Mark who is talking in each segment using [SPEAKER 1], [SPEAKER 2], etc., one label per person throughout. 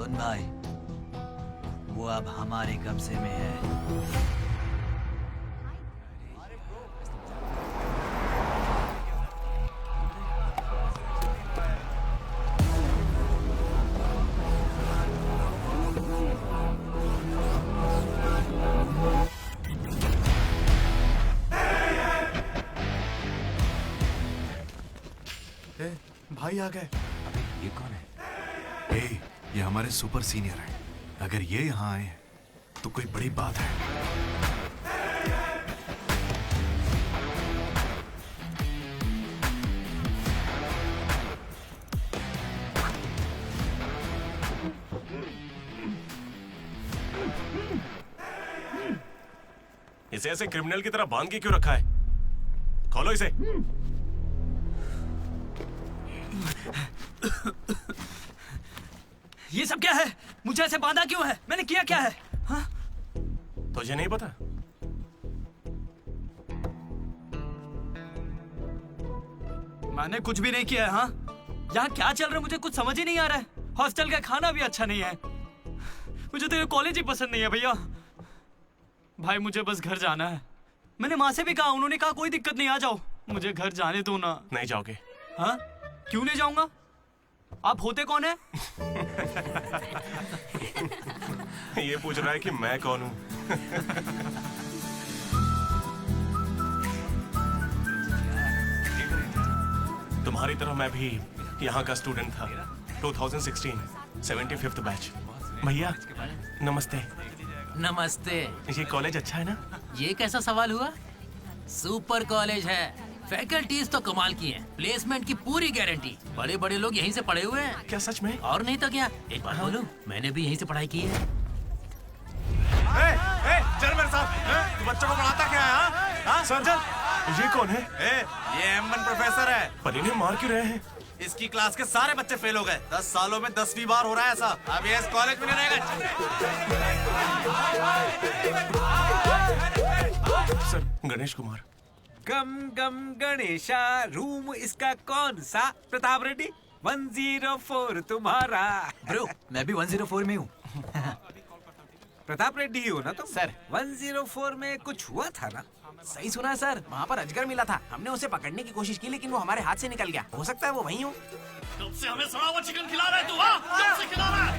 [SPEAKER 1] सुन भाई, वो अब हमारे कब्जे में है।
[SPEAKER 2] भाई आ गए।
[SPEAKER 3] अबे ये कौन है?
[SPEAKER 2] ये हमारे सुपर सीनियर हैं। अगर ये यहाँ आए तो कोई बड़ी बात है।
[SPEAKER 4] इसे ऐसे क्रिमिनल की तरह बांध के क्यों रखा है? खोलो इसे।
[SPEAKER 1] ये सब क्या है? मुझे ऐसे बांधा क्यों है? मैंने किया क्या है? हाँ?
[SPEAKER 4] तुझे नहीं पता?
[SPEAKER 1] मैंने कुछ भी नहीं किया है। हाँ? यहाँ क्या चल रहा है मुझे कुछ समझ ही नहीं आ रहा है। हॉस्टल का खाना भी अच्छा नहीं है। मुझे तो ये कॉलेज ही पसंद नहीं है भैया। भाई मुझे बस घर जाना है। मैंने माँ से भी कहा, उन्होंने कहा कोई दिक्कत नहीं, आ जाओ। मुझे घर जाने दो ना।
[SPEAKER 4] नहीं जाओगे?
[SPEAKER 1] हाँ? क्यों नहीं जाऊंगा? आप होते कौन है?
[SPEAKER 4] ये पूछ रहा है कि मैं कौन हूँ। तुम्हारी तरह मैं भी यहाँ का स्टूडेंट था। 2016 75th बैच। भैया नमस्ते।
[SPEAKER 5] नमस्ते।
[SPEAKER 4] ये कॉलेज अच्छा है ना?
[SPEAKER 5] ये कैसा सवाल हुआ? सुपर कॉलेज है। फैकल्टीज तो कमाल की हैं। प्लेसमेंट की पूरी गारंटी। बड़े बड़े लोग यहीं से पढ़े हुए हैं।
[SPEAKER 4] क्या सच में?
[SPEAKER 5] और नहीं तो क्या। एक बात बोलूं, मैंने भी यहीं से पढ़ाई की है।
[SPEAKER 6] चल मेरे साथ। तू बच्चों को पढ़ाता क्या है? हाँ
[SPEAKER 4] सर ये कौन है?
[SPEAKER 6] ये M1 प्रोफेसर है।
[SPEAKER 4] पर इन्हें मार क्यों रहे हैं?
[SPEAKER 6] इसकी क्लास के सारे बच्चे फेल हो गए। 10 सालों में 10वीं बार हो रहा है ऐसा। अब ये इस कॉलेज में नहीं रहेगा।
[SPEAKER 4] सर गणेश कुमार।
[SPEAKER 7] गम गम गणेशा। रूम इसका कौन सा? प्रताप रेड्डी 104 तुम्हारा।
[SPEAKER 1] ब्रो मैं भी 104 में हूँ।
[SPEAKER 7] प्रताप रेड्डी ही हो ना तुम?
[SPEAKER 1] सर
[SPEAKER 7] 104 में कुछ हुआ था ना?
[SPEAKER 8] सही सुना है सर, वहाँ पर अजगर मिला था। हमने उसे पकड़ने की कोशिश की लेकिन वो हमारे हाथ से निकल गया। हो सकता है वो वहीं हो।
[SPEAKER 9] कब से हमें सड़ा हुआ चिकन खिला रहा है तू? हाँ? कब से खिला रहा है?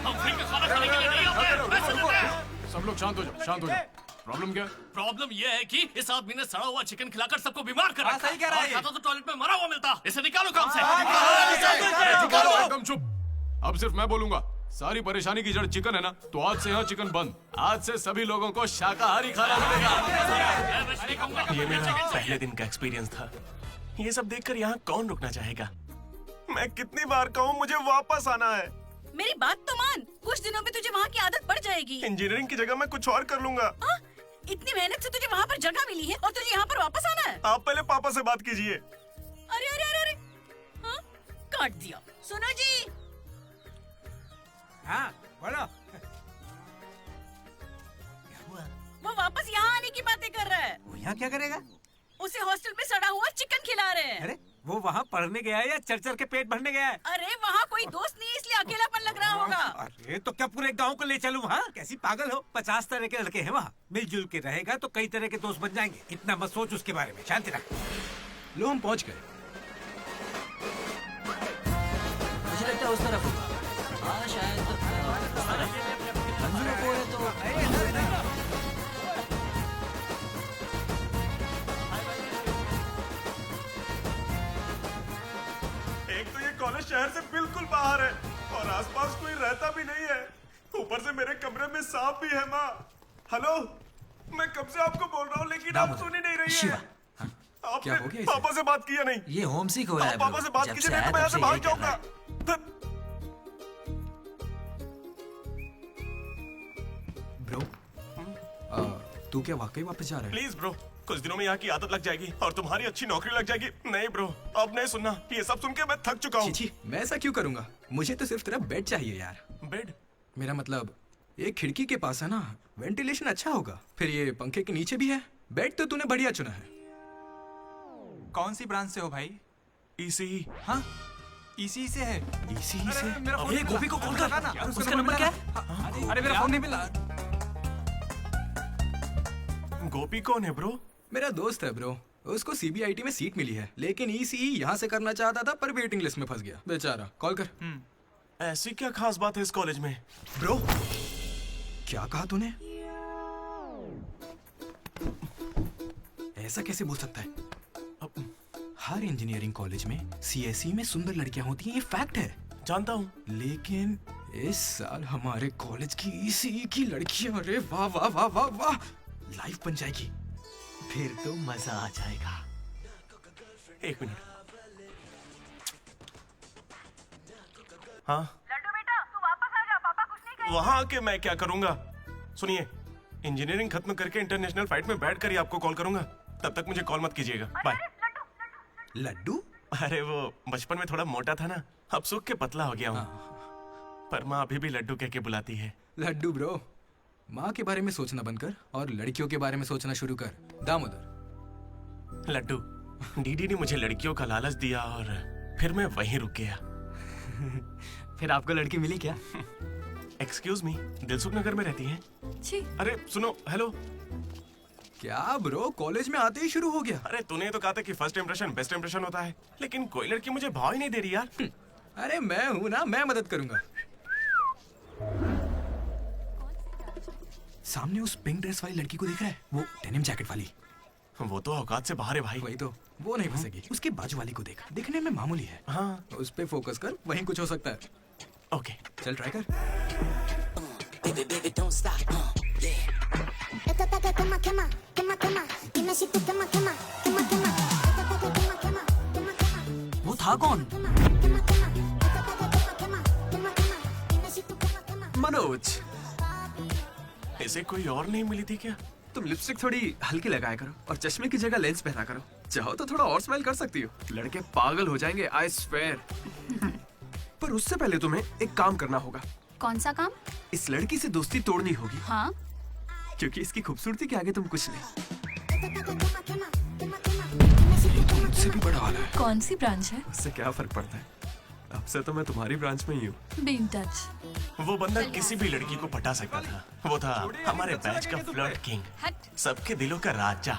[SPEAKER 9] हम फ्री का खाना खाने के लिए नहीं आते। पैसे देते हैं।
[SPEAKER 2] सब लोग शांत हो जाओ, शांत हो जाओ। प्रॉब्लम क्या है?
[SPEAKER 9] प्रॉब्लम ये है कि इस आदमी ने सड़ा हुआ चिकन खिलाकर सबको बीमार कर रखा है।
[SPEAKER 6] सही कह रहा है।
[SPEAKER 9] और खाता तो टॉयलेट में मरा हुआ मिलता। इसे निकालो काम से।
[SPEAKER 2] एकदम चुप। अब सिर्फ मैं बोलूंगा। सारी परेशानी की जड़ चिकन है ना, तो आज से यहाँ चिकन बंद। आज से सभी लोगों को शाकाहारी खाना मिलेगा।
[SPEAKER 4] ये मेरा पहले दिन का एक्सपीरियंस था। ये सब देखकर यहाँ कौन रुकना चाहेगा? मैं कितनी बार कहूँ मुझे वापस आना है।
[SPEAKER 10] मेरी बात तो मान। कुछ दिनों में तुझे वहाँ की आदत पड़ जाएगी।
[SPEAKER 4] इंजीनियरिंग की जगह मैं कुछ और कर लूंगा।
[SPEAKER 10] इतनी मेहनत से तुझे वहाँ पर जगह मिली है और तुझे यहाँ पर वापस आना है?
[SPEAKER 4] आप पहले पापा से बात कीजिए।
[SPEAKER 10] अरे अरे अरे अरे, हाँ? काट दिया। सुनो जी।
[SPEAKER 7] हाँ बोलो।
[SPEAKER 10] वो वापस यहाँ आने की बातें कर रहा है।
[SPEAKER 7] वो यहाँ क्या करेगा?
[SPEAKER 10] उसे हॉस्टल में सड़ा हुआ चिकन खिला रहे हैं।
[SPEAKER 7] अरे वो वहाँ पढ़ने गया है या चर के पेट भरने गया है?
[SPEAKER 10] अरे वहाँ कोई दोस्त नहीं है इसलिए अकेलापन लग रहा होगा।
[SPEAKER 7] अरे तो क्या पूरे गांव को ले चलूं? हाँ कैसी पागल हो? 50 तरह के लड़के हैं वहाँ। मिलजुल के रहेगा तो कई तरह के दोस्त बन जाएंगे। इतना मत सोच उसके बारे में। शांति रख।
[SPEAKER 8] लो हम पहुँच गए।
[SPEAKER 1] मुझे लगता है उस तरफ होगा। हाँ शायद उस तरफ। 104 है तो
[SPEAKER 4] एक तो ये कॉलेज शहर से बिल्कुल बाहर है और आसपास कोई रहता भी नहीं है। ऊपर से मेरे कमरे में सांप भी है। माँ हेलो, मैं कब से आपको बोल रहा हूँ लेकिन आप सुन ही नहीं रही है।
[SPEAKER 8] क्या हो गया इसे?
[SPEAKER 4] पापा से बात किया नहीं?
[SPEAKER 1] ये होम सिक हो रहा है।
[SPEAKER 4] पापा से बात कीजिए नहीं तो मैं यहाँ से भाग जाऊंगा।
[SPEAKER 8] ब्रो तू क्या वाकई वापस जा रहा है?
[SPEAKER 4] प्लीज ब्रो, कुछ दिनों में यहाँ की आदत लग जाएगी और तुम्हारी अच्छी नौकरी लग जाएगी। नहीं ब्रो, अब नहीं सुनना। ये सब सुन के मैं थक चुका हूँ।
[SPEAKER 8] छी, मैं ऐसा क्यों करूंगा? मुझे तो सिर्फ तेरा बेड चाहिए यार।
[SPEAKER 4] बेड?
[SPEAKER 8] मेरा मतलब ये खिड़की के पास है ना, वेंटिलेशन अच्छा होगा। फिर ये पंखे के नीचे भी है। बेड तो तूने बढ़िया चुना है।
[SPEAKER 6] कौन सी ब्रांच से हो भाई?
[SPEAKER 4] ECE।
[SPEAKER 6] हाँ
[SPEAKER 8] इसी से है। इसी से?
[SPEAKER 1] ये गोपी को कॉल कर ना, उसका नंबर क्या है?
[SPEAKER 8] अरे मेरा फोन नहीं मिला।
[SPEAKER 4] गोपी कौन है ब्रो?
[SPEAKER 8] मेरा दोस्त है ब्रो। उसको सीबीआईटी में सीट मिली है, लेकिन ईसीई यहाँ से करना चाहता था पर वेटिंग लिस्ट में फंस गया बेचारा। कॉल कर।
[SPEAKER 4] ऐसी क्या खास बात है इस कॉलेज में?
[SPEAKER 8] ब्रो क्या कहा तूने? ऐसा कैसे बोल सकता है? हर इंजीनियरिंग कॉलेज में सीएसई में सुंदर लड़कियां होती हैं, ये फैक्ट है।
[SPEAKER 4] जानता हूँ,
[SPEAKER 8] लेकिन इस साल हमारे कॉलेज की ईसीई की लड़कियां, अरे वाह वाह वाह वाह वाह, लाइव बन जाएगी।
[SPEAKER 4] फिर तो मजा आ जाएगा। एक मिनट। हाँ
[SPEAKER 10] लड्डू बेटा तू वापस आ जा, पापा कुछ नहीं कहेंगे।
[SPEAKER 4] वहां आके मैं क्या करूंगा? सुनिए, इंजीनियरिंग खत्म करके इंटरनेशनल फ्लाइट में बैठ कर ही आपको कॉल करूंगा। तब तक मुझे कॉल मत कीजिएगा। बाय।
[SPEAKER 8] लड्डू?
[SPEAKER 4] अरे वो बचपन में थोड़ा मोटा था ना, अब सूख के पतला हो गया हूँ। पर माँ अभी भी लड्डू कह के बुलाती है।
[SPEAKER 8] लड्डू ब्रो, माँ के बारे में सोचना बंद कर और लड़कियों के बारे में सोचना शुरू कर। दामोदर।
[SPEAKER 4] लड्डू, डीडी ने मुझे लड़कियों का लालच दिया और फिर मैं वहीं रुक गया।
[SPEAKER 1] फिर आपको लड़की मिली क्या?
[SPEAKER 4] एक्सक्यूज मी, दिलसुख नगर में रहती हैं?
[SPEAKER 10] छी।
[SPEAKER 4] अरे सुनो, हेलो।
[SPEAKER 8] क्या ब्रो, कॉलेज में आते ही शुरू हो गया?
[SPEAKER 4] अरे तूने तो कहा था कि फर्स्ट इंप्रेशन बेस्ट इंप्रेशन होता है, लेकिन कोई लड़की मुझे भाव ही नहीं दे रही यार।
[SPEAKER 8] अरे मैं हूं ना, मैं मदद करूंगा। सामने उस पिंक ड्रेस वाली लड़की को देख रहा है? वो डेनिम जैकेट वाली।
[SPEAKER 4] वो तो औकात से बाहर है भाई।
[SPEAKER 8] वही तो, वो नहीं फंसेगी। उसके बाजू वाली को देख, दिखने में मामूली है।
[SPEAKER 4] हाँ,
[SPEAKER 8] उस पे फोकस कर, वहीं कुछ हो सकता है।
[SPEAKER 4] ओके
[SPEAKER 8] चल ट्राई कर।
[SPEAKER 1] वो था कौन?
[SPEAKER 6] मनोज,
[SPEAKER 4] इसे कोई और नहीं मिली थी क्या?
[SPEAKER 6] तुम लिपस्टिक थोड़ी हल्की लगाया करो और चश्मे की जगह लेंस पहना करो। चाहो तो थोड़ा और स्माइल कर सकती हो, लड़के पागल हो जाएंगे, आई स्वेयर। पर उससे पहले तुम्हें एक काम करना होगा।
[SPEAKER 10] कौन सा काम?
[SPEAKER 6] इस लड़की से दोस्ती तोड़नी होगी,
[SPEAKER 10] हाँ।
[SPEAKER 6] क्योंकि इसकी खूबसूरती के आगे तुम कुछ नहीं।
[SPEAKER 8] ये तो मुझसे भी बड़ा वाला है।
[SPEAKER 10] कौन सी ब्रांच है?
[SPEAKER 6] उससे क्या फर्क पड़ता है, अब से तो मैं तुम्हारी ब्रांच में ही हूँ।
[SPEAKER 10] Be in touch.
[SPEAKER 4] वो बंदा किसी भी लड़की को पटा सकता था। वो था हमारे बैच का फ्लर्ट किंग, सबके दिलों का राजा।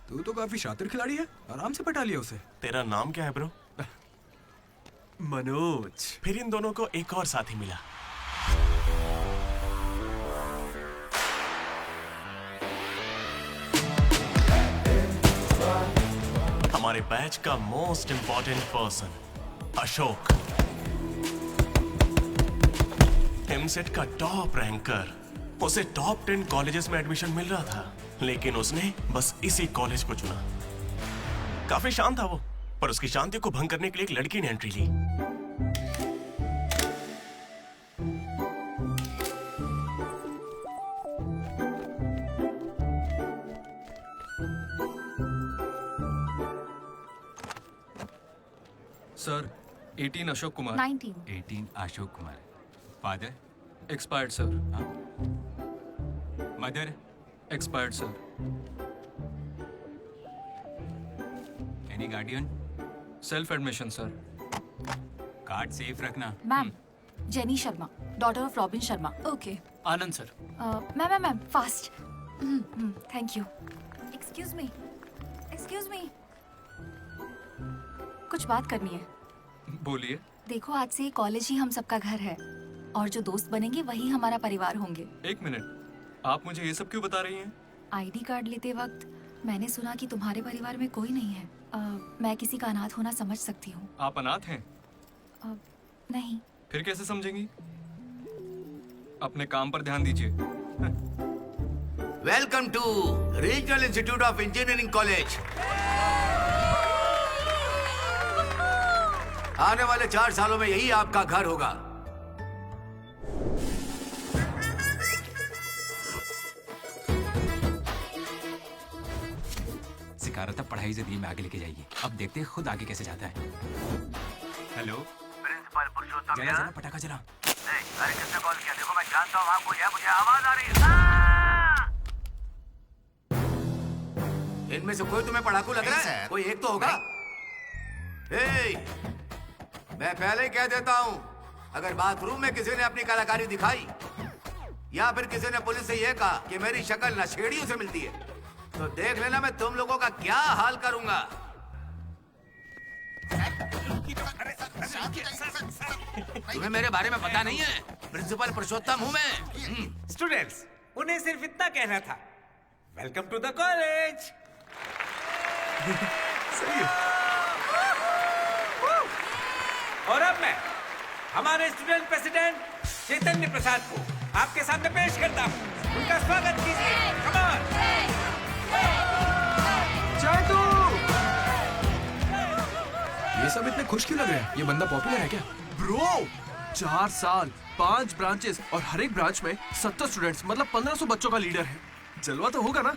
[SPEAKER 8] तू तो काफी शातिर खिलाड़ी है, आराम से पटा लिया उसे।
[SPEAKER 4] तेरा नाम क्या है ब्रो?
[SPEAKER 6] मनोज।
[SPEAKER 4] फिर इन दोनों को एक और साथी मिला। हमारे बैच का most important person Ashok, EAMCET का टॉप रैंकर। उसे टॉप 10 कॉलेजेस में एडमिशन मिल रहा था, लेकिन उसने बस इसी कॉलेज को चुना। काफी शांत था वो, पर उसकी शांति को भंग करने के लिए एक लड़की ने एंट्री ली।
[SPEAKER 8] Sir, 18 Ashok Kumar.
[SPEAKER 10] 19।
[SPEAKER 3] 18 Ashok Kumar. Father?
[SPEAKER 8] Expired sir.
[SPEAKER 3] Mother?
[SPEAKER 8] Expired sir.
[SPEAKER 3] Any guardian?
[SPEAKER 8] Self admission sir.
[SPEAKER 3] Card safe रखना।
[SPEAKER 10] Ma'am, Jenny Sharma, daughter of Robin Sharma. Okay.
[SPEAKER 1] Anand sir.
[SPEAKER 10] Ma'am fast. Thank you. Excuse me, कुछ बात करनी है।
[SPEAKER 8] बोलिए।
[SPEAKER 10] देखो, आज से कॉलेज ही हम सबका घर है और जो दोस्त बनेंगे वही हमारा परिवार होंगे।
[SPEAKER 8] एक मिनट, आप मुझे ये सब क्यों बता रही हैं?
[SPEAKER 10] आईडी कार्ड लेते वक्त मैंने सुना कि तुम्हारे परिवार में कोई नहीं है। मैं किसी का अनाथ होना समझ सकती हूँ।
[SPEAKER 8] आप अनाथ हैं?
[SPEAKER 10] नहीं।
[SPEAKER 8] फिर कैसे समझेंगी? अपने काम पर ध्यान दीजिए।
[SPEAKER 11] Welcome to regional institute of engineering college. आने वाले 4 सालों में यही आपका घर होगा।
[SPEAKER 3] सिखा रहा था पढ़ाई से में आगे लेके जाइए। अब देखते हैं खुद आगे कैसे जाता है। हेलो
[SPEAKER 11] प्रिंसिपल पुरुषोत्तम,
[SPEAKER 3] जला जला पटाखा जला।
[SPEAKER 11] अरे किसने कॉल किया? देखो मैं जानता हूँ आपको, मुझे आवाज आ रही है। इनमें से कोई तुम्हें पढ़ाकू लग रहा है? कोई एक तो होगा। मैं पहले ही कह देता हूँ, अगर बाथरूम में किसी ने अपनी कलाकारी दिखाई या फिर किसी ने पुलिस से यह कहा कि मेरी शक्ल नशेड़ियों से मिलती है, तो देख लेना मैं तुम लोगों का क्या हाल करूंगा। तुम्हें मेरे बारे में पता नहीं है? प्रिंसिपल पुरुषोत्तम हूँ मैं।
[SPEAKER 7] स्टूडेंट्स, उन्हें सिर्फ इतना कहना था, वेलकम टू द कॉलेज।
[SPEAKER 6] सही है।
[SPEAKER 7] और अब मैं हमारे स्टूडेंट प्रेसिडेंट चैतन्य प्रसाद को आपके सामने पेश करता हूँ। उनका स्वागत कीजिए। Come on.
[SPEAKER 8] ये सब इतने खुश क्यों लग रहे हैं? ये बंदा पॉपुलर है क्या?
[SPEAKER 6] ब्रो 4 साल 5 ब्रांचेस और हर एक ब्रांच में 70 स्टूडेंट्स, मतलब 1500 बच्चों का लीडर है। जलवा तो होगा ना?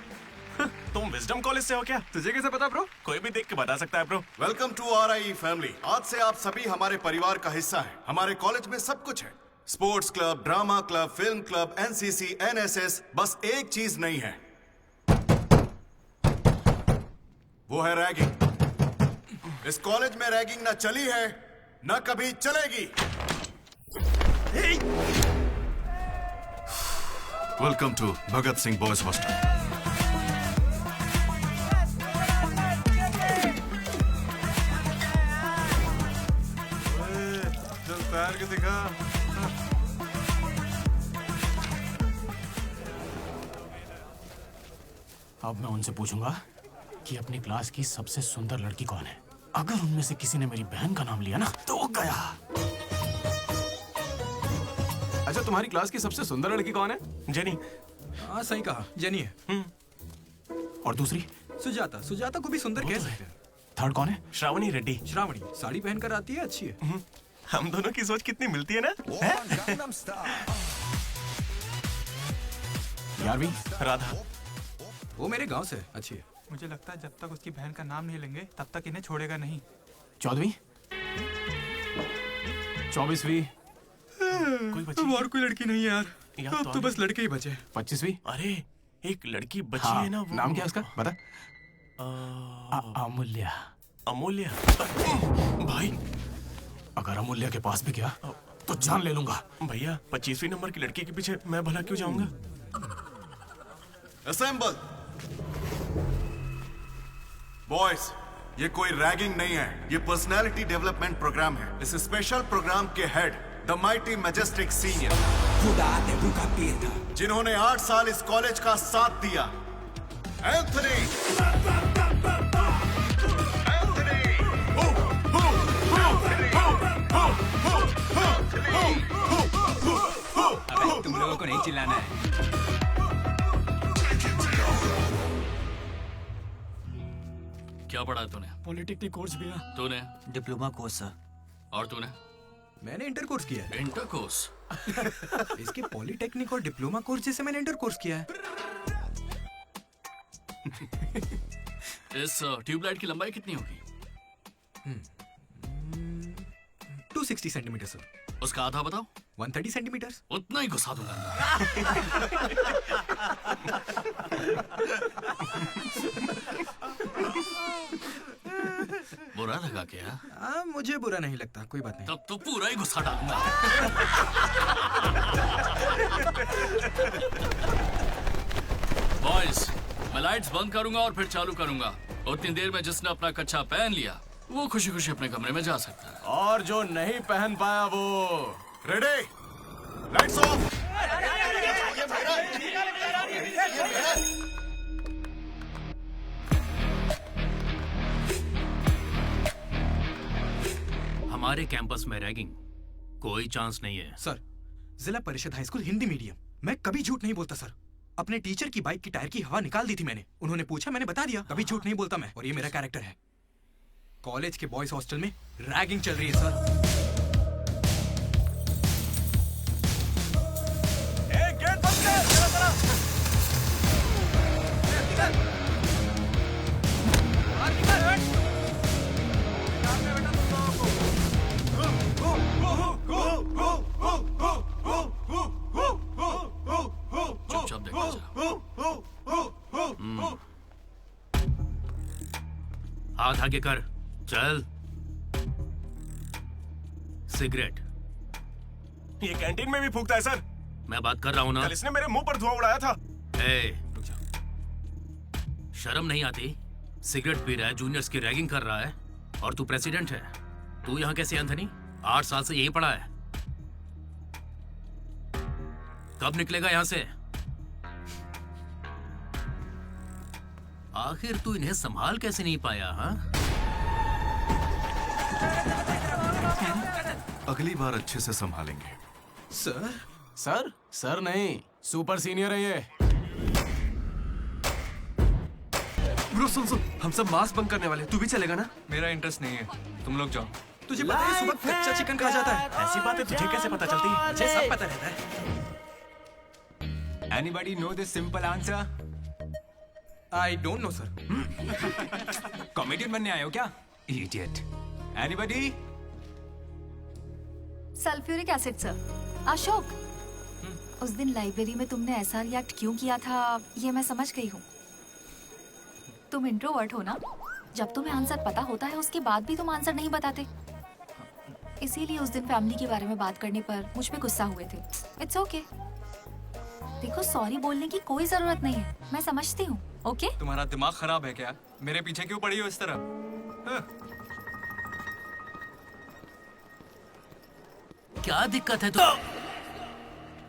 [SPEAKER 4] तुम विजडम कॉलेज से हो क्या?
[SPEAKER 6] तुझे कैसे पता ब्रो?
[SPEAKER 4] कोई भी देख के बता सकता है bro.
[SPEAKER 12] Welcome to RIE family. आज से आप सभी हमारे परिवार का हिस्सा हैं। हमारे कॉलेज में सब कुछ है, sports club, drama club, film club, NCC, NSS। बस एक चीज नहीं है, वो है रैगिंग। इस कॉलेज में रैगिंग ना चली है, ना कभी चलेगी। Welcome to Bhagat Singh boys hostel.
[SPEAKER 4] तैयार के दिखा।
[SPEAKER 9] अब मैं उनसे पूछूंगा कि अपनी क्लास की सबसे सुंदर लड़की कौन है। अगर उनमें से किसी ने मेरी बहन का नाम लिया ना तो वो गया।
[SPEAKER 2] अच्छा, तुम्हारी क्लास की सबसे सुंदर लड़की कौन है?
[SPEAKER 4] जेनी।
[SPEAKER 8] हाँ सही कहा, जेनी है।
[SPEAKER 9] और दूसरी?
[SPEAKER 8] सुजाता। सुजाता को भी सुंदर कह सकते हैं।
[SPEAKER 9] थर्ड कौन है?
[SPEAKER 4] श्रावणी रेड्डी।
[SPEAKER 8] श्रावणी साड़ी पहनकर आती है, अच्छी है।
[SPEAKER 4] हम दोनों की सोच कितनी मिलती है ना?
[SPEAKER 9] 11वीं?
[SPEAKER 4] राधा।
[SPEAKER 8] वो मेरे गांव से अच्छी है।
[SPEAKER 1] मुझे लगता है जब तक उसकी बहन का नाम नहीं लेंगे तब तक इन्हें छोड़ेगा नहीं।
[SPEAKER 9] 14वीं? 24वीं?
[SPEAKER 4] कोई बची?
[SPEAKER 8] और कोई लड़की नहीं है यार, अब तो बस लड़के ही बचे।
[SPEAKER 9] 25वीं?
[SPEAKER 4] अरे एक लड़की बची
[SPEAKER 9] हाँ,
[SPEAKER 4] है ना, वो
[SPEAKER 9] नाम क्या है उसका? बता। अमूल्य।
[SPEAKER 4] अमूल्य। भाई
[SPEAKER 9] अगर अमूल्य के पास भी गया तो जान ले लूंगा।
[SPEAKER 4] भैया 25वीं नंबर की लड़की के पीछे मैं भला क्यों जाऊंगा?
[SPEAKER 12] असेंबल। बॉयज, ये कोई रैगिंग नहीं है, ये पर्सनालिटी डेवलपमेंट प्रोग्राम है। इस स्पेशल प्रोग्राम के head the mighty majestic senior, जिन्होंने 8 साल इस कॉलेज का साथ दिया, एंथनी।
[SPEAKER 3] अबे तुम लोगों को नहीं चिल्लाना है।
[SPEAKER 9] क्या पढ़ा तूने?
[SPEAKER 1] पॉलिटेक्निक कोर्स भी है।
[SPEAKER 9] तूने?
[SPEAKER 5] Diploma course sir.
[SPEAKER 9] और तूने?
[SPEAKER 8] मैंने इंटर कोर्स किया है।
[SPEAKER 9] Inter course?
[SPEAKER 8] इसके पॉलिटेक्निक और डिप्लोमा कोर्स जैसे मैंने इंटर कोर्स किया है।
[SPEAKER 9] इस ट्यूबलाइट की लंबाई कितनी होगी?
[SPEAKER 8] 260 सेंटीमीटर सर।
[SPEAKER 9] उसका आधा बताओ।
[SPEAKER 8] 130 सेंटीमीटर।
[SPEAKER 9] उतना ही घुसा दूंगा। बुरा लगा क्या?
[SPEAKER 8] मुझे बुरा नहीं लगता, कोई बात नहीं।
[SPEAKER 9] तब तो पूरा ही गुस्सा डालूंगा। बॉयज, मैं लाइट्स बंद करूंगा और फिर चालू करूंगा। उतनी देर में जिसने अपना कच्छा पहन लिया वो खुशी खुशी अपने कमरे में जा सकता है।
[SPEAKER 2] और जो नहीं पहन पाया वो
[SPEAKER 12] रेडी, लाइट्स ऑफ।
[SPEAKER 5] हमारे कैंपस में रैगिंग कोई चांस नहीं है
[SPEAKER 8] सर। जिला परिषद हाई स्कूल हिंदी मीडियम, मैं कभी झूठ नहीं बोलता सर। अपने टीचर की बाइक की टायर की हवा निकाल दी थी मैंने। उन्होंने पूछा, मैंने बता दिया। कभी झूठ नहीं बोलता मैं, और ये मेरा कैरेक्टर है। कॉलेज के बॉयज हॉस्टल में रैगिंग चल रही है सर।
[SPEAKER 4] गेट बंद कर, चला चला।
[SPEAKER 9] चुपचाप देखा जा।
[SPEAKER 5] हाथ आगे कर, चल। सिगरेट।
[SPEAKER 4] ये कैंटीन में भी फूकता है सर।
[SPEAKER 5] मैं बात कर रहा हूँ ना।
[SPEAKER 4] कल इसने मेरे मुंह पर धुआं उड़ाया था।
[SPEAKER 5] शर्म नहीं आती? सिगरेट पी रहा है, जूनियर्स की रैगिंग कर रहा है, और तू प्रेसिडेंट है। तू यहाँ कैसे एंथनी? 8 साल से यही पड़ा है। कब निकलेगा यहाँ से? आखिर तू इन्हें संभाल कैसे नहीं पाया? हाँ,
[SPEAKER 12] अगली बार अच्छे से संभालेंगे।
[SPEAKER 6] सर?
[SPEAKER 2] सर? सर नहीं, सुपर सीनियर है ये।
[SPEAKER 6] ब्रो सुन सुन, हम सब मास बंक करने वाले, तू भी चलेगा ना?
[SPEAKER 8] मेरा इंटरेस्ट नहीं है, तुम लोग जाओ।
[SPEAKER 6] तुझे पता है सुबह कच्चा चिकन खा जाता है।
[SPEAKER 4] ऐसी बातें तुझे कैसे पता चलती है?
[SPEAKER 6] मुझे सब पता रहता है।
[SPEAKER 3] Anybody know this simple answer?
[SPEAKER 8] I don't know sir.
[SPEAKER 3] Comedian बनने आए हो क्या? Idiot. Anybody?
[SPEAKER 10] Sulphuric acid sir. Ashok, उस दिन लाइब्रेरी में तुमने ऐसा रिएक्ट क्यों किया था ये मैं समझ गई हूँ। तुम इंट्रोवर्ट हो ना? जब तुम्हें आंसर पता होता है उसके बाद भी तुम आंसर नहीं बताते, इसीलिए उस दिन फैमिली के बारे में बात करने पर मुझ पे गुस्सा हुए थे। It's okay. देखो सॉरी बोलने की कोई जरूरत नहीं है, मैं समझती हूँ। ओके?
[SPEAKER 8] तुम्हारा दिमाग खराब है क्या? मेरे पीछे क्यों पड़ी हो इस तरह?
[SPEAKER 5] क्या दिक्कत है? तो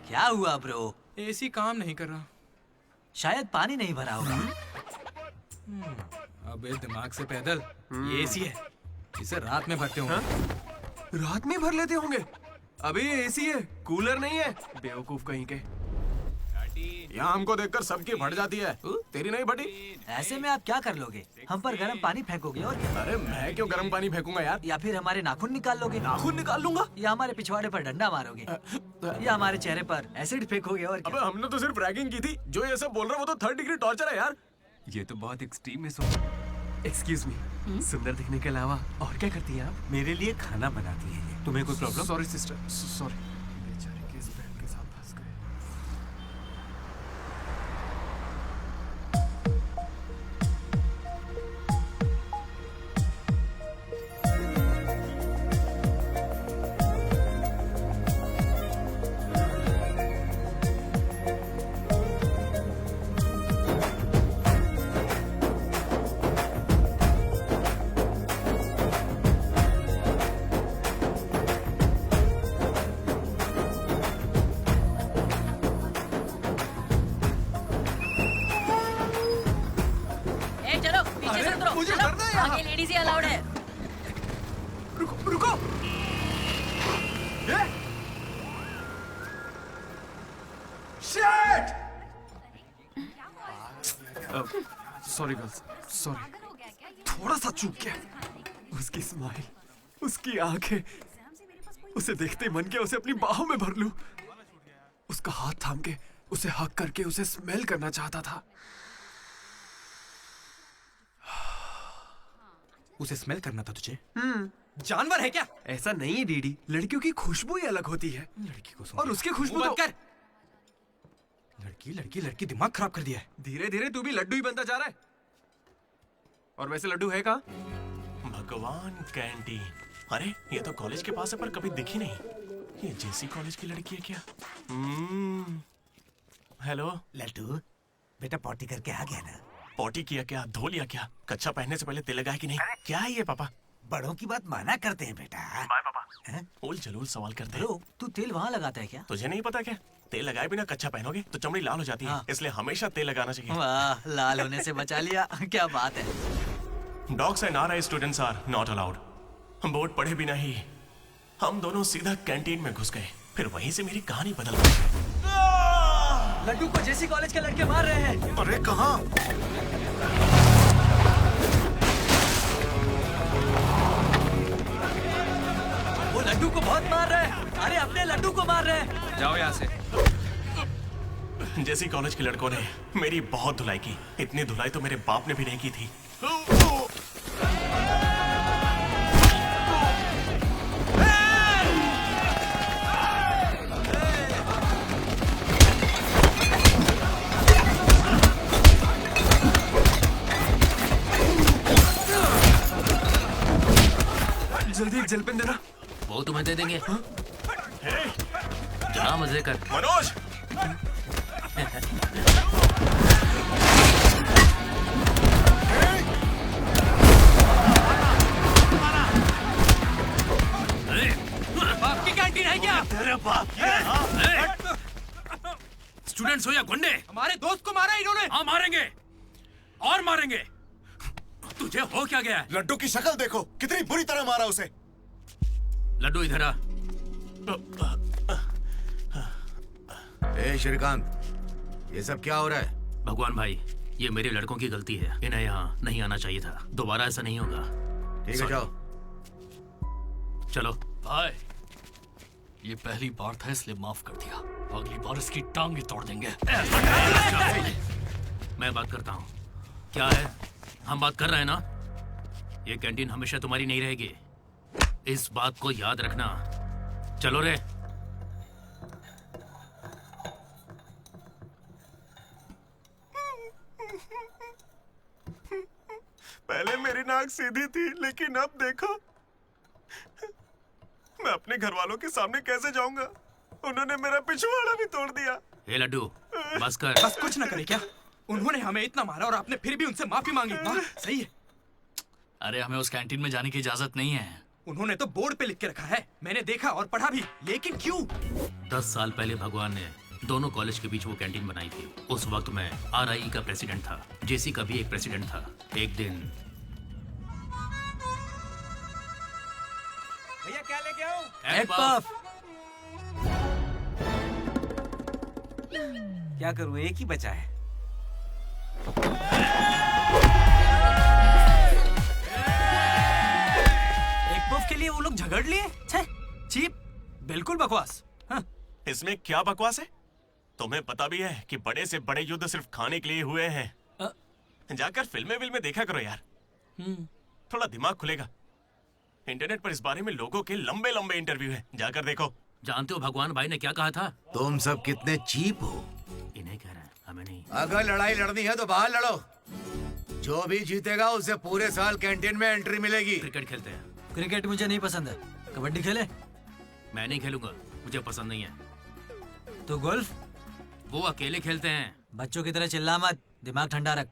[SPEAKER 13] क्या हुआ ब्रो?
[SPEAKER 8] एसी काम नहीं कर रहा।
[SPEAKER 13] शायद पानी नहीं भरा होगा।
[SPEAKER 8] अबे दिमाग से पैदल, ये एसी है, इसे रात में भरते होंगे।
[SPEAKER 6] रात में भर लेते होंगे? अबे ये एसी है, कूलर नहीं है, बेवकूफ कहीं के।
[SPEAKER 2] यहाँ हमको देखकर सबकी फट जाती है, तेरी नहीं फटी?
[SPEAKER 13] ऐसे में आप क्या कर लोगे? हम पर गर्म पानी फेंकोगे और क्या?
[SPEAKER 2] अरे मैं क्यों गर्म पानी फेंकूंगा यार?
[SPEAKER 13] या फिर हमारे नाखून निकाल लोगे?
[SPEAKER 6] नाखून निकाल लूंगा?
[SPEAKER 13] या हमारे पिछवाड़े पर डंडा मारोगे? या हमारे चेहरे पर एसिड फेंकोगे और क्या?
[SPEAKER 2] अबे हमने तो सिर्फ रैगिंग की थी, जो ये सब बोल रहा है वो तो 3rd डिग्री टॉर्चर है यार।
[SPEAKER 3] ये तो बहुत एक्सट्रीम है। सुन,
[SPEAKER 6] एक्सक्यूज मी, सुंदर दिखने के अलावा और क्या करती हैं आप?
[SPEAKER 7] मेरे लिए खाना बनाती है। तुम्हें कोई प्रॉब्लम?
[SPEAKER 6] Sorry sister, sorry. बेचारे किस बहन के साथ फंस गए।
[SPEAKER 10] चलो पीछे से उतरो।
[SPEAKER 6] मुझे
[SPEAKER 10] चलो,
[SPEAKER 6] डरना है यहाँ।
[SPEAKER 10] आगे लेडीज ही अलाउड है।
[SPEAKER 6] रुको रुको। शिट! Sorry girls, sorry. थोड़ा सा चूक गया। उसकी स्माइल, उसकी आंखें, उसे देखते ही मन किया उसे अपनी बाहों में भर लूं। उसका हाथ थाम के उसे हक करके उसे स्मेल करना चाहता था।
[SPEAKER 8] उसे स्मेल करना था तुझे? जानवर है क्या?
[SPEAKER 6] ऐसा नहीं है डीडी, लड़कियों की खुशबू ही अलग होती है।
[SPEAKER 8] लड़की को
[SPEAKER 6] और उसकी खुशबू
[SPEAKER 8] बंद
[SPEAKER 6] तो...
[SPEAKER 8] कर। लड़की दिमाग खराब कर दिया है।
[SPEAKER 6] धीरे धीरे तू भी लड्डू ही बनता जा रहा है। और वैसे लड्डू है कहाँ?
[SPEAKER 4] भगवान, कैंटीन। अरे ये तो कॉलेज के पास है पर कभी दिखी नहीं। ये जेसी कॉलेज की लड़की है क्या? हेलो
[SPEAKER 7] लड्डू, बेटा पॉटी करके आ गया ना?
[SPEAKER 4] पॉटी किया क्या? धो लिया क्या? कच्चा पहनने से पहले तेल लगाया कि नहीं? क्या है ये पापा?
[SPEAKER 7] बड़ों की बात माना करते हैं बेटा।
[SPEAKER 4] बाय पापा। उल जलूल सवाल करते हैं।
[SPEAKER 13] तू तेल वहाँ लगाता है क्या?
[SPEAKER 4] तुझे नहीं पता क्या? तेल लगाए बिना कच्चा पहनोगे तो चमड़ी लाल हो जाती है। इसलिए हमेशा तेल लगाना चाहिए।
[SPEAKER 13] वाह, लाल होने से बचा लिया। क्या बात है।
[SPEAKER 4] Dogs and RI students are not allowed. हम बोर्ड पढ़े बिना ही हम दोनों सीधा कैंटीन में घुस गए। फिर वहीं से मेरी कहानी बदल गई।
[SPEAKER 13] लड्डू को जेसी कॉलेज के लड़के मार रहे हैं।
[SPEAKER 12] अरे कहाँ?
[SPEAKER 13] वो लड्डू को बहुत मार रहे हैं। अरे अपने लड्डू को मार रहे हैं।
[SPEAKER 8] जाओ यहाँ से।
[SPEAKER 4] जेसी कॉलेज के लड़कों ने मेरी बहुत धुलाई की। इतनी धुलाई तो मेरे बाप ने भी नहीं की थी।
[SPEAKER 6] जल्दी एक जलपेन देना।
[SPEAKER 5] वो तुम्हें दे देंगे। जा मजे कर।
[SPEAKER 4] मनोज
[SPEAKER 5] बाप की कैंटीन है क्या?
[SPEAKER 9] तेरे बाप की है, हाँ?
[SPEAKER 5] स्टूडेंट्स हो या गुंडे?
[SPEAKER 8] हमारे दोस्त को मारा इन्होंने।
[SPEAKER 5] हाँ मारेंगे और मारेंगे। तुझे हो क्या गया है?
[SPEAKER 12] लड्डू की शक्ल देखो, कितनी बुरी तरह मारा उसे।
[SPEAKER 5] लड्डू इधर आ।
[SPEAKER 11] ए श्रीकांत, ये सब क्या हो रहा है?
[SPEAKER 5] भगवान भाई, ये मेरे लड़कों की गलती है। इन्हें यहाँ नहीं आना चाहिए था। दोबारा ऐसा नहीं होगा।
[SPEAKER 11] ठीक है, जाओ।
[SPEAKER 5] चलो
[SPEAKER 9] भाई, ये पहली बार था इसलिए माफ कर दिया। अगली बार इसकी टांग ही तोड़ देंगे।
[SPEAKER 5] मैं बात करता हूँ। क्या है? हम बात कर रहे हैं ना? ये कैंटीन हमेशा तुम्हारी नहीं रहेगी, इस बात को याद रखना। चलो रे।
[SPEAKER 4] पहले मेरी नाक सीधी थी, लेकिन अब देखो, मैं अपने घर वालों के सामने कैसे जाऊंगा? उन्होंने मेरा पिछवाड़ा भी तोड़ दिया।
[SPEAKER 5] ए लड्डू, बस कर।
[SPEAKER 8] बस कुछ ना करे क्या? उन्होंने हमें इतना मारा और आपने फिर भी उनसे माफी मांगी। वाह, सही है।
[SPEAKER 9] अरे हमें उस कैंटीन में जाने की इजाजत नहीं है।
[SPEAKER 8] उन्होंने तो बोर्ड पे लिख के रखा है, मैंने देखा और पढ़ा भी, लेकिन क्यों?
[SPEAKER 5] 10 साल पहले भगवान ने दोनों कॉलेज के बीच वो कैंटीन बनाई थी। उस वक्त मैं RIE का प्रेसिडेंट था, JC का भी एक प्रेसिडेंट था। एक दिन
[SPEAKER 7] भैया क्या लेके आऊं?
[SPEAKER 5] Egg puff.
[SPEAKER 7] क्या करूं, एक ही बचा है।
[SPEAKER 1] एक पफ के लिए वो लोग झगड़ लिए? छे, चीप, बिल्कुल बकवास। हाँ।
[SPEAKER 4] इसमें क्या बकवास है? तुम्हें पता भी है कि बड़े से बड़े युद्ध सिर्फ खाने के लिए हुए हैं। जाकर फिल्में देखा करो यार, थोड़ा दिमाग खुलेगा। इंटरनेट पर इस बारे में लोगों के लंबे लंबे इंटरव्यू हैं, जाकर देखो।
[SPEAKER 5] जानते हो भगवान भाई ने क्या कहा था?
[SPEAKER 11] तुम सब कितने चीप हो।
[SPEAKER 5] इन्हें कह रहे हैं, हमें नहीं।
[SPEAKER 11] अगर लड़ाई लड़नी है तो बाहर लड़ो। जो भी जीतेगा उसे पूरे साल कैंटीन में एंट्री मिलेगी।
[SPEAKER 5] क्रिकेट खेलते हैं।
[SPEAKER 13] क्रिकेट मुझे नहीं पसंद है। कबड्डी खेले?
[SPEAKER 5] मैं नहीं खेलूंगा, मुझे पसंद नहीं है।
[SPEAKER 13] तो गोल्फ?
[SPEAKER 5] वो अकेले खेलते हैं।
[SPEAKER 13] बच्चों की तरह चिल्ला मत, दिमाग ठंडा रख।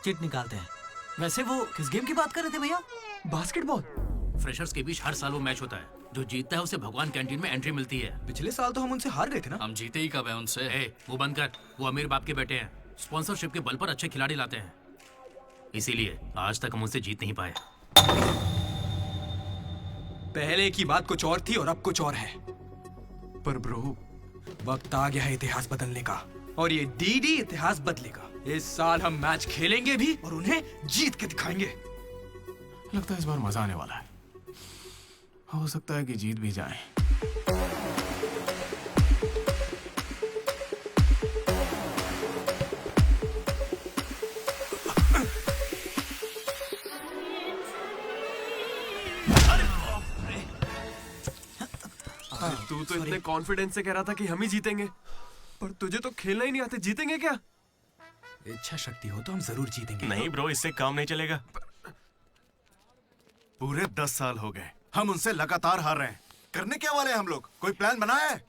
[SPEAKER 13] चिट निकालते हैं।
[SPEAKER 1] वैसे वो किस गेम की बात कर रहे थे भैया?
[SPEAKER 8] बास्केटबॉल।
[SPEAKER 5] फ्रेशर्स के बीच हर साल वो मैच होता है। जो जीतता है उसे भगवान कैंटीन में एंट्री मिलती है।
[SPEAKER 8] पिछले साल तो हम उनसे हार गए थे ना।
[SPEAKER 9] हम जीते ही कब है उनसे?
[SPEAKER 5] वो बंद कर। वो अमीर बाप के बेटे हैं, स्पॉन्सरशिप के बल पर अच्छे खिलाड़ी लाते हैं, इसीलिए आज तक हम उनसे जीत नहीं पाए।
[SPEAKER 8] पहले की बात कुछ और थी और अब कुछ और है। पर ब्रो, वक्त आ गया है इतिहास बदलने का, और ये डीडी इतिहास बदलेगा। इस साल हम मैच खेलेंगे भी और उन्हें जीत के दिखाएंगे।
[SPEAKER 2] लगता है इस बार मजा आने वाला है। हो सकता है कि जीत भी जाए।
[SPEAKER 6] तू तो इतने कॉन्फिडेंस से कह रहा था कि हम ही जीतेंगे, पर तुझे तो खेलना ही नहीं आते। जीतेंगे क्या?
[SPEAKER 8] इच्छा शक्ति हो तो हम जरूर जीतेंगे।
[SPEAKER 4] नहीं ब्रो, इससे काम नहीं चलेगा।
[SPEAKER 12] पूरे 10 साल हो गए हम उनसे लगातार हार रहे हैं। करने क्या वाले हैं हम लोग? कोई प्लान बनाया है?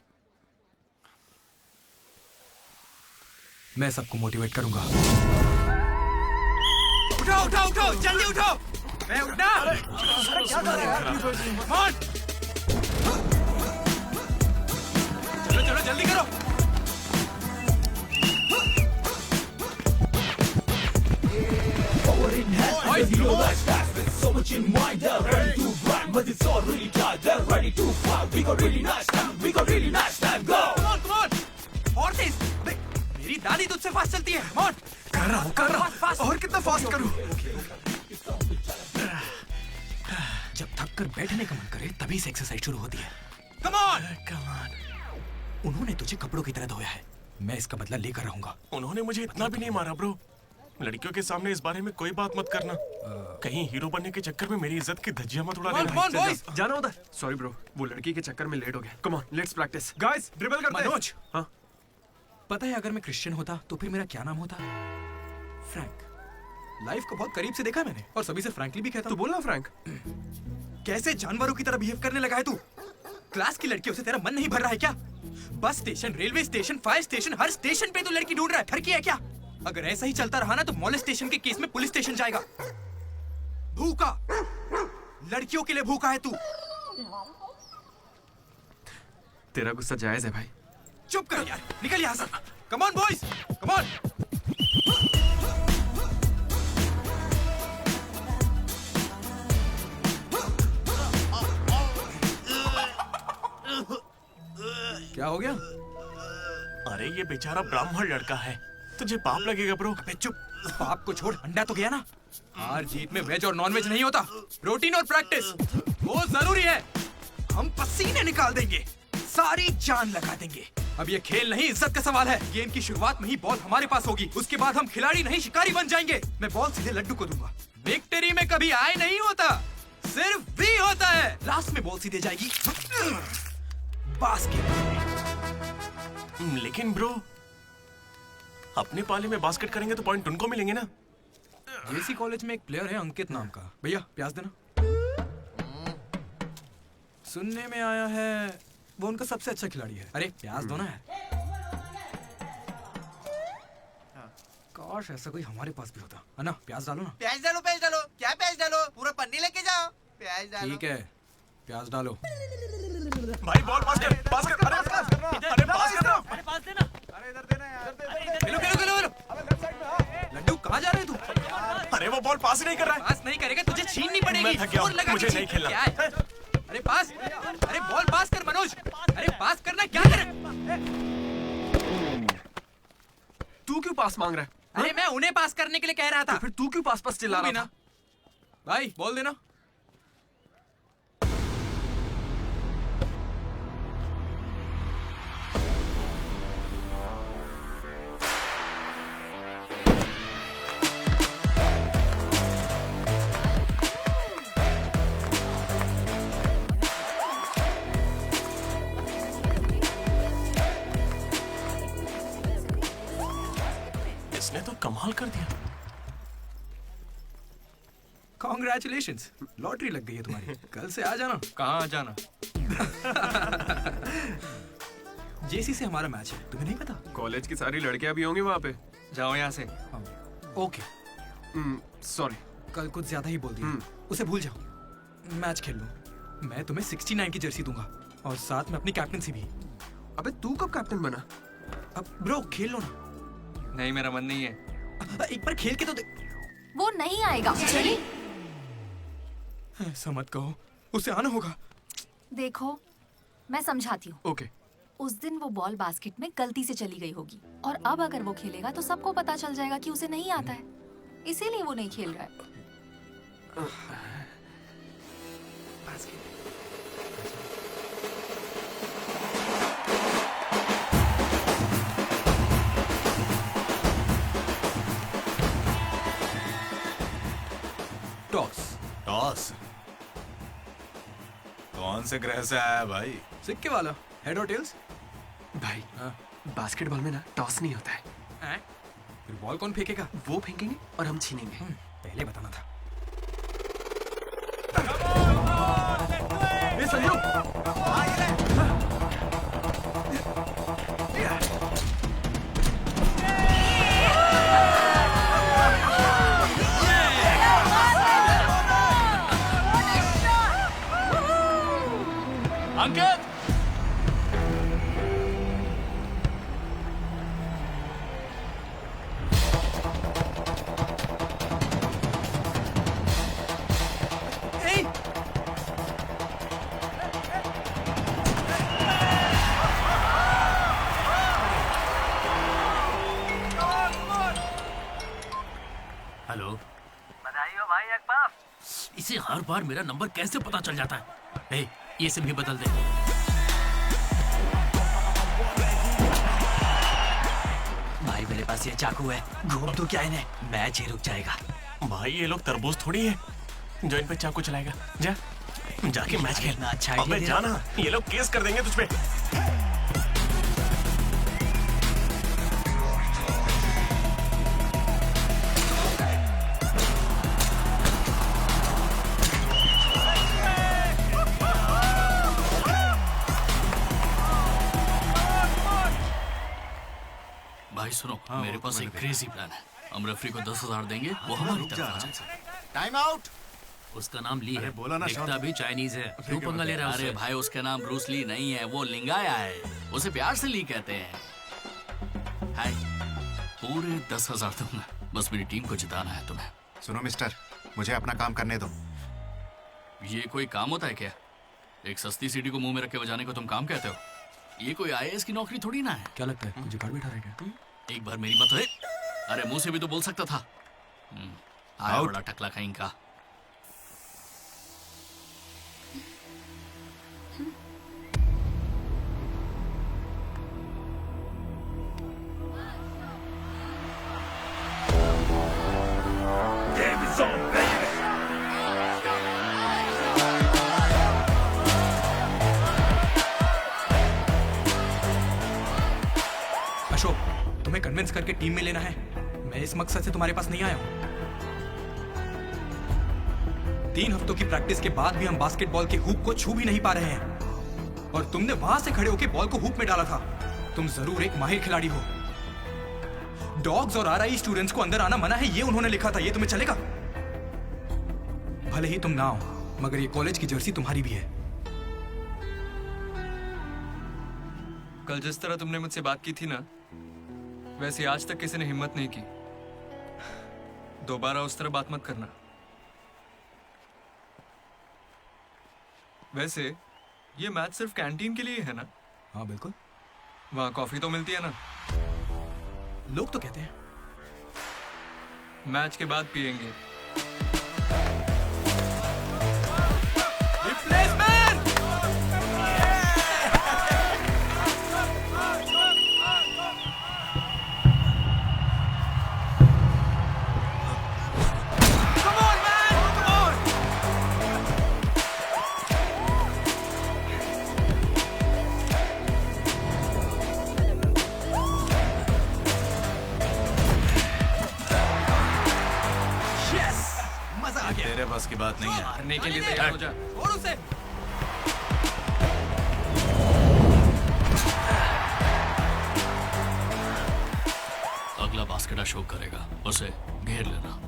[SPEAKER 8] मैं सबको मोटिवेट करूंगा।
[SPEAKER 7] उठो उठो उठो, जल्दी उठो। मैं उठना।
[SPEAKER 6] क्या कर रहे हैं यार?
[SPEAKER 8] चलो चलो जल्दी करो। मेरी दादी तुझसे फास्ट चलती है।
[SPEAKER 6] कर रहा हूँ। और कितना फास्ट करूँ?
[SPEAKER 8] जब थक कर बैठने का मन करे तभी से एक्सरसाइज शुरू होती है।
[SPEAKER 4] Come on.
[SPEAKER 8] उन्होंने तुझे कपड़ों की तरह धोया है, मैं इसका बदला लेकर रहूंगा।
[SPEAKER 4] उन्होंने मुझे इतना भी नहीं मारा ब्रो। लड़कियों के सामने इस बारे में कोई बात मत करना। कहीं हीरो बनने के चक्कर में मेरी इज्जत की धज्जियां मत उड़ा देना।
[SPEAKER 6] जाना होता है। सॉरी ब्रो, वो लड़की के चक्कर में लेट हो गया। Come on, let's practice. Guys, dribble करते हैं।
[SPEAKER 8] मनोज,
[SPEAKER 6] हाँ?
[SPEAKER 8] पता है अगर मैं क्रिश्चियन होता तो फिर मेरा क्या नाम होता? फ्रैंक। लाइफ को बहुत करीब से देखा मैंने और सभी से फ्रैंकली भी कहता।
[SPEAKER 6] तू बोलना फ्रैंक।
[SPEAKER 8] कैसे जानवरों की तरह बिहेव करने लगा है तू? क्लास की लड़कियों से तेरा मन नहीं भर रहा है क्या? Bus station, railway station, fire station, हर स्टेशन पे तू लड़की ढूंढ रहा है। ठरकी है क्या? अगर ऐसा ही चलता रहा ना तो मोलेस्टेशन के केस में पुलिस स्टेशन जाएगा। भूखा, लड़कियों के लिए भूखा है तू।
[SPEAKER 6] तेरा गुस्सा जायज है भाई।
[SPEAKER 8] चुप कर यार, निकल यहाँ से। Come on boys, come on. क्या हो गया?
[SPEAKER 4] अरे ये बेचारा ब्राह्मण लड़का है, तुझे पाप लगेगा ब्रो।
[SPEAKER 8] अबे चुप, पाप को छोड़, अंडा तो गया ना। हार जीत में वेज और नॉन वेज नहीं होता, प्रोटीन और प्रैक्टिस वो जरूरी है। हम पसीने निकाल देंगे, सारी जान लगा देंगे। अब ये खेल नहीं, इज्जत का सवाल है। गेम की शुरुआत में ही बॉल हमारे पास होगी, उसके बाद हम खिलाड़ी नहीं शिकारी बन जाएंगे। मैं बॉल सीधे लड्डू को दूंगा। विक्ट्री में कभी आए नहीं होता, सिर्फ भी होता है। लास्ट में बॉल सीधे जाएगी बास्केट।
[SPEAKER 4] लेकिन ब्रो, अपने पाले में बास्केट करेंगे तो पॉइंट उनको मिलेंगे ना।
[SPEAKER 8] जेसी कॉलेज में एक प्लेयर है अंकित नाम का। भैया प्याज देना। सुनने में आया है वो उनका सबसे अच्छा खिलाड़ी है। अरे प्याज दो ना यार। काश ऐसा कोई हमारे पास भी होता है ना। प्याज डालो ना।
[SPEAKER 14] प्याज डालो, प्याज डालो। क्या प्याज डालो? पूरा पन्नी लेके जाओ। प्याज डालो।
[SPEAKER 8] ठीक है, प्याज डालो।
[SPEAKER 4] भाई बॉल पास कर, पास कर। अरे पास कर, अरे पास कर,
[SPEAKER 1] अरे पास देना।
[SPEAKER 14] अरे इधर देना यार।
[SPEAKER 8] खेलो खेलो खेलो खेलो। लड्डू कहाँ जा रहे हैं तू?
[SPEAKER 4] अरे वो बॉल पास ही नहीं कर रहा है।
[SPEAKER 8] पास नहीं करेगा तुझे छीननी पड़ेगी।
[SPEAKER 4] मैं थक गया हूं,
[SPEAKER 8] जोर लगा के
[SPEAKER 4] मुझे नहीं खेलना।
[SPEAKER 8] क्या है? अरे पास, अरे बॉल पास कर मनोज। अरे पास करना, क्या करे?
[SPEAKER 6] तू क्यों पास मांग रहा है?
[SPEAKER 8] अरे मैं उन्हें पास करने के लिए कह रहा था।
[SPEAKER 6] तो फिर तू क्यों पास पास चिल्ला रहा था?
[SPEAKER 8] भाई बॉल देना।
[SPEAKER 4] इसने तो कमाल कर दिया।
[SPEAKER 8] कॉन्ग्रेचुलेशंस, लॉटरी लग गई है तुम्हारी। कल से आ जाना।
[SPEAKER 6] कहाँ आ जाना?
[SPEAKER 8] जेसी से हमारा मैच है, तुम्हें नहीं पता?
[SPEAKER 6] कॉलेज की सारी लड़कियां भी होंगी वहाँ पे। जाओ यहाँ से।
[SPEAKER 8] ओके
[SPEAKER 6] सॉरी,
[SPEAKER 8] कल कुछ ज्यादा ही बोल दिया। उसे भूल जाओ, मैच खेल लो। मैं तुम्हें 69 की जर्सी दूंगा और साथ में अपनी कैप्टनसी भी।
[SPEAKER 6] अबे तू कब कैप्टन बना?
[SPEAKER 8] अब ब्रो खेल लो ना।
[SPEAKER 6] नहीं, मेरा मन नहीं है।
[SPEAKER 8] एक बार खेल के तो
[SPEAKER 10] वो नहीं आएगा। चलिए।
[SPEAKER 8] ऐसा मत कहो, उसे आना होगा।
[SPEAKER 10] देखो मैं समझाती हूँ।
[SPEAKER 6] ओके।
[SPEAKER 10] उस दिन वो बॉल बास्केट में गलती से चली गई होगी और अब अगर वो खेलेगा तो सबको पता चल जाएगा कि उसे नहीं आता है, इसीलिए वो नहीं खेल रहा है।
[SPEAKER 8] टॉस।
[SPEAKER 12] टॉस? कौन से ग्रह से आया भाई?
[SPEAKER 8] सिक्के वाला, हेड और टेल्स।
[SPEAKER 6] भाई बास्केटबॉल में ना टॉस नहीं होता है।
[SPEAKER 8] फिर बॉल कौन फेंकेगा?
[SPEAKER 6] वो फेंकेंगे और हम छीनेंगे।
[SPEAKER 8] पहले बताना था।
[SPEAKER 6] ये संजू,
[SPEAKER 9] अंकित,
[SPEAKER 5] हेलो,
[SPEAKER 14] बधाई हो भाई अकबर।
[SPEAKER 5] इसे हर बार मेरा नंबर कैसे पता चल जाता है? ए, ये सिम भी बदल दे।
[SPEAKER 13] भाई मेरे पास ये चाकू है, घूम तो क्या इन्हें, मैच ही रुक जाएगा।
[SPEAKER 4] भाई ये लोग तरबूज थोड़ी है जो इन पे चाकू चलाएगा। जा जाके मैच खेलना।
[SPEAKER 13] अच्छा
[SPEAKER 4] अबे जाना, ये लोग केस कर देंगे तुझ पे।
[SPEAKER 9] सुनो मेरे पास एक क्रेजी प्लान है। हम रेफरी को 10,000 देंगे, वो हमारी तरफ आ जाएगा।
[SPEAKER 12] Time out.
[SPEAKER 9] उसका नाम ली है,
[SPEAKER 12] बोला ना
[SPEAKER 9] दिखता भी चाइनीज है। क्यों पंगा ले रहा है? अरे भाई उसका नाम ब्रूस ली नहीं है, वो लिंगाया है। उसे प्यार से ली कहते हैं। हाय, पूरे 10,000 दूंगा, बस मेरी टीम को जिताना है तुम्हें।
[SPEAKER 12] सुनो मिस्टर, मुझे अपना काम करने दो।
[SPEAKER 9] ये कोई काम होता है क्या? एक सस्ती सीडी को मुंह में रख के बजाने को तुम काम कहते हो? ये कोई आईएएस की नौकरी थोड़ी ना है।
[SPEAKER 8] क्या लगता है मुझे कार्ड बैठा रहेगा?
[SPEAKER 9] एक बार मेरी बात है। अरे मुंह से भी तो बोल सकता था। आया बड़ा टकला कहीं का।
[SPEAKER 8] अशोक, तुम्हें कन्विंस करके टीम में लेना है। मैं इस मकसद से तुम्हारे पास नहीं आया हूं। 3 हफ्तों की प्रैक्टिस के बाद भी हम बास्केटबॉल के हुप को छू भी नहीं पा रहे हैं, और तुमने वहां से खड़े होकर बॉल को हुप में डाला था। तुम जरूर एक माहिर खिलाड़ी हो। डॉग्स और आरआई स्टूडेंट्स को अंदर आना मना है, ये उन्होंने लिखा था। ये तुम्हें चलेगा? भले ही तुम ना हो, मगर ये कॉलेज की जर्सी तुम्हारी भी है।
[SPEAKER 6] कल जिस तरह तुमने मुझसे बात की थी ना, वैसे आज तक किसी ने हिम्मत नहीं की। दोबारा उस तरह बात मत करना। वैसे ये मैच सिर्फ कैंटीन के लिए है ना?
[SPEAKER 8] हाँ बिल्कुल।
[SPEAKER 6] वहाँ कॉफी तो मिलती है ना?
[SPEAKER 8] लोग तो कहते हैं।
[SPEAKER 6] मैच के बाद पियेंगे।
[SPEAKER 2] तेरे बस की बात नहीं है।
[SPEAKER 6] करने के लिए तैयार हो जा।
[SPEAKER 13] और उसे
[SPEAKER 9] अगला बास्केट अशोक करेगा, उसे घेर लेना।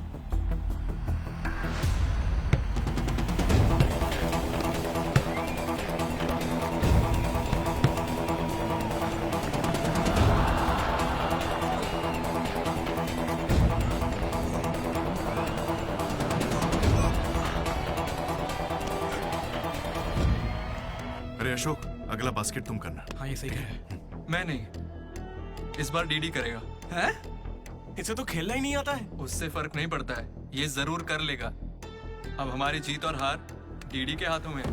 [SPEAKER 12] अरे अशोक, अगला बास्केट तुम करना।
[SPEAKER 8] हाँ ये सही कह रहे हैं।
[SPEAKER 6] मैं नहीं, इस बार डीडी करेगा।
[SPEAKER 4] हैं? इसे तो खेलना ही नहीं आता है।
[SPEAKER 6] उससे फर्क नहीं पड़ता है, ये जरूर कर लेगा। अब हमारी जीत और हार डीडी के हाथों में है।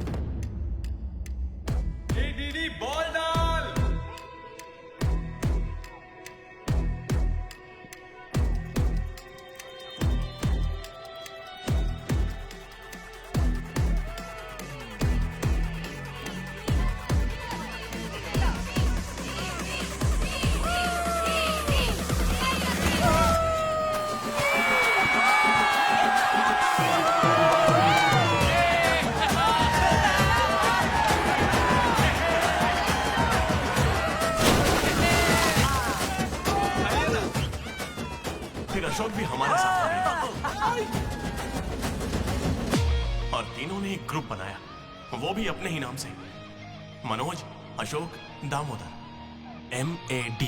[SPEAKER 6] डीडी बॉल डाल।
[SPEAKER 4] फिर अशोक भी हमारे साथ आ गया। और तीनों ने एक ग्रुप बनाया, वो भी अपने ही नाम से। मनोज, अशोक, दामोदर। MAD,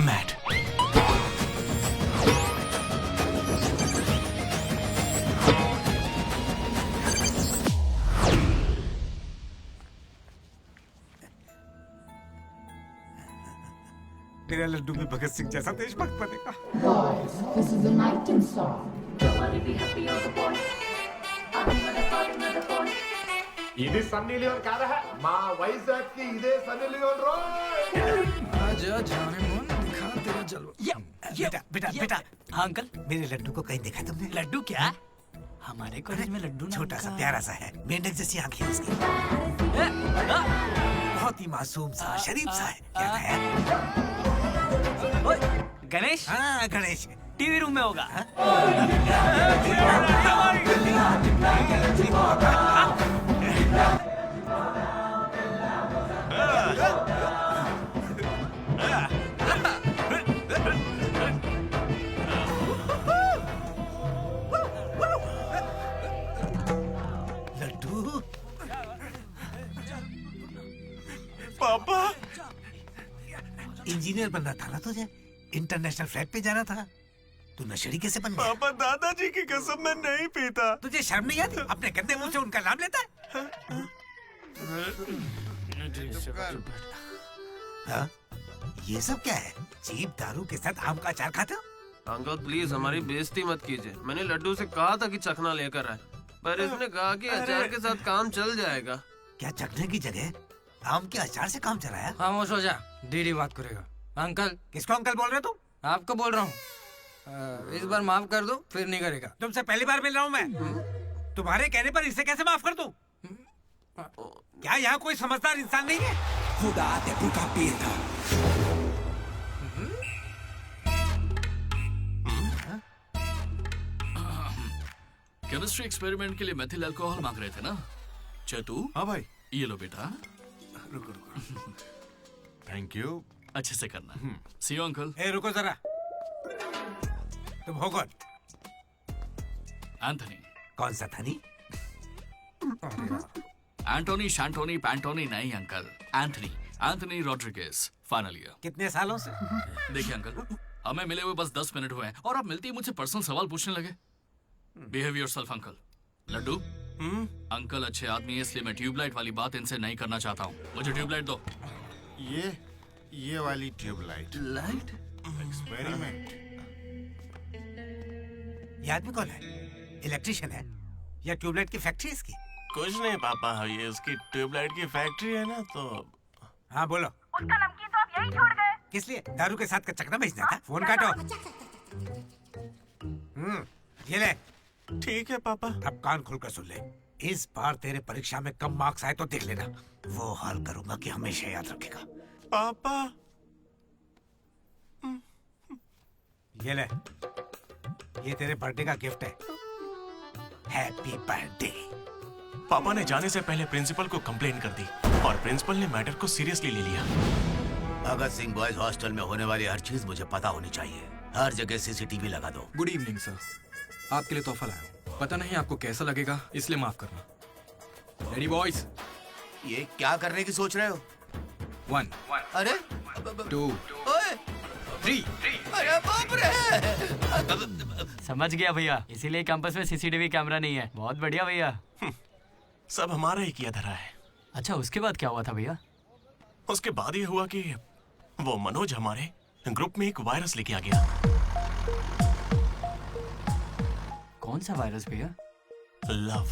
[SPEAKER 4] मैट।
[SPEAKER 7] मेरा लड्डू में भगत सिंह जैसा देशभक्त बनेगा।
[SPEAKER 15] Boys, this is the night and song. Nobody be happy on the boy.
[SPEAKER 16] ఇది సన్నీ లియోన్ కాదా మా వైజాగ్ కి ఇదే సన్నీ లియోన్
[SPEAKER 8] आजा जाने मन दिखा तेरा जलवा।
[SPEAKER 7] बेटा
[SPEAKER 1] हाँ अंकल,
[SPEAKER 7] मेरे लड्डू को कहीं देखा तुमने?
[SPEAKER 1] लड्डू क्या? हमारे कॉलेज में लड्डू नाम
[SPEAKER 7] छोटा सा
[SPEAKER 1] का-
[SPEAKER 7] प्यारा सा है, मेंढक जैसी आंखें उसकी। बहुत ही मासूम सा, शरीफ सा है। क्या है?
[SPEAKER 1] गणेश?
[SPEAKER 7] हाँ गणेश।
[SPEAKER 1] टीवी रूम में होगा।
[SPEAKER 4] पापा
[SPEAKER 7] इंजीनियर बनना था ना तुझे, इंटरनेशनल फ्लाइट पे जाना था, तू नशेड़ी कैसे बन गया?
[SPEAKER 4] पापा दादाजी की कसम मैं नहीं पीता।
[SPEAKER 7] तुझे शर्म नहीं आती? अपने गंदे मुंह से उनका नाम लेता है? हाँ? ये सब क्या है? चीप दारू के साथ आम का अचार खाते हो?
[SPEAKER 17] अंकल प्लीज हमारी बेइज्जती मत कीजिए। मैंने लड्डू से कहा था कि चखना लेकर आए, पर इसने कहा कि अचार के साथ काम चल जाएगा।
[SPEAKER 7] क्या चखने की जगह आम के अचार से काम चलाया?
[SPEAKER 8] खामोश हो जा, डीडी बात करेगा। अंकल।
[SPEAKER 7] किसको अंकल बोल रहे हो तुम?
[SPEAKER 8] आपको बोल रहा हूँ। इस बार माफ कर दो, फिर नहीं करेगा।
[SPEAKER 7] तुमसे पहली बार मिल रहा हूँ मैं। तुम्हारे कहने पर इसे कैसे माफ कर दूं? क्या यहाँ कोई समझदार इंसान नहीं है? खुदा ते भूखा पीता।
[SPEAKER 9] केमिस्ट्री एक्सपेरिमेंट के लिए मेथिल अल्कोहल मांग रहे थे ना चतु?
[SPEAKER 12] हाँ भाई।
[SPEAKER 9] ये लो बेटा।
[SPEAKER 12] रुको थैंक यू।
[SPEAKER 9] अच्छे से करना। सी यू अंकल।
[SPEAKER 7] ए रुको जरा, तुम हो कौन?
[SPEAKER 9] एंथनी।
[SPEAKER 7] कौन सा थनी?
[SPEAKER 9] एंटोनी शैंटोनी पैंटोनी नहीं uncle, Anthony Anthony Rodriguez, final year.
[SPEAKER 7] कितने सालों से?
[SPEAKER 9] देखिए अंकल, हमें मिले हुए बस 10 मिनट हुए हैं और आप मिलते ही मुझसे पर्सनल सवाल पूछने लगे। Behave yourself uncle. Laddu, uncle अच्छे आदमी है इसलिए मैं ट्यूबलाइट वाली बात इनसे नहीं करना चाहता हूँ। मुझे ट्यूबलाइट दो।
[SPEAKER 12] ये वाली ट्यूबलाइट।
[SPEAKER 9] लाइट?
[SPEAKER 12] एक्सपेरिमेंट।
[SPEAKER 7] ये आदमी कौन है? इलेक्ट्रिशियन है या ट्यूबलाइट की फैक्ट्री है इसकी?
[SPEAKER 4] कुछ नहीं पापा, ये उसकी ट्यूबलाइट की फैक्ट्री है ना तो।
[SPEAKER 7] हाँ बोलो। उसका नमकीन तो आप यही छोड़ गए। किस लिए? दारू के साथ का चकना बेचना था? फोन काटो। ये ले।
[SPEAKER 4] ठीक है पापा।
[SPEAKER 7] अब कान खोलकर सुन ले। इस बार तेरे परीक्षा में कम मार्क्स आए तो देख लेना, वो हाल करूंगा कि हमेशा याद रखेगा।
[SPEAKER 4] पापा
[SPEAKER 7] ये ले, ये तेरे बर्थडे का गिफ्ट है। Happy birthday.
[SPEAKER 4] पापा ने जाने से पहले प्रिंसिपल को कंप्लेन कर दी और प्रिंसिपल ने मैटर को सीरियसली ले लिया।
[SPEAKER 11] भगत सिंह बॉयज हॉस्टल में होने वाली हर चीज मुझे पता होनी चाहिए। हर जगह सीसीटीवी लगा दो।
[SPEAKER 8] गुड इवनिंग सर, आपके लिए तोहफा लाया हूं। पता नहीं आपको कैसा लगेगा, इसलिए माफ करना। Ready boys?
[SPEAKER 11] ये क्या करने की सोच रहे हो?
[SPEAKER 8] 1
[SPEAKER 11] अरे
[SPEAKER 8] 2 3।
[SPEAKER 11] अरे बाप रे!
[SPEAKER 1] समझ गया भैया, इसीलिए कैंपस में सीसीटीवी कैमरा नहीं है। बहुत बढ़िया भैया।
[SPEAKER 4] सब हमारा ही किया धरा है।
[SPEAKER 1] अच्छा, उसके बाद क्या हुआ था भैया?
[SPEAKER 4] उसके बाद ये हुआ कि वो मनोज हमारे ग्रुप में एक वायरस लेके आ गया।
[SPEAKER 1] कौन सा वायरस भैया?
[SPEAKER 4] लव।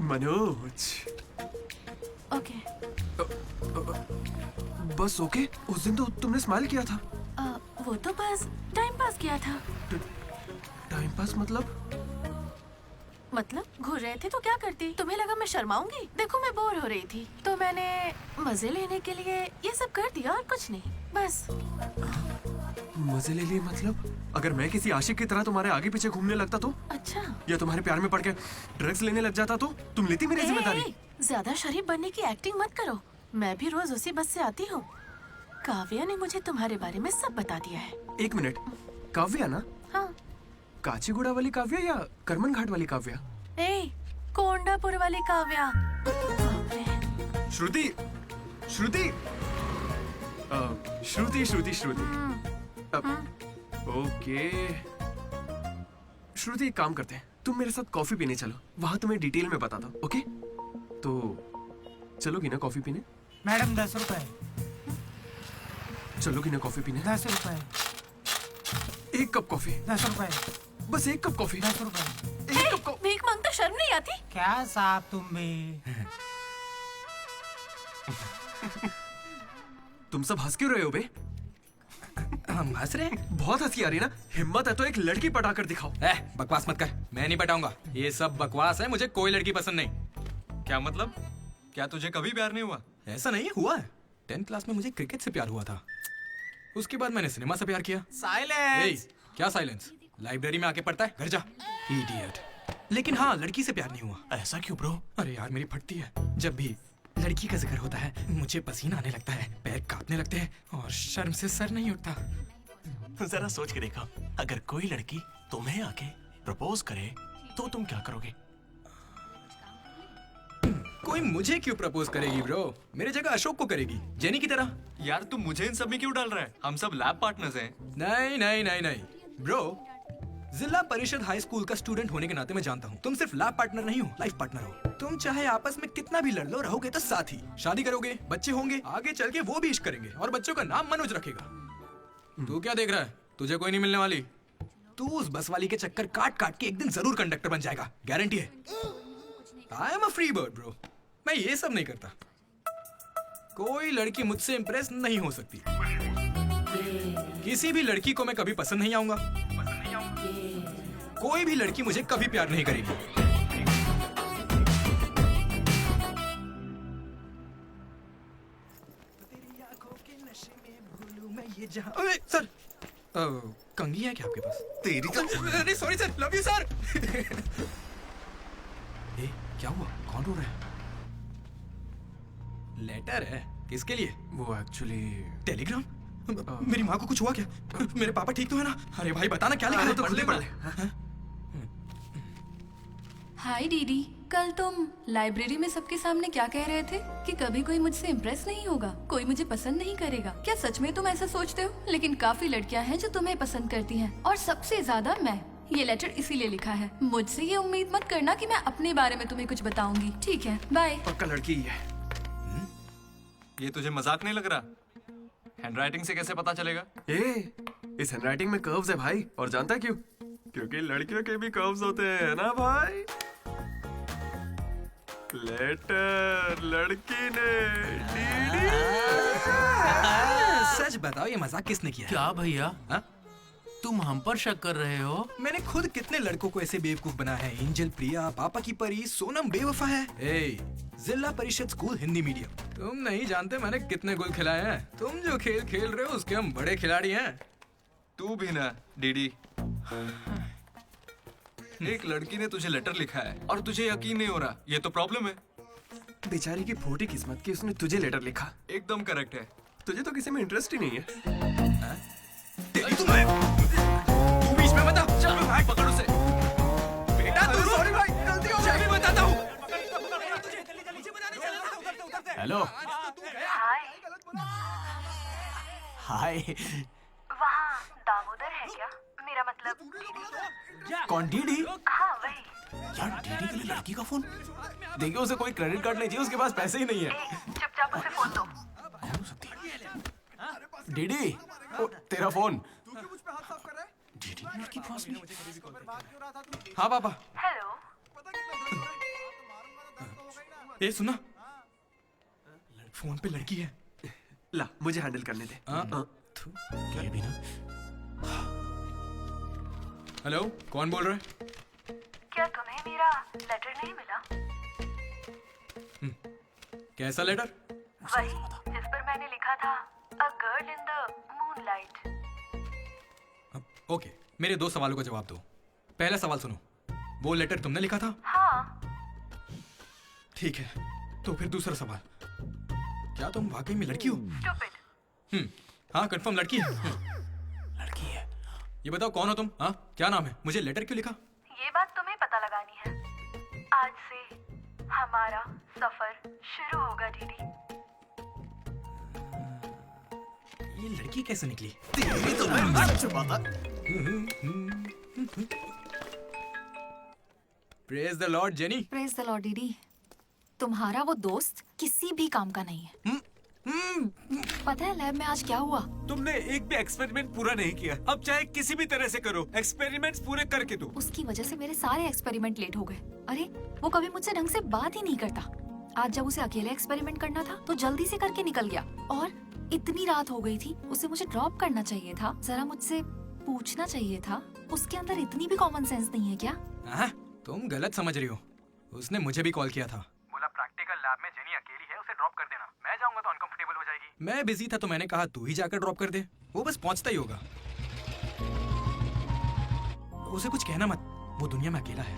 [SPEAKER 6] मनोज।
[SPEAKER 10] ओके।
[SPEAKER 6] बस ओके? उस दिन तो तुमने स्माइल किया था।
[SPEAKER 10] वो तो बस टाइम पास किया था।
[SPEAKER 6] टाइम पास मतलब
[SPEAKER 10] घूर रहे थे तो क्या करती? तुम्हें लगा मैं शर्माऊंगी? देखो मैं बोर हो रही थी तो मैंने मजे लेने के लिए ये सब कर दिया और कुछ नहीं, बस।
[SPEAKER 6] मजे ले लिए मतलब? अगर मैं किसी आशिक की तरह तुम्हारे आगे पीछे घूमने लगता तो?
[SPEAKER 10] अच्छा।
[SPEAKER 6] या तुम्हारे प्यार में पड़ के ड्रग्स लेने लग जाता तो? तुम लेती मेरी जिम्मेदारी?
[SPEAKER 10] ज्यादा शरीफ बनने की एक्टिंग मत करो। मैं भी रोज उसी बस से आती हूँ। काव्या ने मुझे तुम्हारे बारे में सब बता दिया है।
[SPEAKER 6] एक मिनट, काव्या ना?
[SPEAKER 10] हाँ।
[SPEAKER 6] काचीगुड़ा वाली काव्या या करमन घाट वाली काव्या?
[SPEAKER 10] कोंडापुर वाली काव्या।
[SPEAKER 6] श्रुति, श्रुति, श्रुति, श्रुति, श्रुति। ओके श्रुति, एक काम करते हैं, तुम मेरे साथ कॉफी पीने चलो, वहां तुम्हें डिटेल में बताता हूँ। ओके तो चलोगी ना कॉफी पीने?
[SPEAKER 18] मैडम 10 रुपए।
[SPEAKER 6] चलोगी ना कॉफी पीने?
[SPEAKER 18] 10 रुपए।
[SPEAKER 6] 1 कप कॉफी।
[SPEAKER 18] 10 रुपए।
[SPEAKER 6] बस 1 कप कॉफी।
[SPEAKER 18] 10 रुपए।
[SPEAKER 10] भीख मांगते शर्म नहीं आती?
[SPEAKER 18] क्या साहब तुम भी?
[SPEAKER 6] तुम सब हंस क्यों रहे हो बे?
[SPEAKER 8] हम हंस रहे हैं?
[SPEAKER 6] बहुत हंसी आ रही ना। हिम्मत है तो एक लड़की पटा कर दिखाओ।
[SPEAKER 8] बकवास मत कर, मैं नहीं पटाऊंगा। ये सब बकवास है, मुझे कोई लड़की पसंद नहीं। क्या मतलब? क्या तुझे कभी प्यार नहीं हुआ? ऐसा नहीं हुआ है। 10th क्लास में मुझे क्रिकेट से प्यार हुआ था, उसके बाद मैंने सिनेमा से प्यार किया।
[SPEAKER 18] साइलेंस।
[SPEAKER 8] क्या साइलेंस? लाइब्रेरी में आके पढ़ता है, घर जा। इडियट। लेकिन हाँ, लड़की से प्यार नहीं हुआ।
[SPEAKER 4] ऐसा क्यों ब्रो?
[SPEAKER 8] अरे यार मेरी फटती है जब भी लड़की का जिक्र होता है मुझे पसीना आने लगता है, पैर कांपने लगते हैं और शर्म से सर नहीं उठता।
[SPEAKER 4] जरा सोच के देखो, अगर कोई लड़की तुम्हें आके प्रपोज करे तो तुम क्या करोगे?
[SPEAKER 8] कोई मुझे क्यों प्रपोज करेगी ब्रो? मेरे जगह अशोक को करेगी, जेनी की तरह।
[SPEAKER 6] यार तू मुझे इन सब में क्यों डाल रहा है? हम सब लैब पार्टनर्स हैं।
[SPEAKER 8] नहीं नहीं नहीं नहीं ब्रो, जिला परिषद हाई स्कूल का स्टूडेंट होने के नाते मैं जानता हूँ तुम सिर्फ लैब पार्टनर नहीं हो, लाइफ पार्टनर हो। तुम चाहे आपस में कितना भी लड़ लो, रहोगे तो साथ ही। शादी करोगे, बच्चे होंगे, आगे चल के वो भी इश्क करेंगे और बच्चों का नाम मनोज रखेगा। तू क्या देख रहा है? तुझे कोई नहीं मिलने वाली। तू उस बस वाली के चक्कर काट काट के एक दिन जरूर कंडक्टर बन जाएगा, गारंटी है। I am a free bird bro, मैं ये सब नहीं करता। कोई लड़की मुझसे इंप्रेस नहीं हो सकती। किसी भी लड़की को मैं कभी पसंद नहीं आऊंगा। कोई भी लड़की मुझे कभी प्यार नहीं करेगी। अरे सर, कंघी है क्या आपके पास?
[SPEAKER 6] तेरी
[SPEAKER 8] अरे sorry sir, love you sir. ए, क्या हुआ? कौन रो रहा है? लेटर है, किसके लिए?
[SPEAKER 6] वो एक्चुअली
[SPEAKER 8] टेलीग्राम। मेरी माँ को कुछ हुआ क्या? मेरे पापा ठीक तो है ना? अरे भाई बताना क्या लिखा है?
[SPEAKER 6] तो पढ़ ले।
[SPEAKER 10] हाय दीदी, कल तुम लाइब्रेरी में सबके सामने क्या कह रहे थे कि कभी कोई मुझसे इम्प्रेस नहीं होगा, कोई मुझे पसंद नहीं करेगा। क्या सच में तुम ऐसा सोचते हो? लेकिन काफी लड़कियां हैं जो तुम्हें पसंद करती हैं और सबसे ज्यादा मैं। ये लेटर इसीलिए लिखा है। मुझसे ये उम्मीद मत करना कि मैं अपने बारे में तुम्हें कुछ बताऊंगी, ठीक है? बाय।
[SPEAKER 6] पक्का लड़की ही है। ये तुझे मजाक नहीं लग रहा? हैंडराइटिंग से कैसे पता चलेगा? इस हैंडराइटिंग में कर्व्स है भाई, और जानता है क्यों? क्योंकि लड़कियों के भी कर्व्स होते हैं ना भाई। लेटर लड़की ने
[SPEAKER 8] सच बताओ, ये मजाक किसने किया?
[SPEAKER 5] क्या भैया? तुम हम पर शक कर रहे हो?
[SPEAKER 8] मैंने खुद कितने लड़कों को ऐसे बेवकूफ बनाया है। एंजल, प्रिया, पापा की परी, सोनम बेवफा है। जिला परिषद स्कूल हिंदी मीडियम। तुम नहीं जानते मैंने कितने गोल खिलाए हैं। तुम जो खेल खेल रहे हो उसके हम बड़े खिलाड़ी हैं।
[SPEAKER 6] तू भी ना डीडी। एक लड़की ने तुझे लेटर लिखा है और तुझे यकीन नहीं हो रहा, ये तो प्रॉब्लम है। बेचारी की फोटी किस्मत की उसने तुझे लेटर लिखा। एकदम करेक्ट है। तुझे तो किसी में इंटरेस्ट ही नहीं है।
[SPEAKER 8] तू बीच में मत आ। चल भाई, पकड़ उसे। बेटा तू सॉरी भाई, गलती हो गई। मैं बताता हूँ।
[SPEAKER 2] हेलो। हाय।
[SPEAKER 10] वहाँ दामोदर है क्या? मेरा मतलब डीडी।
[SPEAKER 2] कौन डीडी?
[SPEAKER 10] हाँ वही।
[SPEAKER 2] यार डीडी के लिए लड़की का फोन? देखिए उसे कोई क्रेडिट कार्ड नहीं चाहिए, उसके पास पैसे ही नहीं है।
[SPEAKER 10] चुपचाप उसे फोन दो।
[SPEAKER 2] डीडी, तेरा फोन। डीडी ने लड़की के पास नहीं।
[SPEAKER 8] हाँ पापा।
[SPEAKER 10] हेलो।
[SPEAKER 8] ए सुना, फोन पे लड़की है।
[SPEAKER 6] ला मुझे हैंडल करने दे।
[SPEAKER 2] ये भी ना।
[SPEAKER 8] हेलो, कौन बोल रहा है?
[SPEAKER 10] क्या तुम्हें मेरा लेटर नहीं मिला?
[SPEAKER 8] कैसा लेटर?
[SPEAKER 10] वही जिस पर मैंने लिखा था a girl in the moonlight.
[SPEAKER 8] Okay, मेरे 2 सवालों का जवाब दो। पहला सवाल सुनो, वो लेटर तुमने लिखा था?
[SPEAKER 10] हाँ।
[SPEAKER 8] ठीक है, तो फिर दूसरा सवाल, क्या तुम वाकई में लड़की हो? हाँ कंफर्म लड़की है।
[SPEAKER 2] लड़की है।
[SPEAKER 8] ये बताओ कौन हो तुम? हाँ क्या नाम है? मुझे लेटर क्यों लिखा?
[SPEAKER 10] ये बात तुम्हें पता लगानी है। आज से हमारा सफर शुरू होगा दीदी।
[SPEAKER 8] ये लड़की कैसे निकली? Praise the Lord jenny.
[SPEAKER 10] Praise the Lord दीदी। तुम्हारा वो दोस्त किसी भी काम का नहीं है। पता है लैब में आज क्या हुआ?
[SPEAKER 7] तुमने एक भी एक्सपेरिमेंट पूरा नहीं किया। अब चाहे किसी भी तरह से करो, एक्सपेरिमेंट्स पूरे करके दो।
[SPEAKER 10] उसकी वजह से मेरे सारे एक्सपेरिमेंट लेट हो गए। अरे वो कभी मुझसे ढंग से बात ही नहीं करता। आज जब उसे अकेले एक्सपेरिमेंट करना था तो जल्दी से करके निकल गया। और इतनी रात हो गई थी, उसे मुझे ड्रॉप करना चाहिए था, जरा मुझसे पूछना चाहिए था। उसके अंदर इतनी भी कॉमन सेंस नहीं है क्या?
[SPEAKER 8] तुम गलत समझ रही हो। उसने मुझे भी कॉल किया था। बोला प्रैक्टिकल लैब में जेनी अकेली है, उसे ड्रॉप कर देना। मैं जाऊंगा तो अनकंफर्टेबल हो जाएगी। मैं बिजी था तो मैंने कहा तू ही जाकर ड्रॉप कर दे, वो बस पहुंचता ही होगा। उसे कुछ कहना मत, वो दुनिया में अकेला है।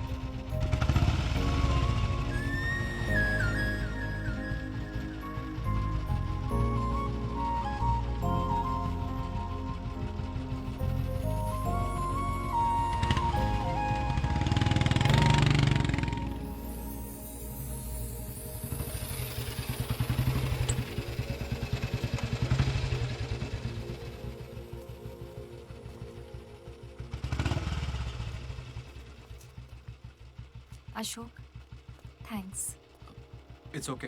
[SPEAKER 10] Ashok, thanks.
[SPEAKER 6] It's okay.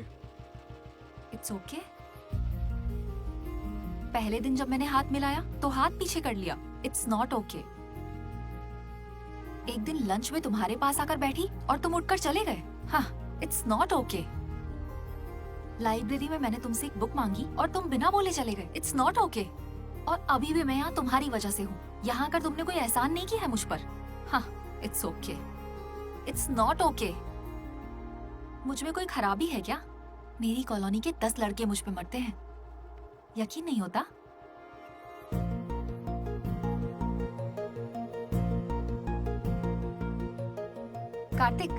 [SPEAKER 10] It's okay? पहले दिन जब मैंने हाथ मिलाया तो हाथ पीछे कर लिया। It's not okay. एक दिन लंच में तुम्हारे पास आकर बैठी और तुम उठकर चले गए। हाँ, इट्स नॉट ओके। लाइब्रेरी में मैंने तुमसे एक बुक मांगी और तुम बिना बोले चले गए। It's not okay. और अभी भी मैं यहाँ तुम्हारी वजह से हूँ। यहाँ आकर तुमने कोई एहसान नहीं किया है मुझ पर। हाँ, it's okay. It's not okay. मुझ में कोई खराबी है क्या? मेरी कॉलोनी के 10 लड़के मुझ पे मरते हैं, यकीन नहीं होता? कार्तिक,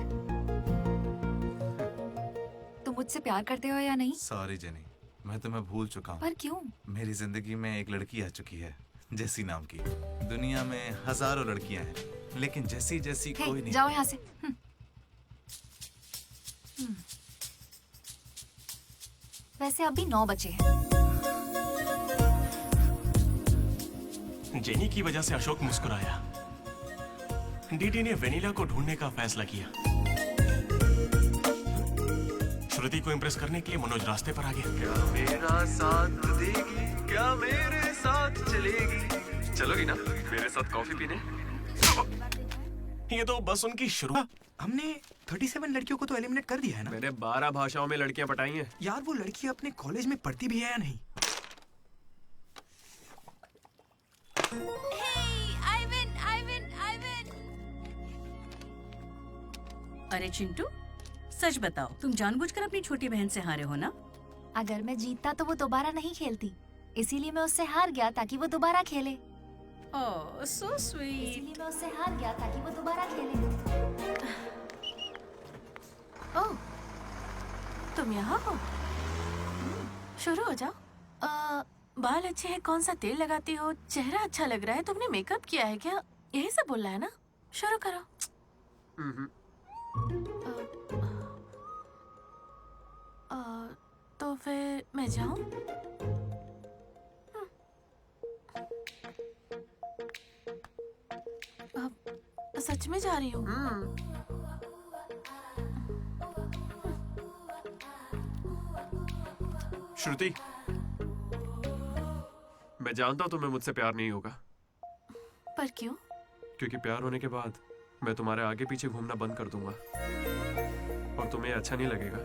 [SPEAKER 10] तुम मुझसे प्यार करते हो या नहीं?
[SPEAKER 19] सॉरी जेनी, मैं तुम्हें भूल चुका हूँ।
[SPEAKER 10] पर क्यों?
[SPEAKER 19] मेरी जिंदगी में एक लड़की आ चुकी है, जेसी नाम की। दुनिया में हजारों लड़कियां हैं, लेकिन जैसी जैसी
[SPEAKER 10] हे,
[SPEAKER 19] कोई नहीं।
[SPEAKER 10] जाओ यहाँ से। वैसे अभी 9 बजे हैं।
[SPEAKER 4] जेनी की वजह से अशोक मुस्कुराया। डीडी ने वेनिला को ढूंढने का फैसला किया। श्रुति को इम्प्रेस करने के लिए मनोज रास्ते पर आ गया।
[SPEAKER 6] क्या मेरा साथ देगी, क्या मेरे साथ चलेगी? चलोगी ना मेरे साथ कॉफी पीने?
[SPEAKER 4] ये तो बस उनकी शुरू।
[SPEAKER 8] हमने 37 लड़कियों को तो एलिमिनेट कर दिया है ना?
[SPEAKER 6] मैंने 12 भाषाओं में लड़कियां पटाई हैं।
[SPEAKER 8] यार वो लड़की अपने कॉलेज में पढ़ती भी है या नहीं?
[SPEAKER 20] अरे चिंटू, सच बताओ, तुम जानबूझकर अपनी छोटी बहन से हारे हो ना?
[SPEAKER 10] अगर मैं जीतता तो वो दोबारा नहीं खेलती, इसीलिए मैं उससे हार गया ताकि वो दोबारा खेले।
[SPEAKER 20] ओह, सो स्वीट।
[SPEAKER 10] इसीलिए मैं उससे हार गया ताकि वो दोबारा खेले।
[SPEAKER 20] ओह, तुम यहाँ हो? शुरू हो जाओ। बाल अच्छे हैं, कौन सा तेल लगाती हो? चेहरा अच्छा लग रहा है, तुमने मेकअप किया है क्या? यही सब बोलना है ना? शुरू करो। तो फिर मैं जाऊं? सच में जा रही हूँ?
[SPEAKER 6] श्रुति, मैं जानता हूँ तुम्हें मुझसे प्यार नहीं होगा।
[SPEAKER 20] पर क्यों?
[SPEAKER 6] क्योंकि प्यार होने के बाद मैं तुम्हारे आगे पीछे घूमना बंद कर दूंगा और तुम्हें अच्छा नहीं लगेगा।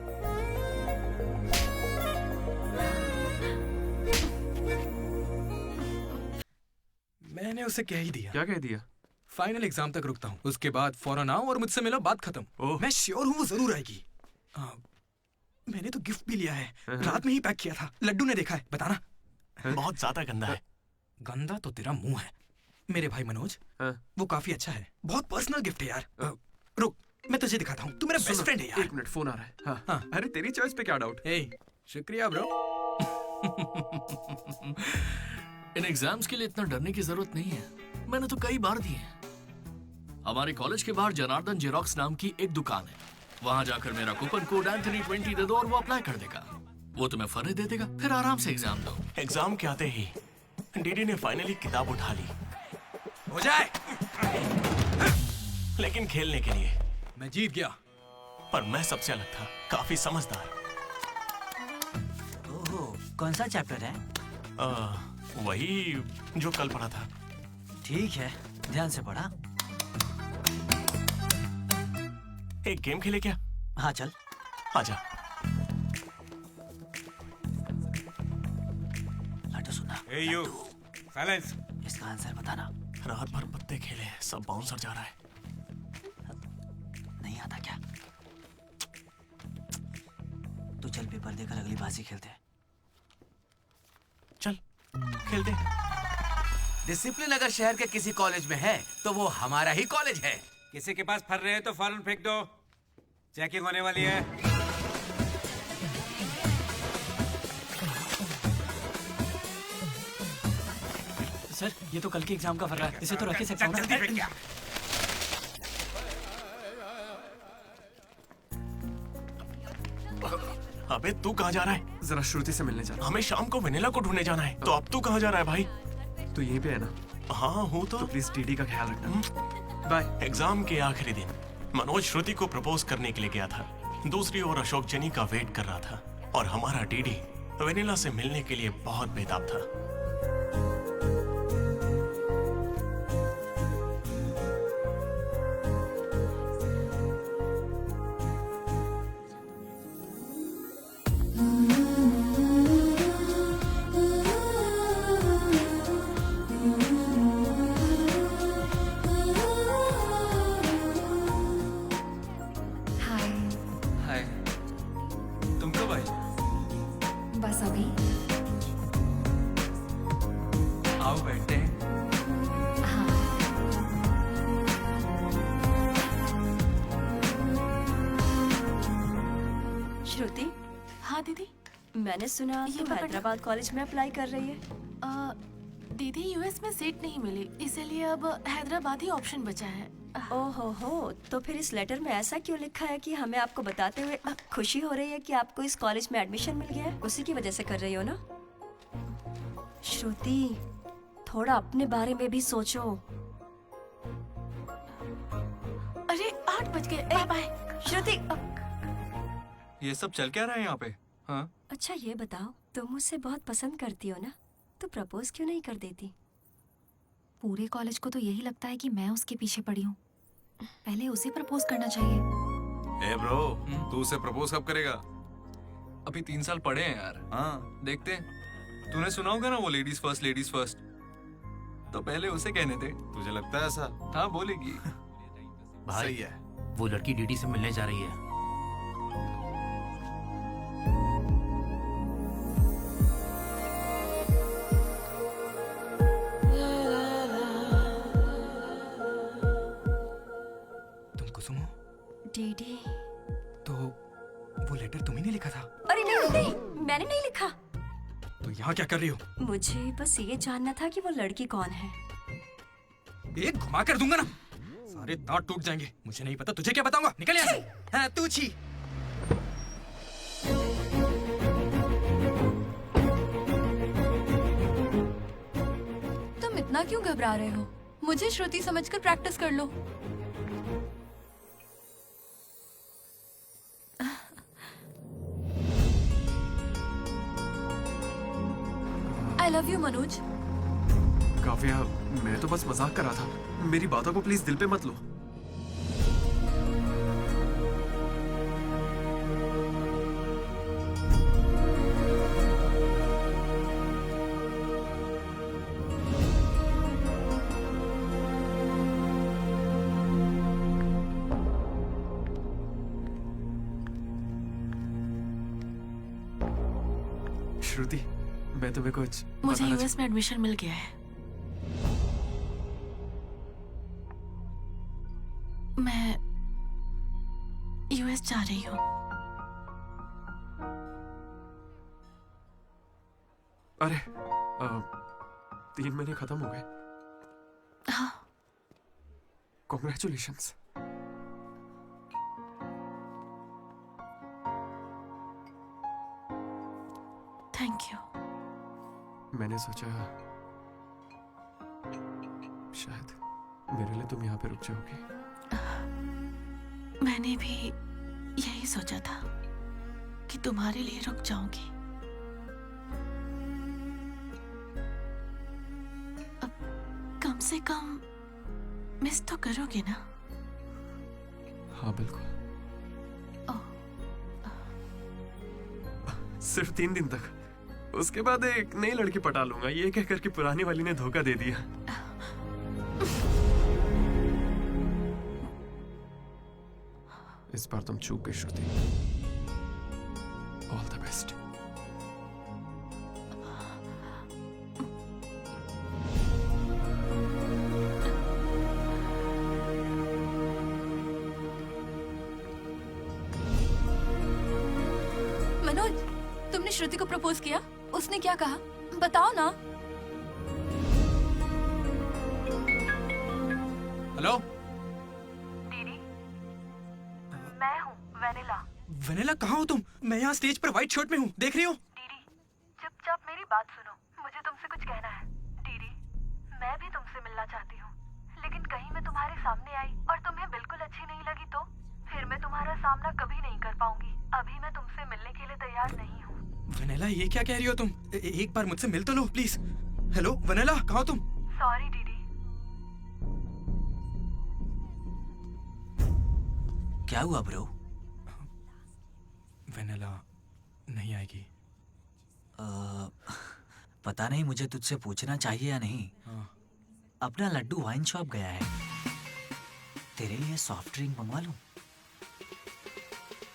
[SPEAKER 8] मैंने उसे कह ही दिया।
[SPEAKER 6] क्या कह दिया?
[SPEAKER 8] फाइनल एग्जाम तक रुकता हूँ, उसके बाद फौरन आओ और मुझसे मिलो, बात खत्म। मैं श्योर हूँ वो जरूर आएगी। मैंने तो गिफ्ट भी लिया है, रात में ही पैक किया था। लड्डू ने देखा है, बताना।
[SPEAKER 4] बहुत ज्यादा गंदा है।
[SPEAKER 8] गंदा तो तेरा मुंह है मेरे भाई मनोज। वो काफी अच्छा है, बहुत पर्सनल गिफ्ट है यार। रुक, मैं तुझे दिखाता हूँ, तू मेरा बेस्ट फ्रेंड है यार।
[SPEAKER 6] 1 मिनट, फोन आ रहा है।
[SPEAKER 8] हाँ।
[SPEAKER 6] अरे तेरी चॉइस पे क्या डाउट?
[SPEAKER 8] शुक्रिया ब्रो।
[SPEAKER 9] इन एग्जाम्स के लिए इतना डरने की जरूरत नहीं है, मैंने तो कई बार दिए हैं। हमारे कॉलेज के बाहर जनार्दन जेरोक्स नाम की एक दुकान है, वहां जाकर मेरा कूपन कोड एंथनी 20 दे दो और वो अप्लाई कर देगा। वो तुम्हें फर्रे दे देगा, फिर आराम से एग्जाम दो।
[SPEAKER 4] एग्जाम के आते ही डीडी ने फाइनली किताब उठा ली।
[SPEAKER 8] हो जाए।
[SPEAKER 4] लेकिन खेलने के लिए
[SPEAKER 8] मैं जीत गया।
[SPEAKER 4] पर मैं सबसे अलग था, काफी समझदार।
[SPEAKER 18] ओहो, कौन सा चैप्टर है?
[SPEAKER 4] वही जो कल पढ़ा था।
[SPEAKER 18] ठीक है, ध्यान से पढ़ा।
[SPEAKER 4] एक गेम खेले क्या?
[SPEAKER 18] हाँ चल।
[SPEAKER 4] आजा।
[SPEAKER 18] लड्डू सुना।
[SPEAKER 7] You silence.
[SPEAKER 18] इसका आंसर बताना।
[SPEAKER 4] रात भर पत्ते खेले, सब बाउंसर जा रहा है।
[SPEAKER 18] नहीं आता क्या? तू चल पेपर देकर अगली बाजी खेलते हैं।
[SPEAKER 4] चल खेलते।
[SPEAKER 11] डिसिप्लिन अगर शहर के किसी कॉलेज में है तो वो हमारा ही कॉलेज है।
[SPEAKER 7] किसी के पास फर रहे हैं तो फौरन फेंक दो, चेकिंग होने वाली है।
[SPEAKER 1] सर, ये तो कल के एग्जाम का फर्रा है, इसे तो रख ही सकता हूं ना?
[SPEAKER 7] जल्दी फेंक क्या?
[SPEAKER 4] अबे तू कहाँ जा रहा है?
[SPEAKER 6] जरा श्रुति से मिलने जाना।
[SPEAKER 4] हमें शाम को वेनिला को ढूंढने जाना है। तो अब तू कहाँ जा रहा है भाई?
[SPEAKER 6] तू यहीं पे है ना?
[SPEAKER 4] हाँ हूँ तो
[SPEAKER 6] प्लीज डीडी का ख्याल रखना।
[SPEAKER 4] बाय। एग्जाम के आखिरी दिन मनोज श्रुति को प्रपोज करने के लिए गया था। दूसरी ओर अशोक जेनी का वेट कर रहा था और हमारा डीडी वेनिला से मिलने के लिए बहुत बेताब था।
[SPEAKER 6] हाय, तुम कब आई?
[SPEAKER 10] बस अभी।
[SPEAKER 6] आओ बैठते हैं।
[SPEAKER 21] श्रुति।
[SPEAKER 20] हाँ दीदी।
[SPEAKER 21] मैंने सुना
[SPEAKER 20] ये
[SPEAKER 21] तुम
[SPEAKER 20] पकड़ लो।
[SPEAKER 21] हैदराबाद कॉलेज में अप्लाई कर रही है।
[SPEAKER 20] दीदी यूएस में सीट नहीं मिली, इसीलिए अब हैदराबाद ही ऑप्शन बचा है।
[SPEAKER 21] ओहो, तो फिर इस लेटर में ऐसा क्यों लिखा है कि हमें आपको बताते हुए अब खुशी हो रही है कि आपको इस कॉलेज में एडमिशन मिल गया है? उसी की वजह से कर रही हो ना? श्रुति, थोड़ा अपने बारे में भी सोचो।
[SPEAKER 20] अरे 8 बज गए, बाय बाय।
[SPEAKER 21] श्रुति,
[SPEAKER 6] ये सब चल क्या रहा है यहाँ पे? हाँ?
[SPEAKER 21] अच्छा ये बताओ, तुम मुझसे बहुत पसंद करती हो ना, तो प्रपोज क्यों नहीं कर देती?
[SPEAKER 10] पूरे कॉलेज को तो यही लगता है कि मैं उसके पीछे पड़ी हूँ। पहले उसे प्रपोज करना चाहिए।
[SPEAKER 19] ए ब्रो, तू उसे प्रपोज कब करेगा?
[SPEAKER 6] अभी 3 साल पड़े हैं यार।
[SPEAKER 19] हाँ,
[SPEAKER 6] देखते हैं। तूने सुना होगा ना वो लेडीज फर्स्ट, तो पहले उसे कहने दे।
[SPEAKER 19] तुझे लगता है ऐसा?
[SPEAKER 6] हाँ, बोलेगी।
[SPEAKER 5] भाई,
[SPEAKER 19] सही है।
[SPEAKER 5] वो लड़की डीडी से मिलने जा रही है।
[SPEAKER 8] तुम कुसुम हो?
[SPEAKER 21] डीडी।
[SPEAKER 8] तो वो लेटर तुम्ही ने लिखा था?
[SPEAKER 21] अरे नहीं, मैंने नहीं लिखा।
[SPEAKER 8] तो यहाँ क्या कर रही हो?
[SPEAKER 21] मुझे बस ये जानना था कि वो लड़की कौन है।
[SPEAKER 8] एक घुमा कर दूंगा ना, सारे दांत टूट जाएंगे। मुझे नहीं पता, तुझे क्या बताऊंगा? निकल यहाँ से। हाँ, तू छी।
[SPEAKER 20] तुम इतना क्यों घबरा रहे हो? मुझे श्रुति समझकर प्रैक्टिस कर लो। I love you Manoj.
[SPEAKER 6] Kavya, मैं तो बस मजाक कर रहा था। मेरी बातों को प्लीज दिल पे मत लो। श्रुति, मैं तुम्हें कुछ
[SPEAKER 20] मुझे
[SPEAKER 6] बताना
[SPEAKER 20] यूएस में एडमिशन मिल गया है। मैं यूएस जा रही हूँ।
[SPEAKER 6] अरे 3 महीने खत्म हो गए।
[SPEAKER 20] हाँ।
[SPEAKER 6] कॉन्ग्रेचुलेशंस।
[SPEAKER 20] Thank you.
[SPEAKER 6] मैंने सोचा शायद मेरे लिए तुम यहाँ पे रुक जाओगी।
[SPEAKER 20] मैंने भी यही सोचा था कि तुम्हारे लिए रुक जाऊंगी। अब कम से कम मिस तो करोगे ना?
[SPEAKER 6] हाँ बिल्कुल। सिर्फ 3 दिन तक, उसके बाद एक नई लड़की पटा लूंगा, ये कहकर कि पुरानी वाली ने धोखा दे दिया। इस बार तुम चूक गई Shruti. All the best.
[SPEAKER 20] Manoj, तुमने श्रुति को प्रपोज किया? उसने क्या कहा? बताओ ना।
[SPEAKER 8] हेलो,
[SPEAKER 21] मैं हूँ वेनिला।
[SPEAKER 8] वेनिला कहाँ हो तुम? मैं यहाँ स्टेज पर व्हाइट शर्ट में हूँ, देख रही हो?
[SPEAKER 21] चुपचाप मेरी बात सुनो, मुझे तुमसे कुछ कहना है। डीडी, मैं भी तुमसे मिलना चाहती हूँ।
[SPEAKER 3] लेकिन कहीं मैं तुम्हारे सामने आई और तुम्हें बिल्कुल अच्छी नहीं लगी तो फिर मैं तुम्हारा सामना कभी नहीं कर पाऊंगी। अभी मैं तुमसे मिलने के लिए तैयार नहीं हूँ।
[SPEAKER 8] वनेला, ये क्या कह रही हो तुम? एक बार मुझसे मिल तो लो प्लीज। हेलो वनेला, कहाँ हो तुम?
[SPEAKER 3] सॉरी दीदी।
[SPEAKER 18] क्या हुआ ब्रो?
[SPEAKER 8] वनेला नहीं आएगी।
[SPEAKER 18] पता नहीं, मुझे तुझसे पूछना चाहिए या नहीं। अपना लड्डू वाइन शॉप गया है, तेरे लिए सॉफ्ट ड्रिंक मंगवा लूं?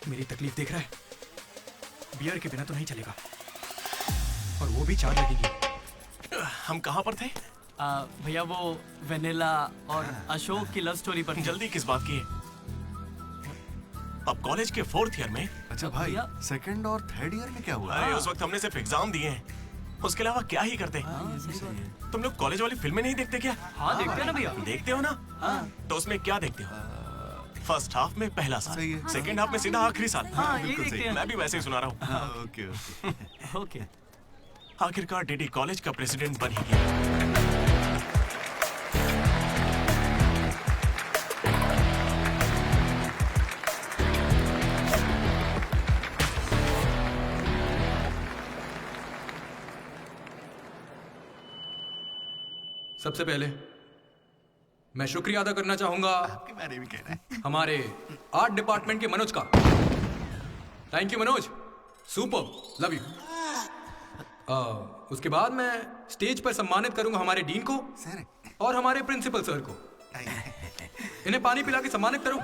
[SPEAKER 8] मेरी तकलीफ देख रहा है, बियर के बिना तो नहीं चलेगा, और वो भी 4 लगेगी।
[SPEAKER 4] हम कहाँ पर थे?
[SPEAKER 1] भैया वो वेनिला और अशोक की लव स्टोरी पर।
[SPEAKER 4] जल्दी किस बात की है? अब कॉलेज के 4th ईयर में।
[SPEAKER 12] अच्छा भाई, 2nd और 3rd ईयर में क्या हुआ?
[SPEAKER 4] अरे उस वक्त हमने सिर्फ एग्जाम दिए हैं, उसके अलावा क्या ही करते। तुम लोग कॉलेज वाली फिल्में नहीं देखते क्या?
[SPEAKER 1] हाँ देखते हैं ना भैया।
[SPEAKER 4] देखते हो ना? तो उसमें क्या देखते हो? फर्स्ट हाफ में पहला साल, सेकंड हाफ में सीधा आखिरी साल।
[SPEAKER 1] हाँ, यही देखते हैं।
[SPEAKER 4] मैं भी वैसे ही सुना रहा हूँ।
[SPEAKER 12] Okay
[SPEAKER 1] okay.
[SPEAKER 4] आखिरकार डीडी कॉलेज का प्रेसिडेंट बन ही गया।
[SPEAKER 8] सबसे पहले मैं शुक्रिया अदा करना चाहूंगा
[SPEAKER 12] आपके बारे में कहना है
[SPEAKER 8] हमारे आर्ट डिपार्टमेंट के मनोज का। Thank you Manoj, super, love you. उसके बाद मैं स्टेज पर सम्मानित करूंगा हमारे डीन को और हमारे प्रिंसिपल सर को। इन्हें पानी पिला के सम्मानित करूं।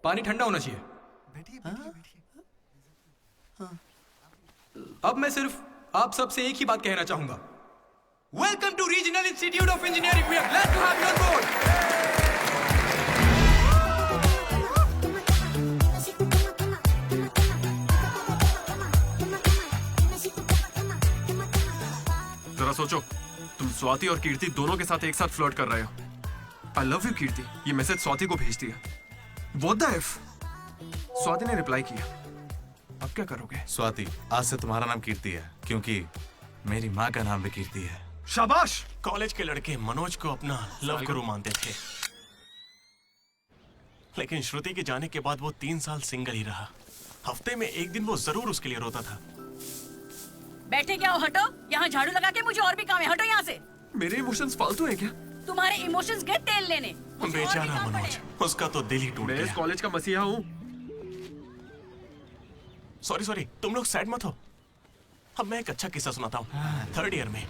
[SPEAKER 8] पानी ठंडा होना चाहिए। अब मैं सिर्फ आप सबसे एक ही बात कहना चाहूंगा। Welcome to Regional Institute of Engineering. We are glad to have you on board.
[SPEAKER 6] जरा सोचो, तुम स्वाति और कीर्ति दोनों के साथ एक साथ फ्लर्ट कर रहे हो। I love you कीर्ति, ये मैसेज स्वाति को भेज दिया। What the F? स्वाति ने रिप्लाई किया। अब क्या करोगे?
[SPEAKER 19] स्वाति, आज से तुम्हारा नाम कीर्ति है, क्योंकि मेरी माँ का नाम भी कीर्ति है।
[SPEAKER 4] शाबाश। कॉलेज के लड़के मनोज को अपना लव गुरु मानते थे, लेकिन श्रुति के जाने के बाद वो 3 साल सिंगल ही रहा। हफ्ते में एक दिन वो जरूर उसके लिए रोता था।
[SPEAKER 22] बैठे क्या हो, हटो। यहाँ झाड़ू लगा के मुझे और भी काम है, हटो यहाँ से।
[SPEAKER 6] मेरे इमोशंस फालतू हैं क्या?
[SPEAKER 22] तुम्हारे इमोशंस गए तेल लेने।
[SPEAKER 4] बेचारा मनोज, उसका तो दिल ही टूट गया।
[SPEAKER 6] मैं इस कॉलेज का मसीहा हूँ।
[SPEAKER 4] सॉरी, तुम लोग सैड मत हो। अब मैं एक अच्छा किस्सा सुनाता हूँ। 3rd ईयर में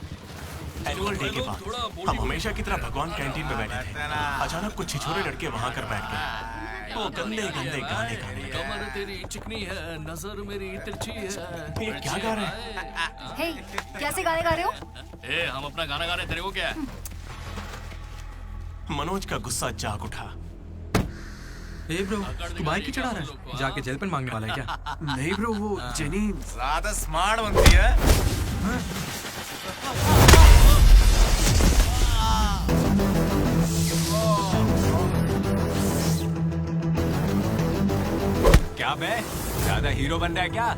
[SPEAKER 4] एनुअल डे के बाद हम हमेशा की तरह भगवान कैंटीन में बैठे थे। अचानक कुछ छिछोरे लड़के वहां कर बैठ गए। वो गंदे गंदे गाने गाने।
[SPEAKER 9] कमर तेरी चिकनी है, नजर मेरी तिरछी है।
[SPEAKER 4] ये क्या गा रहे हैं?
[SPEAKER 10] हे, कैसे गाने गा रहे हो?
[SPEAKER 9] ए, हम अपना गाना गा रहे, तेरे को क्या है?
[SPEAKER 4] मनोज का गुस्सा जाग उठा।
[SPEAKER 8] ए ब्रो, तू बाइक ही चढ़ा रहा है? जाके जेल पेन मांगने वाला है क्या?
[SPEAKER 6] नहीं ब्रो, वो जेनी
[SPEAKER 12] ज्यादा स्मार्ट बनती है।
[SPEAKER 23] क्या बे, ज्यादा हीरो बन रहा है क्या?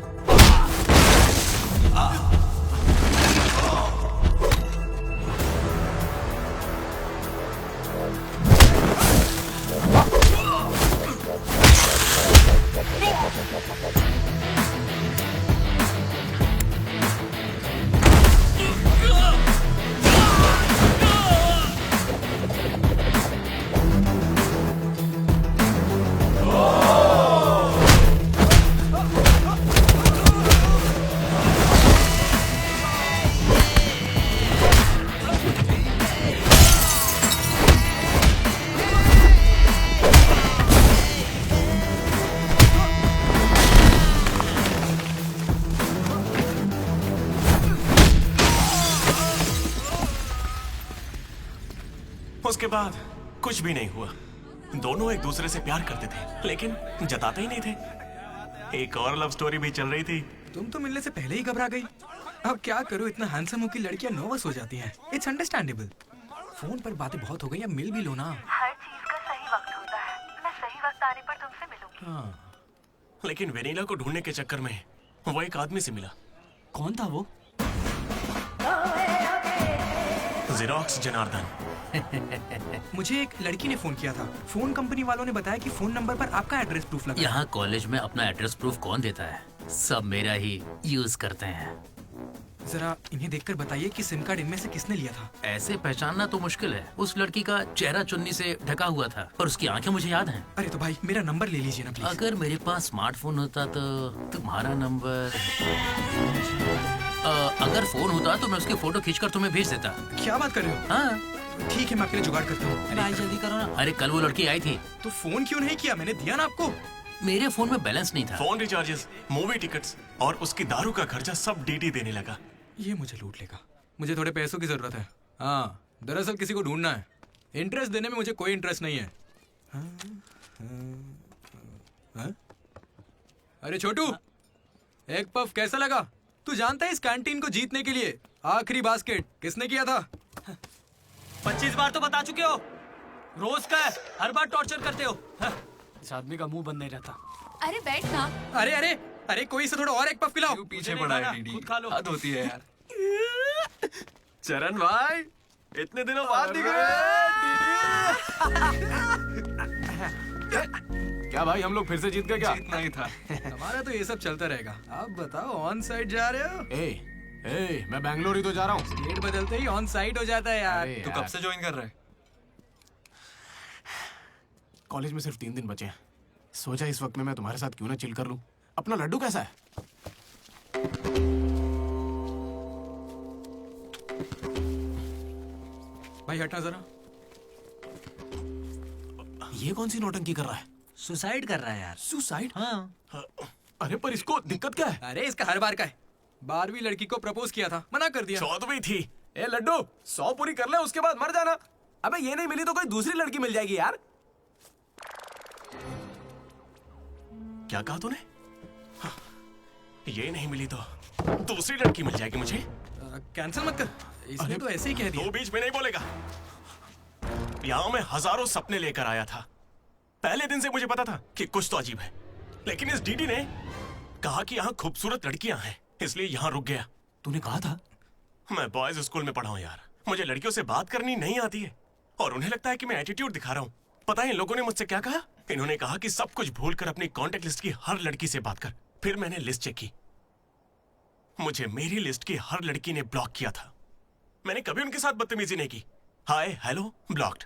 [SPEAKER 4] उसके बाद कुछ भी नहीं हुआ। दोनों एक दूसरे से प्यार करते थे, लेकिन जताते ही नहीं थे। एक और लव स्टोरी भी चल रही थी।
[SPEAKER 8] तुम तो मिलने से पहले ही घबरा गई। अब क्या करूं, इतना हैंडसम हो कि लड़कियां नर्वस हो जाती हैं। It's understandable. फोन पर बातें बहुत हो गई, अब मिल भी लो ना।
[SPEAKER 3] हर चीज का सही वक्त होता है। मैं सही वक्त आने पर तुमसे मिलूंगी।
[SPEAKER 8] हाँ।
[SPEAKER 4] लेकिन वेनिला को ढूंढने के चक्कर में वो एक आदमी से मिला।
[SPEAKER 1] कौन था वो?
[SPEAKER 4] जेरोक्स जनार्दन।
[SPEAKER 8] मुझे एक लड़की ने फोन किया था। फोन कंपनी वालों ने बताया कि फोन नंबर पर आपका एड्रेस प्रूफ लगा है।
[SPEAKER 5] यहाँ कॉलेज में अपना एड्रेस प्रूफ कौन देता है? सब मेरा ही यूज करते हैं।
[SPEAKER 8] जरा इन्हें देखकर बताइए कि सिम कार्ड इनमें से किसने लिया था।
[SPEAKER 5] ऐसे पहचानना तो मुश्किल है। उस लड़की का चेहरा चुन्नी से ढका हुआ था और उसकी आंखें मुझे याद हैं।
[SPEAKER 8] अरे तो भाई मेरा नंबर ले लीजिए ना प्लीज।
[SPEAKER 5] अगर मेरे पास स्मार्टफोन होता तो तुम्हारा नंबर अगर फोन होता तो मैं उसकी फोटो खींचकर तुम्हें भेज देता।
[SPEAKER 8] क्या बात कर रहे हो?
[SPEAKER 5] हाँ
[SPEAKER 8] ठीक है, मैं आपके लिए जुगाड़ करता हूँ।
[SPEAKER 5] भाई जल्दी करो ना। अरे कल वो लड़की आई थी।
[SPEAKER 8] तो फोन क्यों नहीं किया? मैंने दिया ना आपको।
[SPEAKER 5] मेरे फोन में बैलेंस नहीं था।
[SPEAKER 4] फोन रिचार्जेस, मूवी टिकट्स और उसकी दारू का खर्चा सब डीडी देने लगा।
[SPEAKER 8] ये मुझे लूट लेगा। मुझे थोड़े पैसों की जरूरत है। हाँ, दरअसल किसी को ढूंढना है। इंटरेस्ट देने में मुझे कोई इंटरेस्ट नहीं है। हाँ? अरे छोटू, एक पफ कैसा लगा? तू जानता है इस कैंटीन को जीतने के लिए आखिरी बास्केट किसने किया था?
[SPEAKER 1] 25 बार तो बता चुके हो। रोज का है, हर बार टॉर्चर करते हो। इस आदमी का मुंह बंद नहीं रहता।
[SPEAKER 10] अरे बैठ ना।
[SPEAKER 8] अरे अरे अरे, कोई से थोड़ा और एक पफ पिलाओ।
[SPEAKER 6] पीछे पड़ा है डीडी।
[SPEAKER 1] खुद खा लो।
[SPEAKER 6] हद होती है यार। चरण भाई, इतने दिनों बाद दिख रहे
[SPEAKER 2] क्या भाई हम लोग फिर से जीत गए क्या?
[SPEAKER 6] जीतना ही था।
[SPEAKER 8] हमारा तो ये सब चलता रहेगा। आप बताओ, ऑन साइड जा रहे हो?
[SPEAKER 2] ए, मैं बैंगलोर ही तो जा रहा हूँ।
[SPEAKER 8] स्टेट बदलते ही ऑन साइड हो जाता है यार।
[SPEAKER 6] तू कब से ज्वाइन कर रहा है?
[SPEAKER 2] कॉलेज में सिर्फ 3 दिन बचे हैं। सोचा इस वक्त में मैं तुम्हारे साथ क्यों ना चिल कर लूं। अपना लड्डू कैसा है?
[SPEAKER 8] भाई हटना जरा।
[SPEAKER 2] ये कौन सी नौटंकी कर रहा है?
[SPEAKER 18] सुसाइड कर रहा है यार।
[SPEAKER 2] सुसाइड?
[SPEAKER 18] हाँ।
[SPEAKER 2] अरे पर इसको दिक्कत क्या है?
[SPEAKER 8] अरे इसका हर बार का है। 12वीं लड़की को प्रपोज किया था, मना कर दिया।
[SPEAKER 2] 14वीं थी। ए लड्डू, 100 पूरी कर ले, उसके बाद मर जाना। अबे ये नहीं मिली तो कोई दूसरी लड़की मिल जाएगी यार। क्या कहा तूने? हाँ, ये नहीं मिली तो दूसरी लड़की मिल जाएगी मुझे।
[SPEAKER 8] कैंसिल मत कर, इसने तो ऐसे ही कह दिया।
[SPEAKER 4] दो बीच में नहीं बोलेगा। यहाँ मैं हजारों सपने लेकर आया था। पहले दिन से मुझे पता था कि कुछ तो अजीब है, लेकिन इस डीडी ने कहा कि यहाँ खूबसूरत लड़कियां हैं, इसलिए यहाँ रुक गया।
[SPEAKER 2] तूने कहा था?
[SPEAKER 4] मैं बॉयज स्कूल में पढ़ा हूँ यार। मुझे लड़कियों से बात करनी नहीं आती है और उन्हें लगता है कि मैं एटीट्यूड दिखा रहा हूँ। पता है इन लोगों ने मुझसे क्या कहा? इन्होंने कहा कि सब कुछ भूलकर अपनी कांटेक्ट लिस्ट की हर लड़की से बात कर। फिर मैंने लिस्ट चेक की, मुझे मेरी लिस्ट की हर लड़की ने ब्लॉक किया था। मैंने कभी उनके साथ बदतमीजी नहीं की। Hi hello blocked.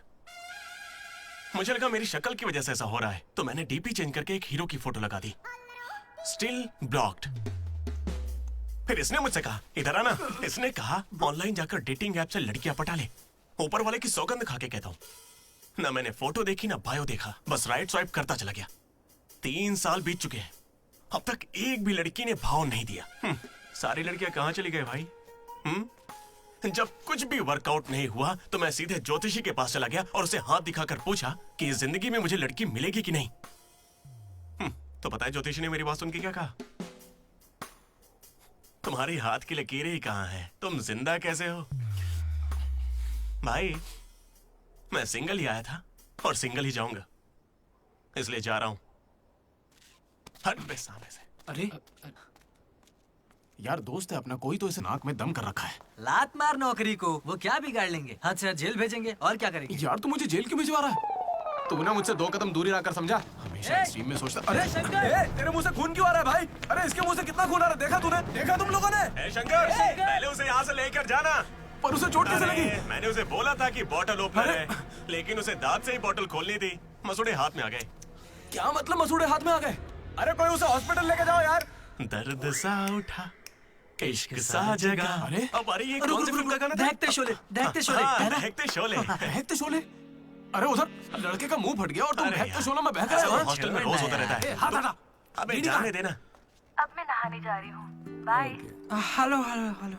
[SPEAKER 4] मुझे लगा मेरी शक्ल की वजह से ऐसा हो रहा है, तो मैंने डीपी चेंज करके एक हीरो की फोटो लगा दी। Still blocked. फिर इसने मुझसे कहा इधर आना। इसने कहा ऑनलाइन जाकर डेटिंग ऐप से लड़कियां पटा ले। ऊपर वाले की सौगंध खा के कहता हूं, ना मैंने फोटो देखी ना बायो देखा, बस राइट स्वाइप करता चला गया। 3 साल बीत चुके हैं, अब तक एक भी लड़की ने भाव नहीं दिया। सारी लड़कियां कहां चली गई भाई? जब कुछ भी वर्कआउट नहीं हुआ तो मैं सीधे ज्योतिषी के पास चला गया और उसे हाथ दिखाकर पूछा कि इस जिंदगी में मुझे लड़की मिलेगी कि नहीं। तो पता है ज्योतिषी ने मेरी बात सुन के क्या कहा? तुम्हारी हाथ की लकीरें ही कहां हैं, तुम जिंदा कैसे हो? भाई मैं सिंगल ही आया था और सिंगल ही जाऊंगा, इसलिए जा रहा हूं। हट बे सामने से।
[SPEAKER 2] अरे यार दोस्त है अपना, कोई तो इसे नाक में दम कर रखा है।
[SPEAKER 18] लात मार नौकरी को, वो क्या बिगाड़ लेंगे? हाथ से हाथ जेल भेजेंगे और क्या करेंगे?
[SPEAKER 2] यार तू मुझे जेल क्यों भिजवा रहा है? तू ना मुझसे 2 कदम दूरी रखकर समझा। हमेशा इस टीम में सोचता। अरे तेरे मुंह से खून क्यों आ रहा है भाई? अरे इसके मुंह से कितना खून आ रहा है, देखा तूने? देखा तुम लोगों ने?
[SPEAKER 4] शंकर, पहले उसे यहाँ से लेकर जाना।
[SPEAKER 2] पर उसे चोट कैसे लगी?
[SPEAKER 4] मैंने उसे बोला था कि बॉटल ओपनर है, लेकिन उसे दांत से ही बॉटल खोलनी थी। मसूड़े हाथ में आ गए।
[SPEAKER 2] क्या मतलब मसूड़े हाथ में आ गए? अरे कोई उसे हॉस्पिटल लेके जाओ यार।
[SPEAKER 4] दर्द सा उठा, इश्क सा जगा। अरे ये कौन सी फिल्म का गाना था?
[SPEAKER 18] दहकते शोले, दहकते शोले, है ना?
[SPEAKER 4] दहकते शोले।
[SPEAKER 2] दहकते शोले? अरे उधर लड़के का मुंह फट गया और तुम दहकते शोले में बह गए हो।
[SPEAKER 4] हॉस्टल में रोज होता रहता है।
[SPEAKER 2] हाथ हटा।
[SPEAKER 4] अबे जाने देना।
[SPEAKER 3] अब मैं नहाने जा रही हूँ, बाय।
[SPEAKER 8] Hello hello hello.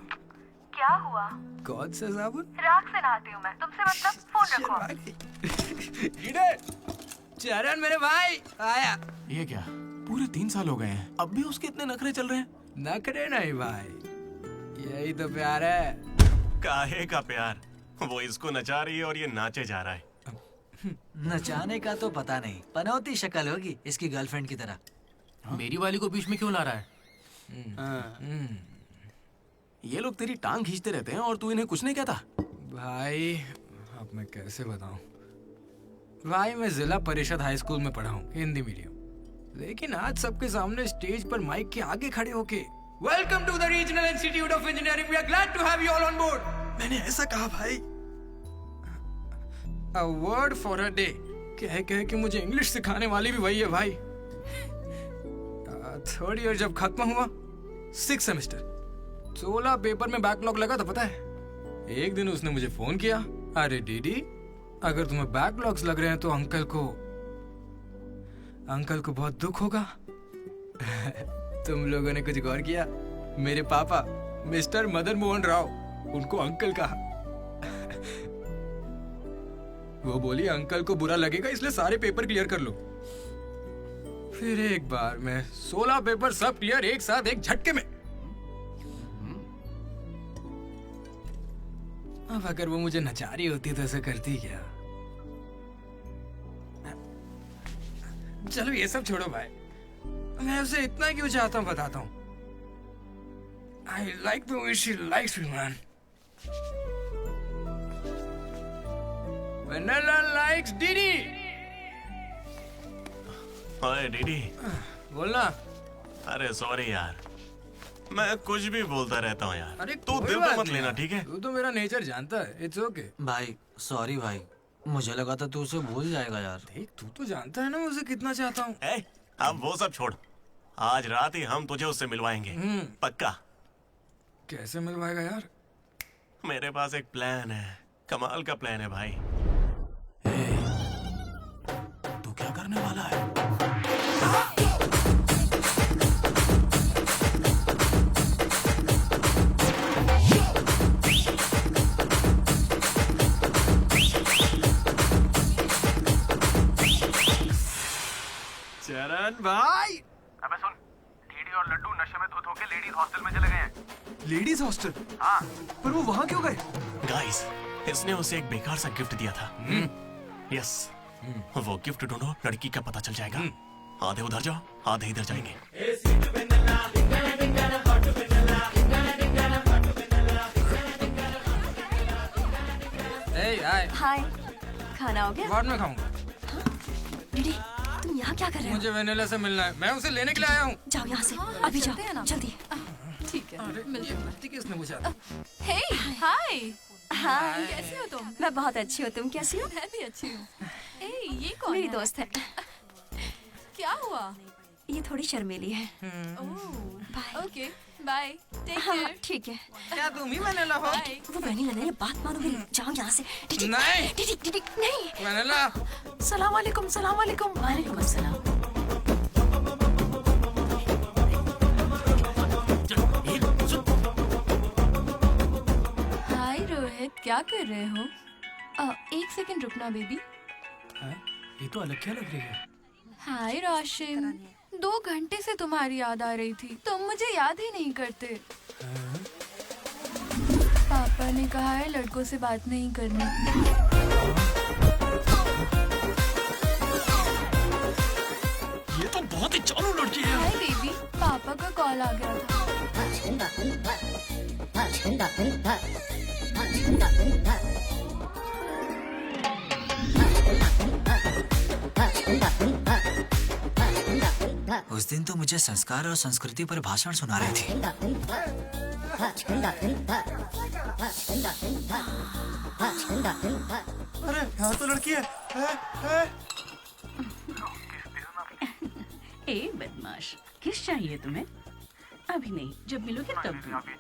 [SPEAKER 3] क्या हुआ?
[SPEAKER 8] कौन सा साबुन?
[SPEAKER 3] राख से नहाती हूँ मैं, तुमसे मतलब फोन रखो।
[SPEAKER 8] चरण मेरे भाई आया।
[SPEAKER 2] ये क्या, पूरे 3 साल हो गए हैं, अब भी उसके इतने नखरे चल रहे हैं?
[SPEAKER 8] नखरे नहीं भाई, यही तो प्यार है।
[SPEAKER 4] काहे का प्यार? वो इसको नचा रही है और ये नाचे जा रहा है।
[SPEAKER 18] नचाने का तो पता नहीं, पनौती शक्ल होगी इसकी गर्लफ्रेंड की तरह।
[SPEAKER 5] मेरी वाली को बीच में क्यों ला रहा है?
[SPEAKER 2] ये लोग तेरी टांग खींचते रहते हैं और तू इन्हें कुछ नहीं कहता?
[SPEAKER 8] भाई अब मैं कैसे बताऊं? भाई मैं जिला परिषद हाई स्कूल में पढ़ा हूँ, हिंदी मीडियम। लेकिन आज सबके सामने स्टेज पर माइक के आगे खड़े होके welcome to the regional institute of engineering, we are glad to have you all on board. मैंने ऐसा कहा भाई, a word for a day कह के मुझे इंग्लिश सिखाने वाली भी वही है भाई। थर्ड ईयर जब खत्म हुआ, 6 सेमेस्टर, 16 पेपर में बैकलॉग लगा था पता है। एक दिन उसने मुझे फोन किया, अरे डीडी अगर तुम्हें बैकलॉग्स लग रहे हैं तो अंकल को बहुत दुख होगा। तुम लोगों ने कुछ गौर किया? मेरे पापा मिस्टर मदन मोहन राव, उनको अंकल कहा। वो बोली अंकल को बुरा लगेगा इसलिए सारे पेपर क्लियर कर लो। फिर एक बार में 16 पेपर सब क्लियर एक साथ एक झटके में। अब अगर वो मुझे नचा रही होती तो ऐसा करती क्या? चलो ये सब छोड़ो भाई, मैं उसे इतना क्यों चाहता हूँ बताता हूँ। I like the way she likes me, man. Vanilla likes Didi.
[SPEAKER 4] ओए डीडी,
[SPEAKER 8] बोलना।
[SPEAKER 4] अरे सॉरी यार, मैं कुछ भी बोलता रहता हूँ यार।
[SPEAKER 8] अरे
[SPEAKER 4] तू दिल पे मत लेना, ठीक है?
[SPEAKER 8] तू तो मेरा नेचर जानता है, इट्स ओके।
[SPEAKER 18] भाई सॉरी भाई, मुझे लगा था तू उसे भूल जाएगा यार।
[SPEAKER 8] देख तू तो जानता है ना मैं उसे कितना चाहता हूँ।
[SPEAKER 4] अब वो सब छोड़, आज रात ही हम तुझे उससे मिलवाएंगे, पक्का।
[SPEAKER 8] कैसे मिलवाएगा यार?
[SPEAKER 4] मेरे पास एक प्लान है, कमाल का प्लान है भाई।
[SPEAKER 18] तू क्या करने वाला है?
[SPEAKER 6] चरण भाई,
[SPEAKER 13] अबे सुन, डीडी और लड्डू नशे में धुत होके लेडीज हॉस्टल में चले गए हैं।
[SPEAKER 6] Ladies hostel?
[SPEAKER 13] हाँ।
[SPEAKER 6] पर वो वहां क्यों गए?
[SPEAKER 4] गाइस, इसने उसे एक बेकार सा गिफ्ट दिया था। यस, वो गिफ्ट ढूंढो, लड़की का पता चल जाएगा। आधे उधर जाओ, आधे इधर जाएंगे।
[SPEAKER 21] हाय, खाना हो गया?
[SPEAKER 8] बाद में खाऊंगा।
[SPEAKER 21] डीडी तुम यहाँ क्या कर रहे हो?
[SPEAKER 8] मुझे वेनिला से मिलना है, मैं उसे लेने के लिए आया हूँ।
[SPEAKER 21] जाओ यहाँ से, अभी जाओ, जल्दी।
[SPEAKER 10] ठीक है,
[SPEAKER 8] मिलते किसने पूछा?
[SPEAKER 10] हे हाय,
[SPEAKER 21] हाय,
[SPEAKER 10] कैसे हो तुम?
[SPEAKER 21] मैं बहुत अच्छी हूँ, तुम कैसी हो?
[SPEAKER 10] मैं भी अच्छी हूँ। ए, ये कौन
[SPEAKER 21] मेरी
[SPEAKER 10] है?
[SPEAKER 21] दोस्त है।
[SPEAKER 10] क्या हुआ?
[SPEAKER 21] ये थोड़ी शर्मीली है।
[SPEAKER 10] बाय। Okay, bye. टेक
[SPEAKER 21] हाँ,
[SPEAKER 10] केयर।
[SPEAKER 21] ठीक है।
[SPEAKER 8] क्या तुम ही वेनिला हो?
[SPEAKER 21] वो वेनिला नहीं है, बात मानो मेरी। जाओ यहाँ से। डीडी,
[SPEAKER 8] नहीं।
[SPEAKER 21] डीडी, डीडी, नहीं।
[SPEAKER 8] वेनिला।
[SPEAKER 20] सलाम वालेकुम, सलाम वालेकुम। वालेकुम अस्सलाम।
[SPEAKER 10] हाय रोहित, क्या कर रहे हो? एक सेकंड रुकना बेबी।
[SPEAKER 8] ये तो अलग क्या लग रही है?
[SPEAKER 10] हाय रोशन, 2 घंटे से तुम्हारी याद आ रही थी, तुम मुझे याद ही नहीं करते। पापा ने कहा है लड़कों से बात नहीं करनी।
[SPEAKER 1] ये तो बहुत ही चालू लड़की है।
[SPEAKER 10] हाय बेबी, पापा का कॉल आ गया था।
[SPEAKER 18] उस दिन तो मुझे संस्कार और संस्कृति पर भाषण सुना रही थी।
[SPEAKER 6] अरे यहाँ तो लड़की है।
[SPEAKER 22] ए बदमाश, किस चाहिए तुम्हें? अभी नहीं, जब मिलोगे तब दूंगी।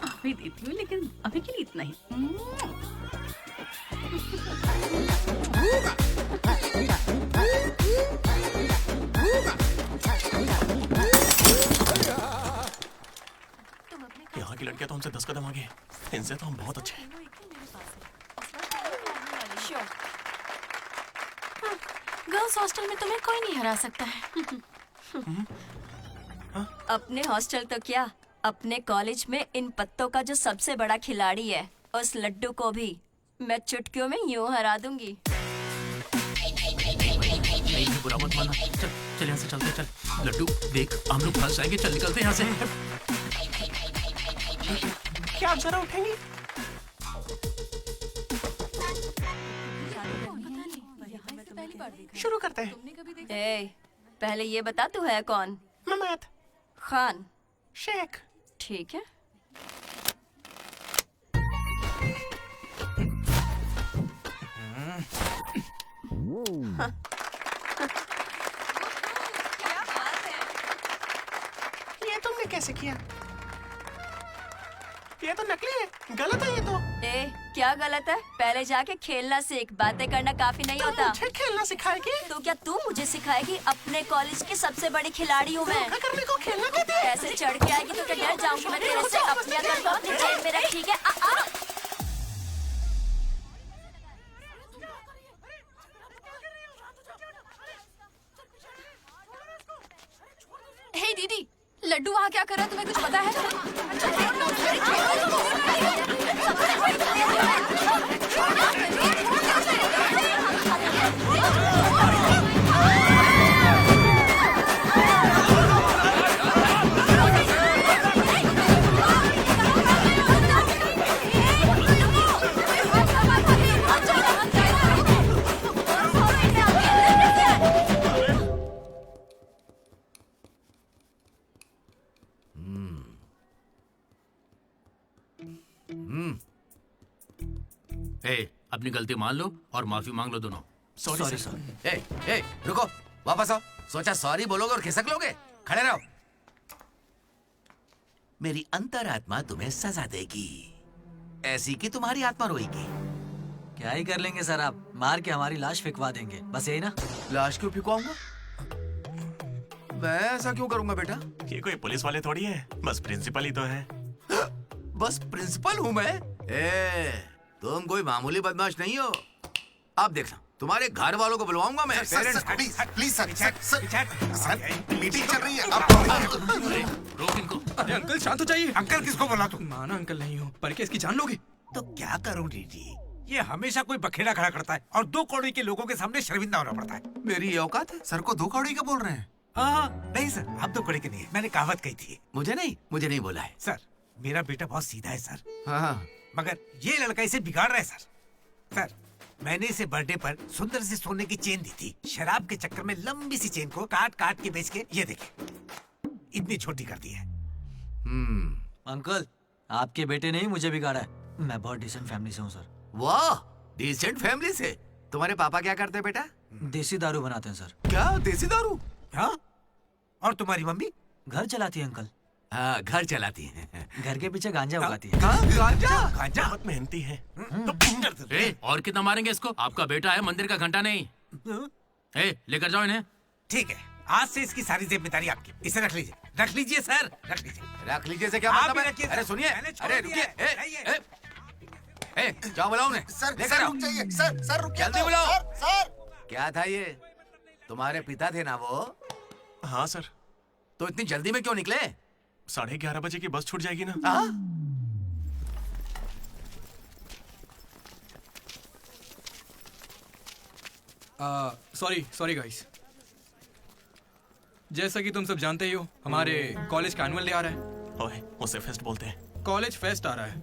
[SPEAKER 22] अभी देती हूँ, लेकिन अभी के लिए इतना ही।
[SPEAKER 4] यहाँ की लड़कियां तो हमसे 10 कदम आगे, इनसे तो हम बहुत अच्छे हैं।
[SPEAKER 20] गर्ल्स हॉस्टल में तुम्हें कोई नहीं हरा सकता है।
[SPEAKER 21] अपने हॉस्टल तो क्या, अपने कॉलेज में इन पत्तों का जो सबसे बड़ा खिलाड़ी है, उस लड्डू को भी मैं चुटकियों में यूं हरा दूंगी।
[SPEAKER 5] नहीं बुरा मत माना, चल चल यहाँ से चलते, चल। लड्डू देख, हम लोग फंस जाएंगे, चल निकलते हैं यहाँ से।
[SPEAKER 2] क्या जरा उठेंगी? शुरू करते हैं।
[SPEAKER 21] ए, पहले ये बता तू है कौन?
[SPEAKER 2] ममद
[SPEAKER 21] खान
[SPEAKER 2] शेख।
[SPEAKER 21] ठीक है। हाँ।
[SPEAKER 2] ये तुमने कैसे किया? ये तो नकली है, गलत है ये तो।
[SPEAKER 21] ए, क्या गलत है? पहले जाके खेलना सीख, बातें करना काफी नहीं होता।
[SPEAKER 2] मुझे खेलना सिखाएगी?
[SPEAKER 21] तो क्या तू मुझे सिखाएगी? अपने कॉलेज की सबसे बड़ी खिलाड़ी हूँ मैं।
[SPEAKER 2] करने को खेलना कहते हैं।
[SPEAKER 21] ऐसे चढ़ के आएगी तो क्या डर जाऊंगी मैं तेरे से? अपने अंदर को अपनी जेब में रख, ठीक है?
[SPEAKER 10] हे दीदी, लड्डू वहाँ क्या कर रहा है, तुम्हें कुछ पता
[SPEAKER 5] ए, अपनी गलती मान लो और माफी मांग लो दोनों।
[SPEAKER 11] Sorry sir. ए, रुको, वापस आओ। सोचा सॉरी बोलोगे और खिसक लोगे? खड़े रहो। मेरी अंतरात्मा तुम्हें सजा देगी, ऐसी कि तुम्हारी आत्मा रोएगी।
[SPEAKER 18] क्या ही कर लेंगे सर, आप मार के हमारी लाश फिकवा देंगे, बस यही ना।
[SPEAKER 11] लाश क्यों फिकवाऊंगा? मैं ऐसा क्यों करूंगा बेटा?
[SPEAKER 4] ये कोई पुलिस वाले थोड़ी है, बस प्रिंसिपल ही तो है।
[SPEAKER 11] बस प्रिंसिपल हूँ मैं? तुम कोई मामूली बदमाश नहीं हो। अब देखना, तुम्हारे घर वालों को बुलवाऊंगा मैं।
[SPEAKER 12] प्लीज सर, मीटिंग चल रही है।
[SPEAKER 5] रोक इनको।
[SPEAKER 8] अरे अंकल शांत हो जाइए।
[SPEAKER 7] अंकल किसको बोला तू?
[SPEAKER 8] माना अंकल नहीं हो, पर क्या इसकी जान लोगे?
[SPEAKER 7] तो क्या करूं डीडी? ये हमेशा कोई बखेड़ा खड़ा करता है और 2 कौड़ी के लोगों के सामने शर्मिंदा होना पड़ता है।
[SPEAKER 11] मेरी ये औकात है? सर को 2 कौड़ी का बोल रहे हैं?
[SPEAKER 7] हाँ, नहीं सर, आप 2 कौड़ी के नहीं है। मैंने कहावत कही थी।
[SPEAKER 11] मुझे नहीं बोला है।
[SPEAKER 7] सर, मेरा बेटा बहुत सीधा है सर।
[SPEAKER 11] हाँ।
[SPEAKER 7] मगर ये लड़का इसे बिगाड़ रहा है सर। सर, मैंने इसे बर्थडे पर सुंदर सी सोने की चेन दी थी। शराब के चक्कर में लंबी सी चेन को काट काट के बेच के ये देखे इतनी छोटी कर दी है।
[SPEAKER 18] अंकल, आपके बेटे ने ही मुझे बिगाड़ा है। मैं बहुत डिसेंट फैमिली से हूँ सर।
[SPEAKER 11] वाह, डिसेंट फैमिली से? तुम्हारे पापा क्या करते हैं बेटा?
[SPEAKER 18] देसी दारू बनाते हैं सर।
[SPEAKER 11] क्या देसी दारू?
[SPEAKER 7] हाँ? और तुम्हारी मम्मी?
[SPEAKER 18] घर चलाती है अंकल।
[SPEAKER 11] हाँ, घर चलाती है।
[SPEAKER 18] घर के पीछे गांजा उगाती है।
[SPEAKER 11] गांजा
[SPEAKER 4] बहुत मेहनती है।
[SPEAKER 5] ए, और कितना मारेंगे इसको? आपका बेटा है, मंदिर का घंटा नहीं। ए, लेकर जाओ इन्हें।
[SPEAKER 7] ठीक है, आज से इसकी सारी जिम्मेदारी आपकी। इसे रख लीजिए। रख लीजिए सर, रख लीजिए।
[SPEAKER 11] रख लीजिए से क्या मतलब है? अरे सुनिए, अरे रुकिए। जाओ बुलाओ उन्हें।
[SPEAKER 12] सर,
[SPEAKER 11] लेकर आओ।
[SPEAKER 12] रुक जाइए। सर रुकिए।
[SPEAKER 11] जल्दी बुलाओ।
[SPEAKER 12] सर।
[SPEAKER 11] क्या था ये? तुम्हारे पिता थे ना वो?
[SPEAKER 4] हाँ सर।
[SPEAKER 11] तो इतनी जल्दी में क्यों निकले?
[SPEAKER 4] 11:30 बजे की बस छूट जाएगी ना।
[SPEAKER 8] Sorry guys. जैसा कि तुम सब जानते ही हो, हमारे कॉलेज का एनुअल डे आ रहा है।
[SPEAKER 4] ओए, उसे फेस्ट बोलते हैं।
[SPEAKER 8] कॉलेज फेस्ट आ रहा है,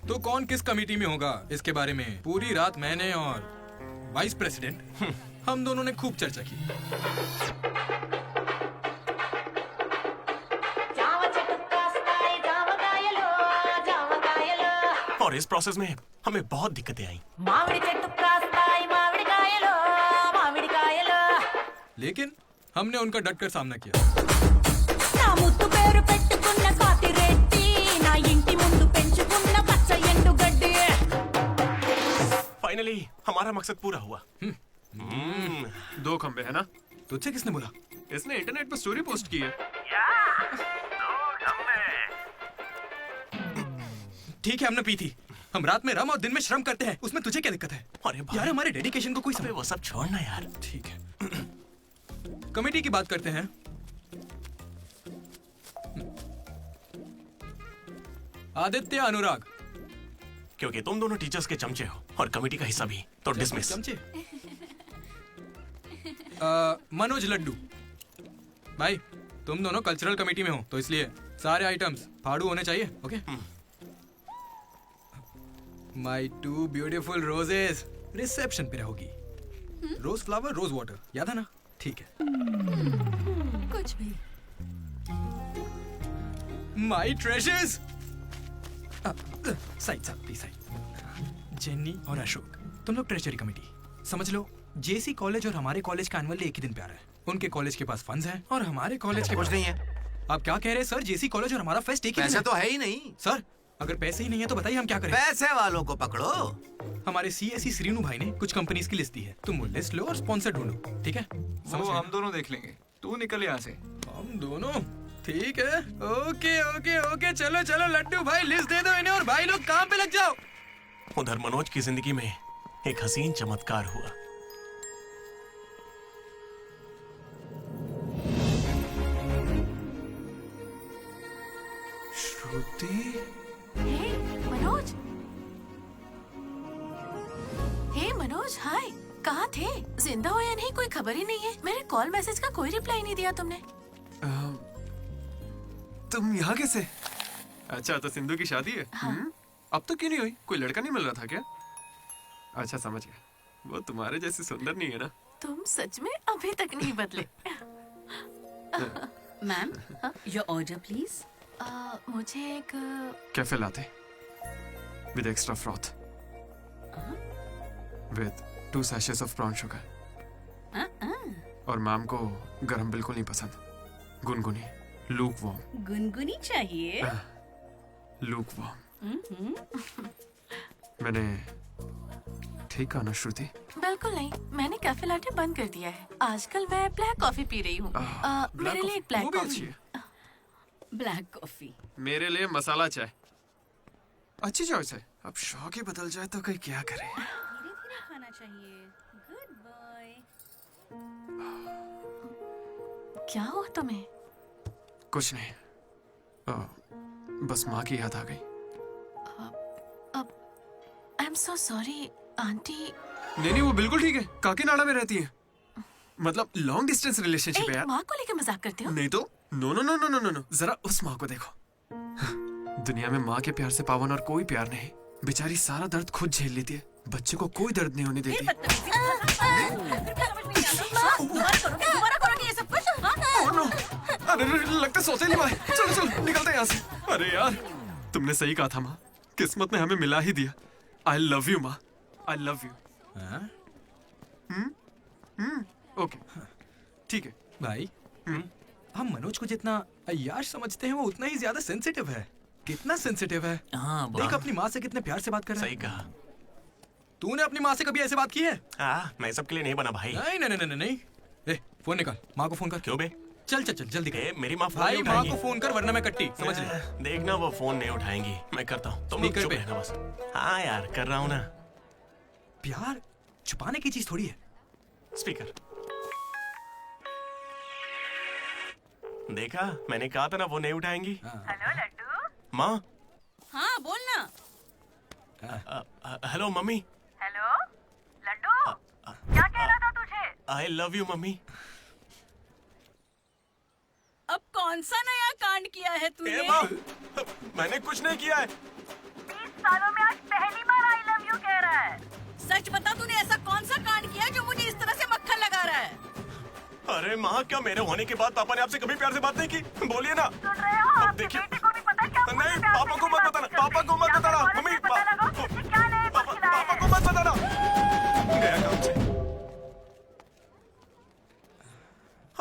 [SPEAKER 8] तो कौन किस कमेटी में होगा इसके बारे में पूरी रात मैंने और वाइस प्रेसिडेंट हम दोनों ने खूब चर्चा की।
[SPEAKER 4] और इस प्रोसेस में हमें बहुत दिक्कतें आई।
[SPEAKER 8] लेकिन हमने उनका डटकर सामना किया।
[SPEAKER 4] फाइनली हमारा मकसद पूरा हुआ।
[SPEAKER 17] 2 खंबे है ना?
[SPEAKER 8] तुझसे किसने बोला?
[SPEAKER 17] इसने इंटरनेट पर स्टोरी पोस्ट की है।
[SPEAKER 8] ठीक है, हमने पी थी। हम रात में रम और दिन में श्रम करते हैं, उसमें तुझे क्या दिक्कत है?
[SPEAKER 4] अरे
[SPEAKER 8] यार, हमारे डेडिकेशन को कोई समझ।
[SPEAKER 4] वो सब छोड़ना यार।
[SPEAKER 8] ठीक है, कमेटी की बात करते हैं। आदित्य, अनुराग।
[SPEAKER 4] क्योंकि तुम दोनों टीचर्स के चमचे हो और कमेटी का हिस्सा भी, तो डिसमिस।
[SPEAKER 8] चमचे? मनोज, लड्डू। भाई, तुम दोनों कल्चरल कमेटी में हो, तो इसलिए सारे आइटम्स फाड़ू होने चाहिए। Okay? My 2 beautiful roses reception पे रहोगी। रोज फ्लावर रोज वाटर, याद है ना? ठीक है।
[SPEAKER 21] कुछ भी।
[SPEAKER 8] My treasures. Side please side. Jenny और अशोक, तुम लोग ट्रेजरी कमेटी समझ लो। जेसी कॉलेज और हमारे कॉलेज का एनुअल एक ही दिन पे आ रहा है। उनके कॉलेज के पास फंड्स हैं और हमारे कॉलेज के
[SPEAKER 11] कुछ
[SPEAKER 8] पास
[SPEAKER 11] नहीं है।
[SPEAKER 8] आप क्या कह रहे हैं सर? जेसी कॉलेज और हमारा फेस्ट एक ही दिन
[SPEAKER 11] पैसे तो है ही नहीं
[SPEAKER 8] सर। अगर पैसे ही नहीं है तो बताइए हम क्या करें?
[SPEAKER 11] पैसे वालों को पकड़ो।
[SPEAKER 8] हमारे सीएससी श्रीनु भाई ने कुछ कंपनीज की लिस्ट दी है, तुम वो लिस्ट लो और स्पॉन्सर ढूंढो, ठीक है?
[SPEAKER 6] वो हम दोनों देख लेंगे, तू निकल यहाँ से।
[SPEAKER 8] हम दोनों? ठीक है। ओके ओके ओके, चलो चलो लड्डू भाई लिस्ट दे दो इन्हें और भाई लोग काम पे लग जाओ।
[SPEAKER 4] उधर मनोज की जिंदगी में एक हसीन चमत्कार हुआ।
[SPEAKER 6] श्रुति।
[SPEAKER 20] हे मनोज। हे मनोज, हाय। कहाँ थे? जिंदा हो या नहीं कोई खबर ही नहीं है। मेरे कॉल मैसेज का कोई रिप्लाई नहीं दिया तुमने।
[SPEAKER 6] तुम यहाँ कैसे? अच्छा, तो सिंधु की शादी है?
[SPEAKER 20] हाँ।
[SPEAKER 6] अब तो क्यों नहीं हुई? कोई लड़का नहीं मिल रहा था क्या? अच्छा समझ गया, वो तुम्हारे जैसे सुंदर नहीं है ना।
[SPEAKER 20] तुम सच में अभी तक नहीं बदले।
[SPEAKER 22] Ma'am, your order please.
[SPEAKER 20] मुझे एक
[SPEAKER 6] cafe latte with extra froth with 2 sachets of brown sugar. और मैम को गरम बिल्कुल नहीं पसंद, गुनगुनी, लूक वार्म।
[SPEAKER 22] गुनगुनी चाहिए।
[SPEAKER 6] Lukewarm. मैंने ठीक कहा ना श्रुति?
[SPEAKER 20] बिल्कुल नहीं, मैंने कैफे लाटे बंद कर दिया है। आजकल मैं ब्लैक कॉफी पी रही हूँ। मेरे लिए एक ब्लैक कॉफी।
[SPEAKER 22] Black coffee.
[SPEAKER 6] मेरे लिए मसाला चाय। अच्छी चॉइस है। अब शौक ही बदल जाए तो कोई क्या करे।
[SPEAKER 22] खाना चाहिए। Good boy.
[SPEAKER 20] क्या हुआ तुम्हें?
[SPEAKER 6] कुछ नहीं, बस माँ की याद आ गई।
[SPEAKER 20] I am so sorry aunty.
[SPEAKER 6] नहीं, वो बिल्कुल ठीक है, काकीनाडा में रहती है। मतलब लॉन्ग डिस्टेंस रिलेशनशिप है यार।
[SPEAKER 20] माँ को लेकर मजाक करते हो?
[SPEAKER 6] नहीं तो no no no no no no, जरा उस माँ को देखो। दुनिया में माँ के प्यार से पावन और कोई प्यार नहीं। बेचारी सारा दर्द खुद झेल लेती है, बच्चे को कोई दर्द नहीं होने देती। अरे लगता सौतेली माँ। चलो चलो निकलते हैं यहाँ से। अरे यार, तुमने सही कहा था माँ, किस्मत ने हमें मिला ही दिया। आई लव यू माँ, आई लव यू। ओके ठीक है
[SPEAKER 8] भाई। हम मनोज को जितना अय्याश समझते हैं वो उतना ही ज्यादा सेंसिटिव है। कितना सेंसिटिव है।
[SPEAKER 5] हाँ,
[SPEAKER 8] देख अपनी माँ से कितने प्यार से बात कर रहा है।
[SPEAKER 4] सही कहा।
[SPEAKER 8] तूने अपनी माँ से कभी ऐसे बात की है?
[SPEAKER 4] मैं सबके लिए नहीं बना भाई।
[SPEAKER 8] नहीं नहीं नहीं नहीं। ए, फोन निकाल, माँ को फोन कर।
[SPEAKER 4] क्यों बे?
[SPEAKER 8] चल चल चल जल्दी कर।
[SPEAKER 4] मेरी माँ फोन
[SPEAKER 8] भाई
[SPEAKER 4] नहीं
[SPEAKER 8] माँ
[SPEAKER 4] उठाएगी।
[SPEAKER 8] को फोन कर वरना मैं कट्टी, समझ ले।
[SPEAKER 4] देखना वो फोन नहीं उठाएंगी, मैं करता हूँ। तुम लोग
[SPEAKER 8] स्पीकर
[SPEAKER 4] चुप
[SPEAKER 8] पे।
[SPEAKER 4] रहना बस। हाँ यार कर रहा हूँ ना।
[SPEAKER 8] प्यार छुपाने की चीज थोड़ी है।
[SPEAKER 4] स्पीकर। देखा, मैंने कहा था ना वो नहीं उठाएंगी।
[SPEAKER 3] हेलो लड्डू।
[SPEAKER 4] माँ।
[SPEAKER 22] हाँ बोलना।
[SPEAKER 4] Hello mummy.
[SPEAKER 3] हेलो लड्डू, क्या कहना था तुझे?
[SPEAKER 4] आई लव यू मम्मी।
[SPEAKER 22] अब कौन सा नया कांड किया है तूने?
[SPEAKER 4] माँ, मैंने कुछ नहीं किया है।
[SPEAKER 3] 20 सालों में आज पहली बार आई लव यू कह रहा है।
[SPEAKER 22] सच बता, तूने ऐसा कौन सा कांड किया जो मुझे इस तरह से मक्खन लगा रहा है?
[SPEAKER 4] अरे माँ, क्या मेरे होने के बाद पापा ने आपसे कभी प्यार से बात नहीं की? बोलिए ना।
[SPEAKER 3] सुन रहे हो?
[SPEAKER 4] अब
[SPEAKER 3] आपके
[SPEAKER 4] देखिए।
[SPEAKER 3] बेटे को भी पता क्या?
[SPEAKER 4] नहीं, पापा को मत बताना, पापा को मत बताना। मम्मी,
[SPEAKER 3] पता लगा किसने क्या नए पर खिलाया है।
[SPEAKER 4] पापा को मत बताना। गया काम से।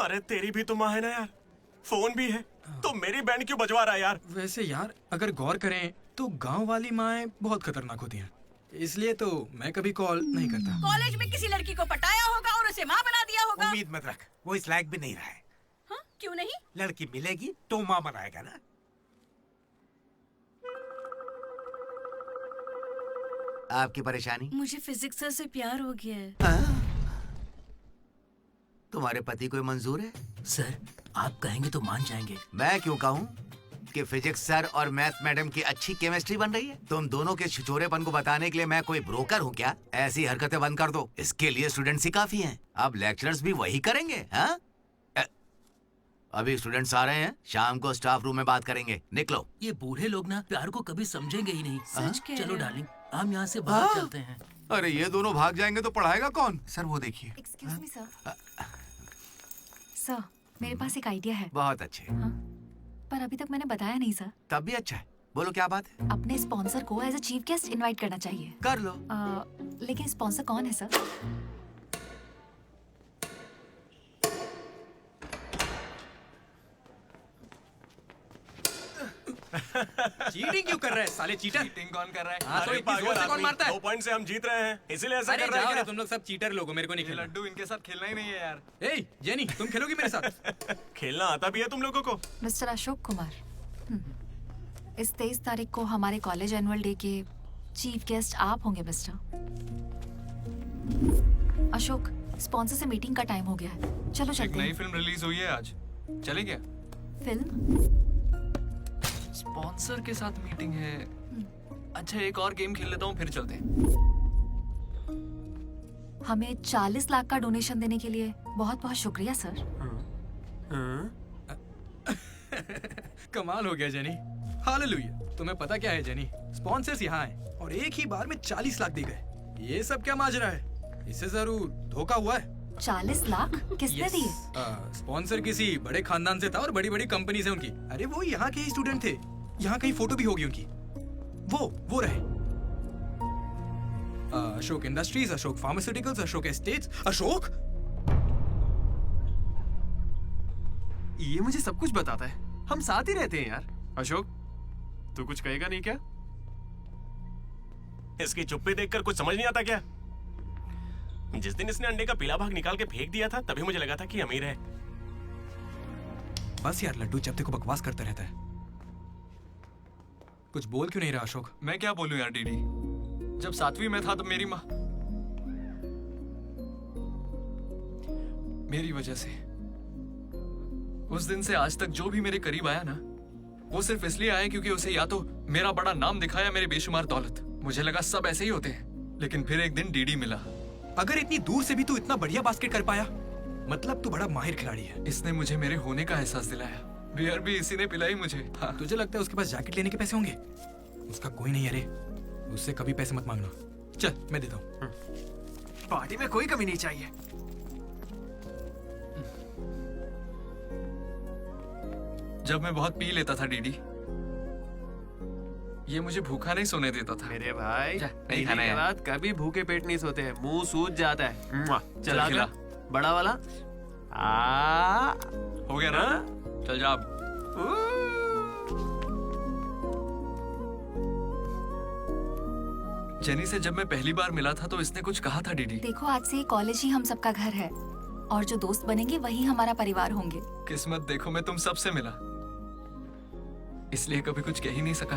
[SPEAKER 4] अरे तेरी भी तो माँ है ना यार, फोन भी है, तो मेरी बैंड क्यों बजवा रहा है यार?
[SPEAKER 8] वैसे यार अगर गौर करें तो गांव वाली माएं बहुत खतरनाक होती हैं, इसलिए तो मैं कभी कॉल नहीं करता।
[SPEAKER 22] कॉलेज में किसी लड़की को पटाया होगा और उसे माँ बना दिया होगा।
[SPEAKER 7] उम्मीद मत रख, वो इस लायक भी नहीं रहा है।
[SPEAKER 22] हाँ, क्यों नहीं?
[SPEAKER 7] लड़की मिलेगी तो माँ बनाएगा ना।
[SPEAKER 11] आपकी परेशानी?
[SPEAKER 22] मुझे फिजिक्स सर से प्यार हो गया है।
[SPEAKER 11] तुम्हारे पति को मंजूर है?
[SPEAKER 5] सर आप कहेंगे तो मान जाएंगे।
[SPEAKER 11] मैं क्यों कहूँ कि फिजिक्स सर और मैथ मैडम की अच्छी केमिस्ट्री बन रही है। तुम दोनों के छिछोरेपन को बताने के लिए मैं कोई ब्रोकर हूँ क्या? ऐसी हरकतें बंद कर दो, इसके लिए स्टूडेंट्स ही काफी हैं। अब लेक्चरर्स भी वही करेंगे। हाँ, अभी स्टूडेंट्स आ रहे हैं, शाम को स्टाफ रूम में बात करेंगे। निकलो।
[SPEAKER 5] ये बूढ़े लोग ना प्यार को कभी समझेंगे ही नहीं।
[SPEAKER 22] सच कह
[SPEAKER 5] चलो
[SPEAKER 22] रहे हो।
[SPEAKER 5] डार्लिंग हम यहाँ से बाहर चलते हैं।
[SPEAKER 11] अरे ये दोनों भाग जाएंगे तो पढ़ाएगा कौन? सर वो देखिए।
[SPEAKER 10] Excuse me sir. सर मेरे पास एक आइडिया है।
[SPEAKER 11] बहुत अच्छे।
[SPEAKER 10] पर अभी तक मैंने बताया नहीं सर।
[SPEAKER 11] तब भी अच्छा है, बोलो क्या बात है?
[SPEAKER 10] अपने स्पॉन्सर को as a chief guest invite करना चाहिए।
[SPEAKER 11] कर लो।
[SPEAKER 10] लेकिन स्पॉन्सर कौन है सर?
[SPEAKER 8] चीटिंग क्यों कर रहे हैं साले चीटर?
[SPEAKER 2] चीटिंग कौन कर रहा है?
[SPEAKER 8] हाँ, तो इतनी जोर से कौन मारता है?
[SPEAKER 4] 2 पॉइंट से हम जीत रहे हैं, इसीलिए ऐसा
[SPEAKER 8] अरे
[SPEAKER 4] कर रहे
[SPEAKER 8] जाओ
[SPEAKER 4] हैं
[SPEAKER 8] रे,
[SPEAKER 4] क्या?
[SPEAKER 8] तुम लोग सब चीटर लोग हो, मेरे को नहीं खेलना।
[SPEAKER 2] लड्डू इनके साथ खेलना ही नहीं है यार।
[SPEAKER 8] ए जेनी, तुम खेलोगी मेरे साथ?
[SPEAKER 4] खेलना आता भी है तुम लोगों को?
[SPEAKER 10] मिस्टर अशोक कुमार, इस 23 तारीख को हमारे कॉलेज एनुअल डे के चीफ गेस्ट आप होंगे मिस्टर अशोक। स्पॉन्सर से मीटिंग का टाइम हो गया है, चलो
[SPEAKER 6] एक
[SPEAKER 10] चलते
[SPEAKER 6] नई
[SPEAKER 10] हैं।
[SPEAKER 6] फिल्म रिलीज हुई है आज, चले क्या?
[SPEAKER 10] फिल्म?
[SPEAKER 6] स्पॉन्सर के साथ मीटिंग है। अच्छा एक और गेम खेल लेता हूँ फिर चलते हैं।
[SPEAKER 10] हमें 40 लाख का डोनेशन देने के लिए बहुत बहुत शुक्रिया सर।
[SPEAKER 8] कमाल हो गया जेनी। हालेलुया। तुम्हें पता क्या है जेनी, स्पॉन्सर्स यहाँ हैं और एक ही बार में 40 लाख दे गए। ये सब क्या माजरा है? इससे जरूर धोखा हुआ है।
[SPEAKER 10] 40 लाख किसने दिए?
[SPEAKER 8] स्पॉन्सर किसी बड़े खानदान से था और बड़ी बड़ी कंपनी से उनकी। अरे वो यहाँ के ही स्टूडेंट थे, यहाँ कहीं फोटो भी होगी उनकी। वो रहे Ashok industries, Ashok pharmaceuticals, Ashok estates. Ashok
[SPEAKER 2] ये मुझे सब कुछ बताता है, हम साथ ही रहते हैं यार। अशोक तू कुछ कहेगा नहीं क्या?
[SPEAKER 4] इसकी चुप्पी देखकर कुछ समझ नहीं आता क्या? जिस दिन इसने अंडे का पीला भाग निकाल के फेंक दिया था तभी मुझे लगा था कि अमीर है।
[SPEAKER 8] बस यार लड्डू, जब देखो बकवास करता रहता है। कुछ बोल क्यों नहीं रहा अशोक?
[SPEAKER 6] मैं क्या बोलूं यार डीडी, जब 7वीं में था तब मेरी माँ मेरी वजह से उस दिन से आज तक जो भी मेरे करीब आया ना, वो सिर्फ इसलिए आया क्योंकि उसे या तो मेरा बड़ा नाम दिखाया, मेरे बेशुमार दौलत। मुझे लगा सब ऐसे ही होते हैं, लेकिन फिर एक दिन डीडी मिला।
[SPEAKER 8] अगर इतनी दूर से भी तू इतना बढ़िया बास्केट कर पाया, मतलब तू बड़ा माहिर खिलाड़ी है।
[SPEAKER 6] इसने मुझे मेरे होने का एहसास दिलाया। बियर भी इसी ने पिलाई मुझे।
[SPEAKER 8] हाँ। तुझे लगता है उसके पास जैकेट लेने के पैसे होंगे? उसका कोई नहीं। अरे उससे कभी पैसे मत मांगना। चल मैं देता हूँ।
[SPEAKER 2] पार्टी में कोई कमी नहीं चाहिए।
[SPEAKER 6] जब मैं बहुत पी लेता था डीडी, ये मुझे भूखा नहीं सोने देता था।
[SPEAKER 2] मेरे भाई
[SPEAKER 6] नहीं खाना है।
[SPEAKER 2] रात कभी भूखे पेट नहीं सोते हैं, मुंह सूज जाता है। चला
[SPEAKER 6] खिला।
[SPEAKER 2] बड़ा वाला
[SPEAKER 6] हो गया ना? चल जा अब। जेनी से जब मैं पहली बार मिला था तो इसने कुछ कहा था डीडी।
[SPEAKER 10] देखो आज से कॉलेज ही हम सबका घर है और जो दोस्त बनेंगे वही हमारा परिवार होंगे।
[SPEAKER 6] किस्मत देखो मैं तुम सबसे मिला, इसलिए कभी कुछ कह ही नहीं सका।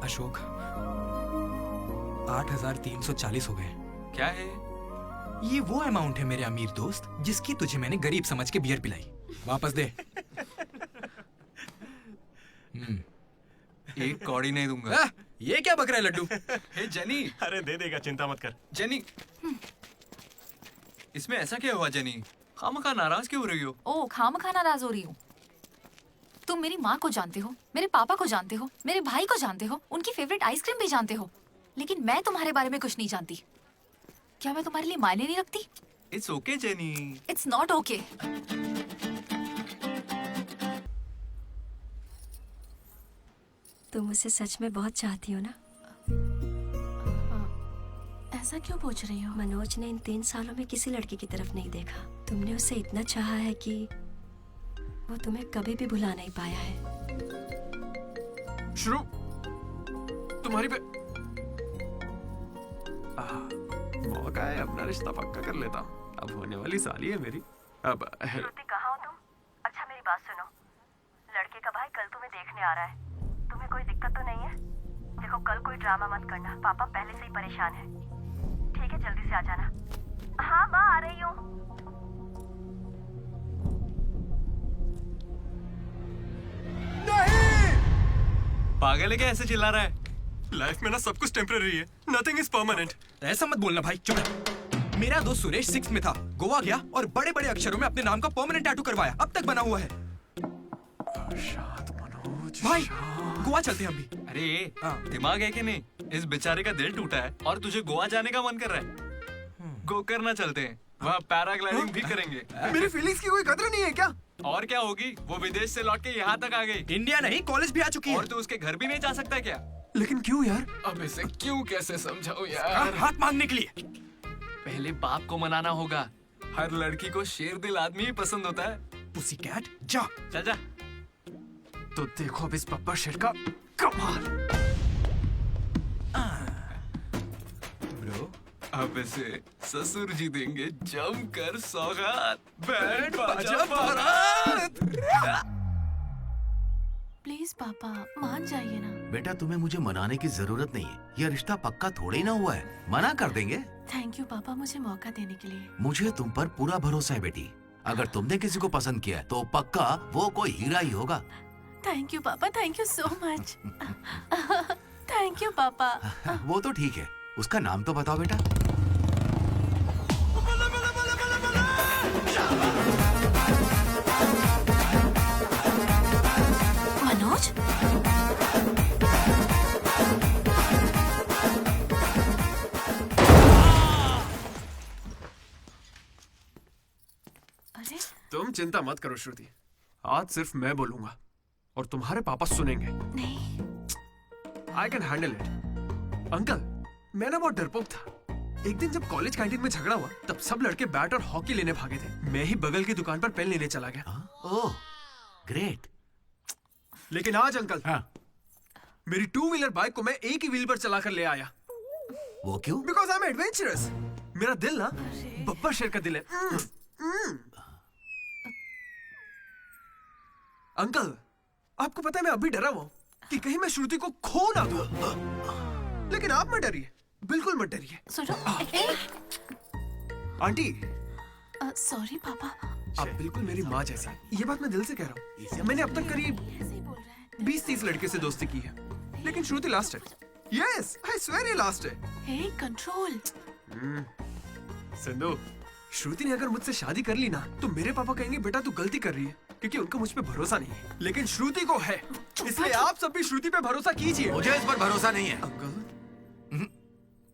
[SPEAKER 8] अशोक 8,340 हो गए।
[SPEAKER 6] क्या है
[SPEAKER 8] ये? वो अमाउंट है मेरे अमीर दोस्त जिसकी तुझे मैंने गरीब समझ के बियर पिलाई। वापस दे।
[SPEAKER 6] एक कौड़ी नहीं दूंगा।
[SPEAKER 8] ये क्या बक रहा है लड्डू?
[SPEAKER 6] हे जेनी।
[SPEAKER 4] अरे दे देगा, चिंता मत कर।
[SPEAKER 6] जेनी इसमें ऐसा क्या हुआ जेनी? खामखा नाराज क्यों हो रही हो?
[SPEAKER 10] ओ खामखा नाराज हो रही हूँ? तुम मेरी माँ को जानते हो, मेरे पापा को जानते हो, मेरे भाई को जानते हो, उनकी फेवरेट आइसक्रीम भी जानते हो, लेकिन मैं तुम्हारे बारे में कुछ नहीं जानती। क्या मैं तुम्हारे लिए मायने नहीं रखती?
[SPEAKER 6] It's okay jenny.
[SPEAKER 10] It's not okay.
[SPEAKER 21] तुम मुझे सच में बहुत चाहती हो ना?
[SPEAKER 20] ऐसा क्यों पूछ रही हो?
[SPEAKER 21] मनोज ने इन 3 सालों में किसी लड़की की तरफ नहीं देखा। तुमने उसे इतना चाहा है कि वो तुम्हें कभी भी भुला नहीं पाया है।
[SPEAKER 2] शुरू तुम्हारी पे मौका है, अपना रिश्ता पक्का कर लेता हूँ। अब होने वाली साली है मेरी। अब
[SPEAKER 3] श्रुति कहाँ हो तुम? अच्छा मेरी बात सुनो, लड़के का भाई कल तुम्हें देखने आ रहा है। तुम्हें कोई दिक्कत तो नहीं है? देखो कल कोई ड्रामा मत करना, पापा पहले से ही परेशान है। ठीक है जल्दी से आ जाना। हाँ माँ आ रही हूँ।
[SPEAKER 6] पागल है क्या ऐसे चिल्ला रहा है?
[SPEAKER 2] लाइफ में ना सब कुछ टेम्परेरी है, नथिंग इज परमानेंट।
[SPEAKER 8] ऐसा मत बोलना भाई, चुप रह। मेरा दोस्त सुरेश 6 में था, गोवा गया और बड़े बड़े अक्षरों में अपने नाम का परमानेंट टैटू करवाया, अब तक बना हुआ है। भाई गोवा चलते हैं हम भी।
[SPEAKER 6] अरे दिमाग है कि नहीं? इस बेचारे का दिल टूटा है और तुझे गोवा जाने का मन कर रहा है। गोकर्णा चलते हैं, वहाँ पैराग्लाइडिंग भी करेंगे।
[SPEAKER 8] मेरी फीलिंग्स की कोई कदर नहीं है क्या?
[SPEAKER 6] और क्या होगी, वो विदेश से लौट के यहाँ तक आ गई।
[SPEAKER 8] इंडिया नहीं, कॉलेज भी आ चुकी है।
[SPEAKER 6] और तू उसके घर भी नहीं जा सकता क्या?
[SPEAKER 8] लेकिन क्यों यार?
[SPEAKER 6] अब इसे क्यों कैसे समझाऊं यार?
[SPEAKER 8] हाथ मांगने के लिए।
[SPEAKER 6] पहले बाप को मनाना होगा। हर लड़की को शेर दिल आदमी ही पसंद होता है।
[SPEAKER 8] पुसी कैट, जा
[SPEAKER 6] चल जा।
[SPEAKER 8] तो देखो अब इस बब्बर शेर का कमाल।
[SPEAKER 6] ब्रो, अब इसे ससुर जी देंगे जमकर सौगात। बैंड बाजा बारात।
[SPEAKER 20] प्लीज पापा मान जाइए ना।
[SPEAKER 11] बेटा तुम्हें मुझे मनाने की जरूरत नहीं है, यह रिश्ता पक्का थोड़े ही ना हुआ है, मना कर देंगे।
[SPEAKER 20] थैंक यू पापा मुझे मौका देने के लिए।
[SPEAKER 11] मुझे तुम पर पूरा भरोसा है बेटी, अगर तुमने किसी को पसंद किया तो पक्का वो कोई हीरा ही होगा।
[SPEAKER 20] थैंक यू पापा, thank you so much. Thank you पापा।
[SPEAKER 11] वो तो ठीक है, उसका नाम तो बताओ बेटा।
[SPEAKER 20] मनोज? अरे
[SPEAKER 6] तुम चिंता मत करो श्रुति, आज सिर्फ मैं बोलूंगा और तुम्हारे पापा सुनेंगे।
[SPEAKER 20] नहीं,
[SPEAKER 6] I can handle it। Uncle, मैं ना बहुत डरपोक था। एक दिन जब कॉलेज कैंटीन में झगड़ा हुआ, तब सब लड़के बैट और हॉकी लेने भागे थे। मैं ही बगल की दुकान पर पेन लेने चला गया।
[SPEAKER 11] ओह, ग्रेट।
[SPEAKER 6] लेकिन आज अंकल, मेरी 2 व्हीलर बाइक को मैं एक ही व्हील पर चलाकर ले आया।
[SPEAKER 11] वो क्यों?
[SPEAKER 6] Because I'm adventurous। मेरा दिल ना बब्बर शेर का दिल है। अंकल, आपको पता है मैं अभी डरा हुआ हूँ कि कहीं मैं श्रुति को खो ना दूं। लेकिन आप मत डरिए, बिल्कुल मत डरिए।
[SPEAKER 20] सुनो।
[SPEAKER 6] आंटी,
[SPEAKER 20] सॉरी पापा।
[SPEAKER 6] आप बिल्कुल मेरी माँ जैसी हैं। ये बात मैं दिल से कह रहा हूँ। मैंने अब तक करीब 20-30 लड़के से दोस्ती की है, लेकिन श्रुति लास्ट है। यस, आई स्वेयर ये लास्ट है।
[SPEAKER 20] हे कंट्रोल।
[SPEAKER 6] सिंधु, श्रुति ने अगर मुझसे शादी कर ली ना, तो मेरे पापा कहेंगे बेटा तू गलती कर रही है, क्योंकि उनको मुझ पे भरोसा नहीं है। लेकिन श्रुति को है, इसलिए आप सब भी श्रुति पे भरोसा कीजिए।
[SPEAKER 11] मुझे इस पर भरोसा नहीं है
[SPEAKER 6] अंकल।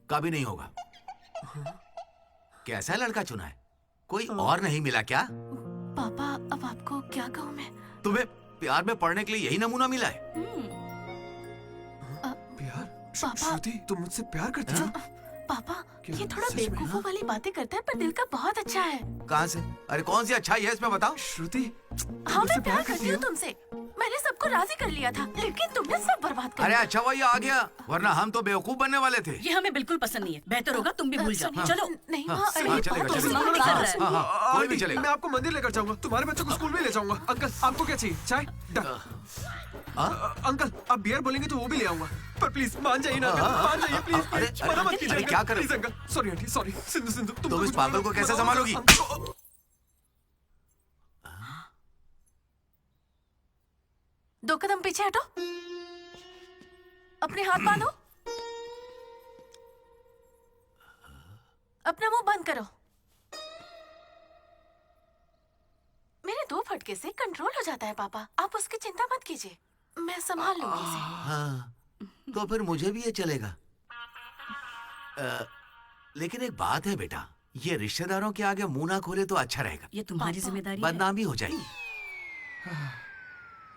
[SPEAKER 11] कभी नहीं होगा। कैसा लड़का चुना है? कोई और नहीं मिला क्या?
[SPEAKER 20] पापा अब आपको क्या कहूँ मैं?
[SPEAKER 11] तुम्हें प्यार में पड़ने के लिए यही नमूना मिला है?
[SPEAKER 6] प्यार?
[SPEAKER 20] पापा,
[SPEAKER 6] श्रुति तुम मुझसे प्यार करती हो?
[SPEAKER 20] पापा ये थोड़ा बेवकूफों वाली बातें करता है, पर दिल का बहुत अच्छा है।
[SPEAKER 11] कहाँ से? अरे कौन सी अच्छाई है इसमें बताओ।
[SPEAKER 6] श्रुति,
[SPEAKER 20] हाँ मैं प्यार करती हूँ तुमसे। मैंने सबको राजी कर लिया था, लेकिन तुमने सब बर्बाद कर
[SPEAKER 11] अरे
[SPEAKER 20] दिया।
[SPEAKER 11] अच्छा हुआ ये आ गया, वरना हम तो बेवकूफ बनने वाले थे।
[SPEAKER 22] ये हमें बिल्कुल पसंद नहीं है। बेहतर होगा तुम भी भूल जाओ। चलो।
[SPEAKER 20] नहीं
[SPEAKER 11] हाँ,
[SPEAKER 20] माँ,
[SPEAKER 11] हाँ,
[SPEAKER 20] ये
[SPEAKER 11] चलेगा,
[SPEAKER 20] बहुत
[SPEAKER 11] चलेगा।
[SPEAKER 20] उस्मान निकाल रहा है।
[SPEAKER 11] हाँ, कोई भी चलेगा।
[SPEAKER 6] मैं आपको मंदिर लेकर जाऊंगा, तुम्हारे बच्चों को स्कूल भी ले जाऊंगा। अंकल आपको क्या चाहिए? चाय? अंकल आप बियर बोलेंगे तो वो भी ले आऊंगा, पर प्लीज मान जाइए ना अंकल, मान जाइए प्लीज। मना मत कीजिए।
[SPEAKER 11] क्या कर?
[SPEAKER 6] Please uncle, sorry aunty, sorry. Sindhu Sindhu
[SPEAKER 11] तुम इस पागल को कैसे संभालोगी?
[SPEAKER 20] दो कदम पीछे हटो, अपने हाथ बांधो, अपना मुंह बंद करो। मेरे 2 फटके से कंट्रोल हो जाता है पापा, आप उसकी चिंता मत कीजिए, मैं संभाल लूंगी इसे।
[SPEAKER 11] हाँ, तो फिर मुझे भी ये चलेगा। लेकिन एक बात है बेटा, ये रिश्तेदारों के आगे मुंह ना खोले तो अच्छा रहेगा।
[SPEAKER 22] ये तुम्हारी जिम्मेदारी है।
[SPEAKER 11] बदनामी हो जाएगी।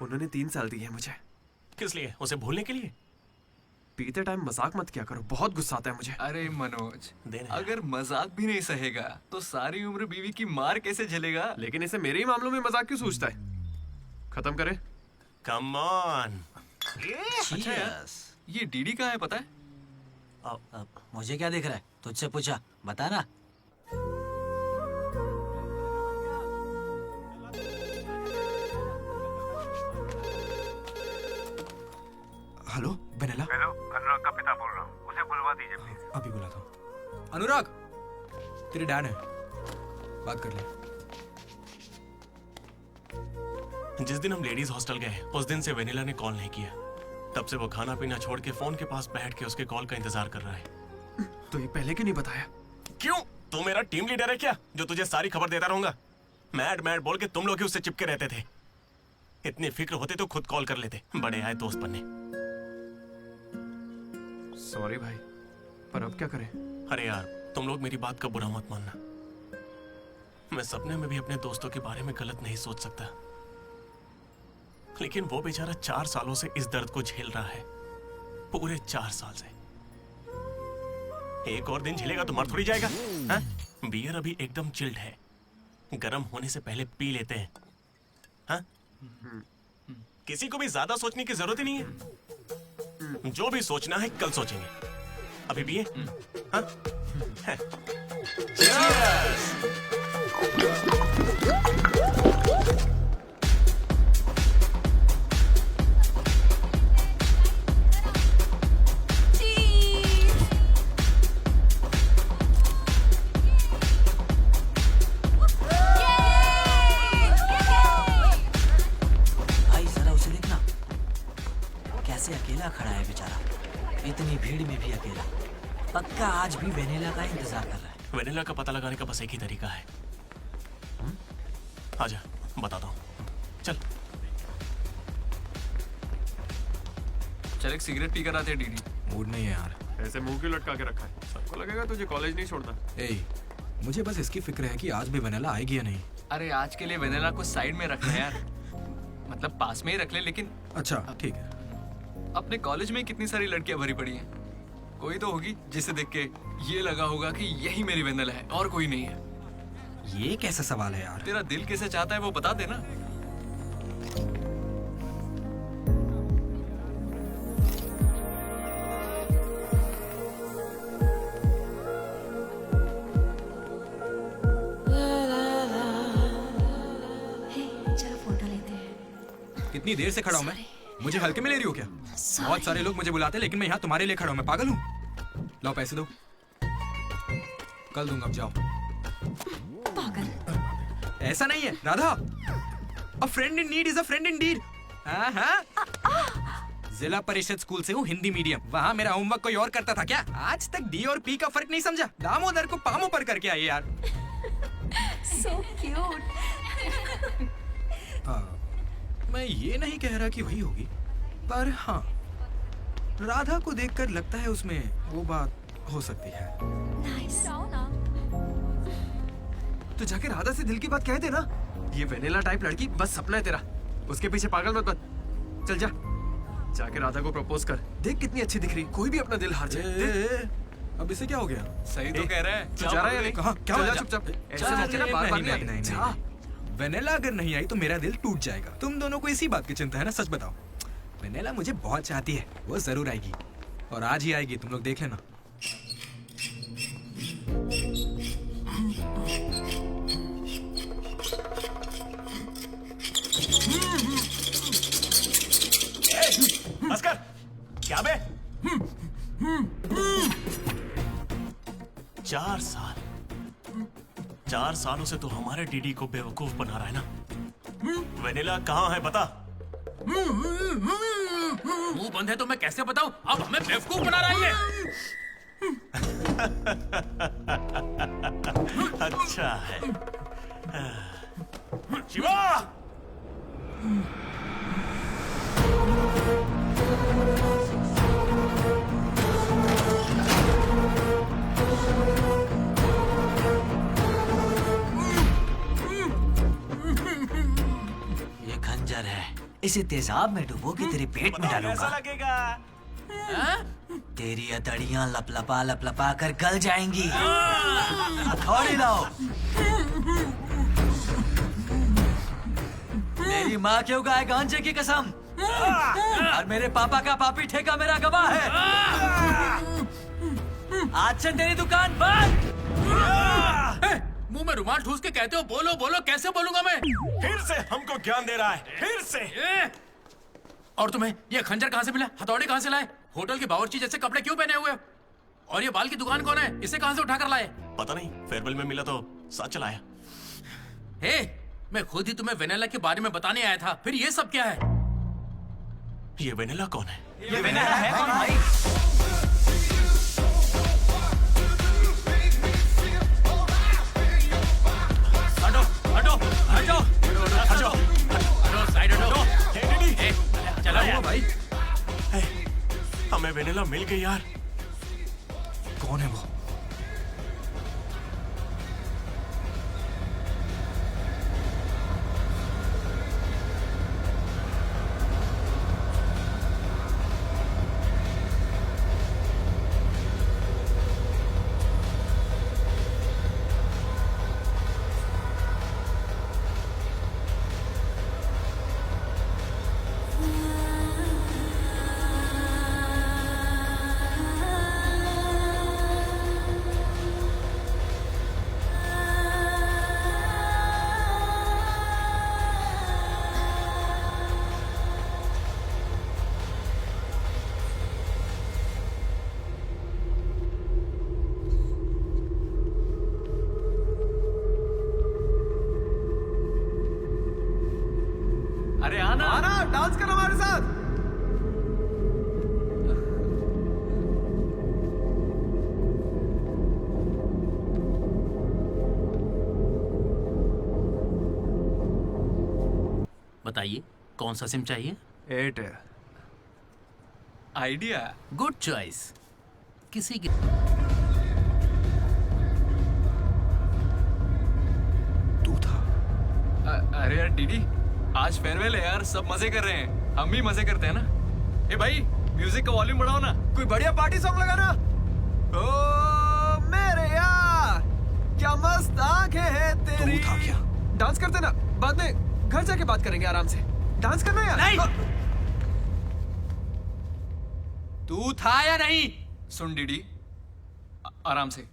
[SPEAKER 6] उन्होंने 3 साल दिए मुझे।
[SPEAKER 2] किस लिए? उसे भूलने के लिए?
[SPEAKER 6] पीते टाइम मजाक मत किया करो, बहुत गुस्सा आता है मुझे। अरे मनोज, अगर मजाक भी नहीं सहेगा तो सारी उम्र बीवी की मार कैसे झेलेगा? लेकिन इसे मेरे ही मामलों में मजाक क्यों सोचता है? खत्म करे।
[SPEAKER 2] Come on.
[SPEAKER 6] अच्छा यार, ये डीडी कहाँ है पता है?
[SPEAKER 18] मुझे क्या दिख रहा है? तुझसे पूछा, बता ना।
[SPEAKER 8] Hello vanilla.
[SPEAKER 13] हेलो, अनुराग का पिता बोल रहा हूँ, उसे बुलवा दीजिए प्लीज।
[SPEAKER 8] अभी बुलाता हूँ। अनुराग, तेरे डैड है, बात कर ले।
[SPEAKER 2] जिस दिन हम लेडीज हॉस्टल गए, उस दिन से वेनिला ने कॉल नहीं किया। तब से वो खाना पीना छोड़ के फोन के पास बैठ के उसके कॉल का इंतजार कर रहा है।
[SPEAKER 6] तो ये पहले क्यों नहीं बताया?
[SPEAKER 2] क्यों?
[SPEAKER 4] तू मेरा टीम लीडर है क्या, जो तुझे सारी खबर देता रहूंगा? मैड मैड बोल के तुम लोग ही उससे चिपके रहते थे। इतनी फिक्र होती तो खुद कॉल कर लेते, बड़े आए दोस्त बनने।
[SPEAKER 6] सॉरी भाई, पर अब क्या करें?
[SPEAKER 4] अरे यार, तुम लोग मेरी बात का बुरा मत मानना। मैं सपने में भी अपने दोस्तों के बारे में गलत नहीं सोच सकता, लेकिन वो बेचारा 4 सालों से इस दर्द को झेल रहा है, पूरे 4 साल से। एक और दिन झेलेगा तो मर थोड़ी जाएगा। हाँ? बियर अभी एकदम चिल्ड है, गर्म होने से पहले पी लेते हैं। हाँ? किसी को भी ज्यादा सोचने की जरूरत ही नहीं है। जो भी सोचना है कल सोचेंगे, अभी पिए। हाँ?
[SPEAKER 18] भाई जरा उसे देखना, कैसे अकेला खड़ा है बेचारा, इतनी भीड़ में भी अकेला। पक्का आज भी वेनिला का इंतजार कर रहा है।
[SPEAKER 4] वेनिला का पता लगाने का बस एक ही तरीका है। आजा, बताता हूँ। चल
[SPEAKER 6] चल एक सिगरेट पी कर आते हैं डीडी।
[SPEAKER 8] मूड नहीं है यार।
[SPEAKER 6] ऐसे मुंह क्यों लटका के रखा है? सबको लगेगा तुझे कॉलेज नहीं छोड़ना।
[SPEAKER 8] ए, मुझे बस इसकी फिक्र है कि आज भी वेनिला आएगी या नहीं।
[SPEAKER 23] अरे आज के लिए वेनिला को साइड में रखना है यार, मतलब पास में ही रख ले, लेकिन
[SPEAKER 8] अच्छा ठीक है।
[SPEAKER 23] अपने कॉलेज में कितनी सारी लड़कियां भरी पड़ी हैं, कोई तो होगी जिसे देख के ये लगा होगा कि यही मेरी वेनिला है और कोई नहीं है।
[SPEAKER 8] ये कैसा सवाल है यार?
[SPEAKER 23] तेरा दिल कैसे चाहता है वो बता देना।
[SPEAKER 10] चलो फोटो लेते हैं।
[SPEAKER 8] कितनी देर से खड़ा हूँ मैं? मुझे हल्के में ले रही हो क्या? बहुत सारे लोग मुझे बुलाते हैं, लेकिन मैं यहाँ तुम्हारे लिए खड़ा हूँ। मैं पागल हूँ? लो पैसे दो, कल दूंगा, अब जाओ।
[SPEAKER 10] पागल।
[SPEAKER 8] ऐसा नहीं है Radha, a friend in need is a friend in deed. जिला परिषद स्कूल से हूँ, हिंदी मीडियम। वहाँ मेरा होमवर्क कोई और करता था क्या? आज तक डी और पी का फर्क नहीं समझा। दामोदर को पामो पर करके आई यार।
[SPEAKER 10] So cute.
[SPEAKER 8] मैं ये नहीं कह रहा कि वही होगी, पर हाँ, राधा को देखकर लगता है उसमें वो बात हो सकती है।
[SPEAKER 10] Nice.
[SPEAKER 6] तो जाके राधा से दिल की बात कह दे ना। ये वेनिला टाइप लड़की बस सपना है तेरा, उसके पीछे पागल मत बन। चल जा, जाके राधा को प्रपोज कर। देख कितनी अच्छी दिख रही, कोई भी अपना दिल हार जाए।
[SPEAKER 8] अब इसे क्या हो गया?
[SPEAKER 23] सही तो कह रहा है।
[SPEAKER 6] तू जा रहा है या नहीं?
[SPEAKER 8] कहाँ? क्या हो
[SPEAKER 6] चल जा
[SPEAKER 8] गया?
[SPEAKER 6] चुपचाप। ऐसे मौके ना बार-बार नहीं आते। जा।
[SPEAKER 8] वेनिला अगर नहीं आई तो मेरा दिल टूट जाएगा। तुम दोनों को इसी बात की चिंता है ना? सच बताओ। वेनिला मुझे बहुत चाहती है, वो जरूर आएगी, और आज ही आएगी, तुम लोग देख लेना।
[SPEAKER 4] बस कर। क्या बे? 4 सालों से तो हमारे डीडी को बेवकूफ बना रहा है ना। वेनिला कहाँ है बता।
[SPEAKER 5] मुंह बंद है तो मैं कैसे बताऊं? अब हमें बेवकूफ बना रहा है ये।
[SPEAKER 4] अच्छा है। शिवा!
[SPEAKER 18] ये खंजर है, इसे तेजाब में डुबो के तेरे पेट में डालूंगा।
[SPEAKER 4] कैसा लगेगा?
[SPEAKER 18] तेरी अतड़ियां लपलपा लपलपा कर गल जाएंगी। हथौड़ी लाओ। मेरी माँ क्यों गाय गांजे की कसम, और मेरे पापा का पापी ठेका मेरा गवाह है। आज से तेरी दुकान बंद।
[SPEAKER 5] मुंह में रुमाल ठूस के कहते हो बोलो बोलो, कैसे बोलूंगा मैं?
[SPEAKER 4] फिर से हमको ज्ञान दे रहा है, फिर से।
[SPEAKER 5] और तुम्हें ये खंजर कहाँ से मिला? हथौड़ी कहाँ से लाए? होटल के बावर्ची जैसे कपड़े क्यों पहने हुए? और ये बाल की दुकान कौन है? इसे कहाँ से उठा कर लाए?
[SPEAKER 4] पता नहीं, फेयरवेल में मिला तो साथ चलाया।
[SPEAKER 5] हे, मैं खुद ही तुम्हें वेनिला के बारे में बताने आया था, फिर ये सब क्या है?
[SPEAKER 4] ये वेनिला कौन है?
[SPEAKER 5] ये वेनिला है कौन भाई?
[SPEAKER 2] मिल गई यार।
[SPEAKER 8] कौन है वो?
[SPEAKER 23] अरे आना
[SPEAKER 6] आना, डांस कर हमारे साथ।
[SPEAKER 5] बताइए कौन सा सिम चाहिए?
[SPEAKER 6] एयरटेल।
[SPEAKER 23] आइडिया।
[SPEAKER 5] Good choice. किसी की
[SPEAKER 23] अरे यार डीडी, आज फेयरवेल है यार, सब मजे कर रहे हैं, हम भी मजे करते हैं ना। ए भाई, म्यूजिक का वॉल्यूम बढ़ाओ ना।
[SPEAKER 6] कोई बढ़िया पार्टी सॉन्ग लगाना। ओ मेरे यार, क्या मस्त आंखें हैं तेरी।
[SPEAKER 8] तू था क्या?
[SPEAKER 6] डांस करते ना, बाद में घर जाके बात करेंगे आराम से। डांस करना यार।
[SPEAKER 23] नहीं। तू था या नहीं? सुन डीडी, आराम से।